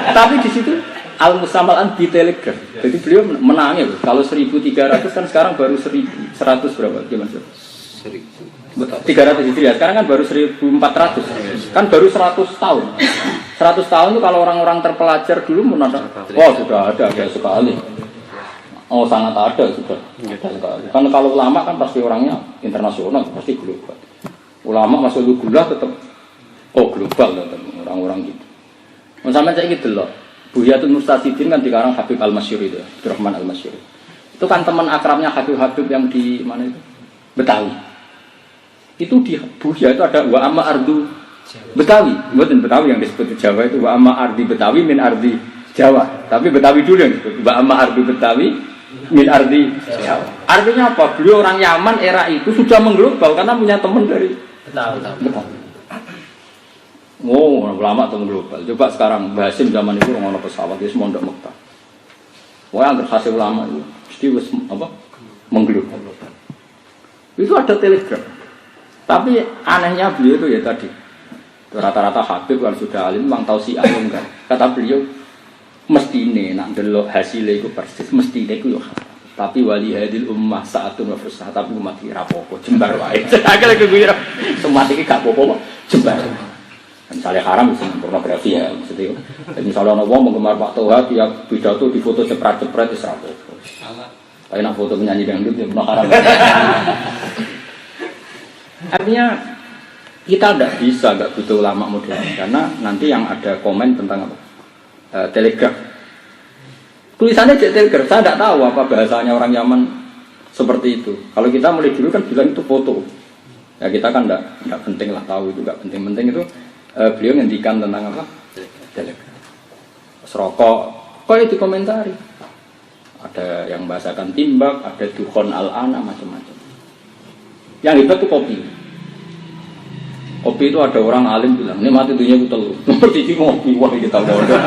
Tapi di situ al musamma al an di telegraf. Jadi beliau menangnya loh. Kalau 1300 kan sekarang baru 1100 berapa? Gimana sih? 300 Hijriah. Sekarang kan baru 1400. Kan baru 100 tahun. 100 tahun itu kalau orang-orang terpelajar dulu menanda. Oh sudah ada sekali. Oh sangat ada sudah. Karena kalau ulama kan pasti orangnya internasional, pasti global. Ulama masuk gula tetap global tetap orang-orang gitu. Sampai saya gitu loh. Buyatul Mustafidin kan dikarang Habib Al-Masyuri itu, Abdurrahman Al-Masyuri. Itu kan teman akrabnya Habib-Habib yang di mana itu? Betawi. Itu di Buya itu ada wa amma ardu Betawi, bukan Betawi yang disebut di Jawa itu wa amma ardi Betawi min ardi Jawa. Tapi Betawi dulu yang disebut wa amma ardu Betawi min ardi Jawa. Artinya apa? Beliau orang Yaman era itu sudah mengglobal karena punya teman dari Betawi. Oh, ulama atau global. Coba sekarang Basim zaman itu orang pesawat dia semua ndak Mekah. Wah, yang berhasil ulama itu mesti wis apa? Mengglobal. Itu ada telegram. Tapi anehnya beliau itu ya tadi. Rata-rata Habib kalau sudah alim memang tahu si alim kan. Kata beliau mestine nak delok hasilnya itu persis mestine itu yo. Tapi wali hadil ummah saatun wa fusah tapi umat iki rapopo jembar wae. Akale kuwi semua iki gak apa-apa jembar. Misalnya haram bisa pornografi ya maksudnya. Misalnya orang mau menggemar Pak Toha dia pidato di foto cepret-cepret itu apa? Kayak nak foto penyanyi dangdut ya pernah haram. Artinya kita tidak bisa nggak butuh ulama modern karena nanti yang ada komen tentang apa? Telegram. Tulisannya di Telegram. Saya tidak tahu apa bahasanya orang Yaman seperti itu. Kalau kita mulai dulu kan bilang itu foto. Ya kita kan tidak penting lah tahu itu nggak penting itu. Beliau ngendikan tentang apa? Telegram. Serokok, kok itu komentari. Ada yang bahasakan timbak, ada dukhon al-ana macam-macam. Yang hebat itu kopi. Kopi itu ada orang alim bilang, ini mati dunia itu telur. Nomor 3 ngopi, wah kita bodoh.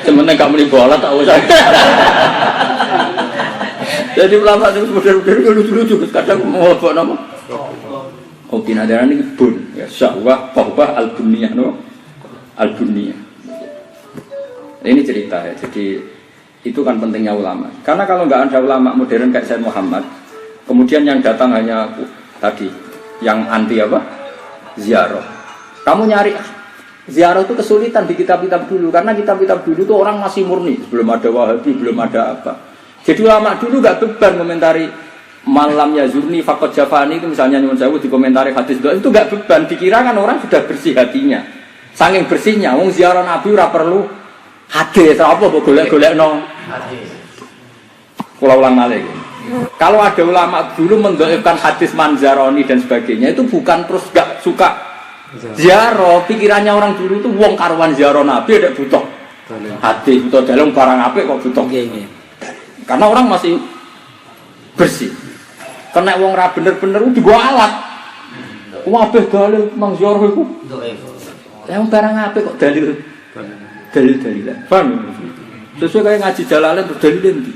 Sebenarnya kamu di bola tak usah. Jadi ulama itu benar-benar lucu-lucu. Kadang mau apa nama? Kopi nadaran ini bun, ya syahwah, bahwa al-buniyah, no, al-buniyah. Ini cerita ya. Jadi itu kan pentingnya ulama. Karena kalau nggak ada ulama modern kayak Said Muhammad, kemudian yang datang hanya tadi, yang anti apa? Ziarah. Kamu nyari ziarah itu kesulitan di kitab-kitab dulu, karena kitab-kitab dulu itu orang masih murni, belum ada Wahabi, belum ada apa. Jadi ulama dulu nggak beban komentari. Malam ya zurni fakot jafani itu misalnya nyuwun sewu di komentari hadis itu enggak beban, dikira kan orang sudah bersih hatinya. Saking bersihnya wong ziarah Nabi ora perlu hadis apa mbok golek-golekno hadis. Kula ulang malih. Kalau ada ulama dulu mendhaifkan hadis manzaroni dan sebagainya itu bukan terus enggak suka ziarah, pikirannya orang dulu itu wong karuan ziarah Nabi ada butuh hadis, butuh dalem barang apik kok butuh. Karena orang masih bersih. Kena wong ra bener-bener udah gua alat. Wabeh dalil nang ziarah iku. Lah barang apik kok dalil. Dalil-dalilan. Paham? Sesuai kayak ngaji Jalalain terus dalil endi?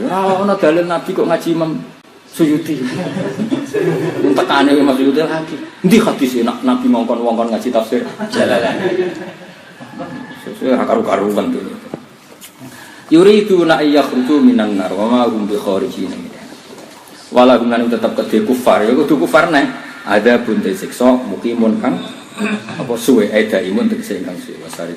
Ora ono dalil Nabi kok ngaji Imam Suyuti. Entekane Imam Suyuti lagi. Endi hadis enak Nabi ngongkon wong kon ngaji tafsir Jalalain. Sesuai karu-karuan tuh. Yuriduna ayyakhruju minan nar wa ma hum bi kharijin minha. Walahum lan tetep kedhe kufar, ya kudu kufar nek ada bunte siksa mukimun kang apa suwe aida imun tegese ingkang suwe wasari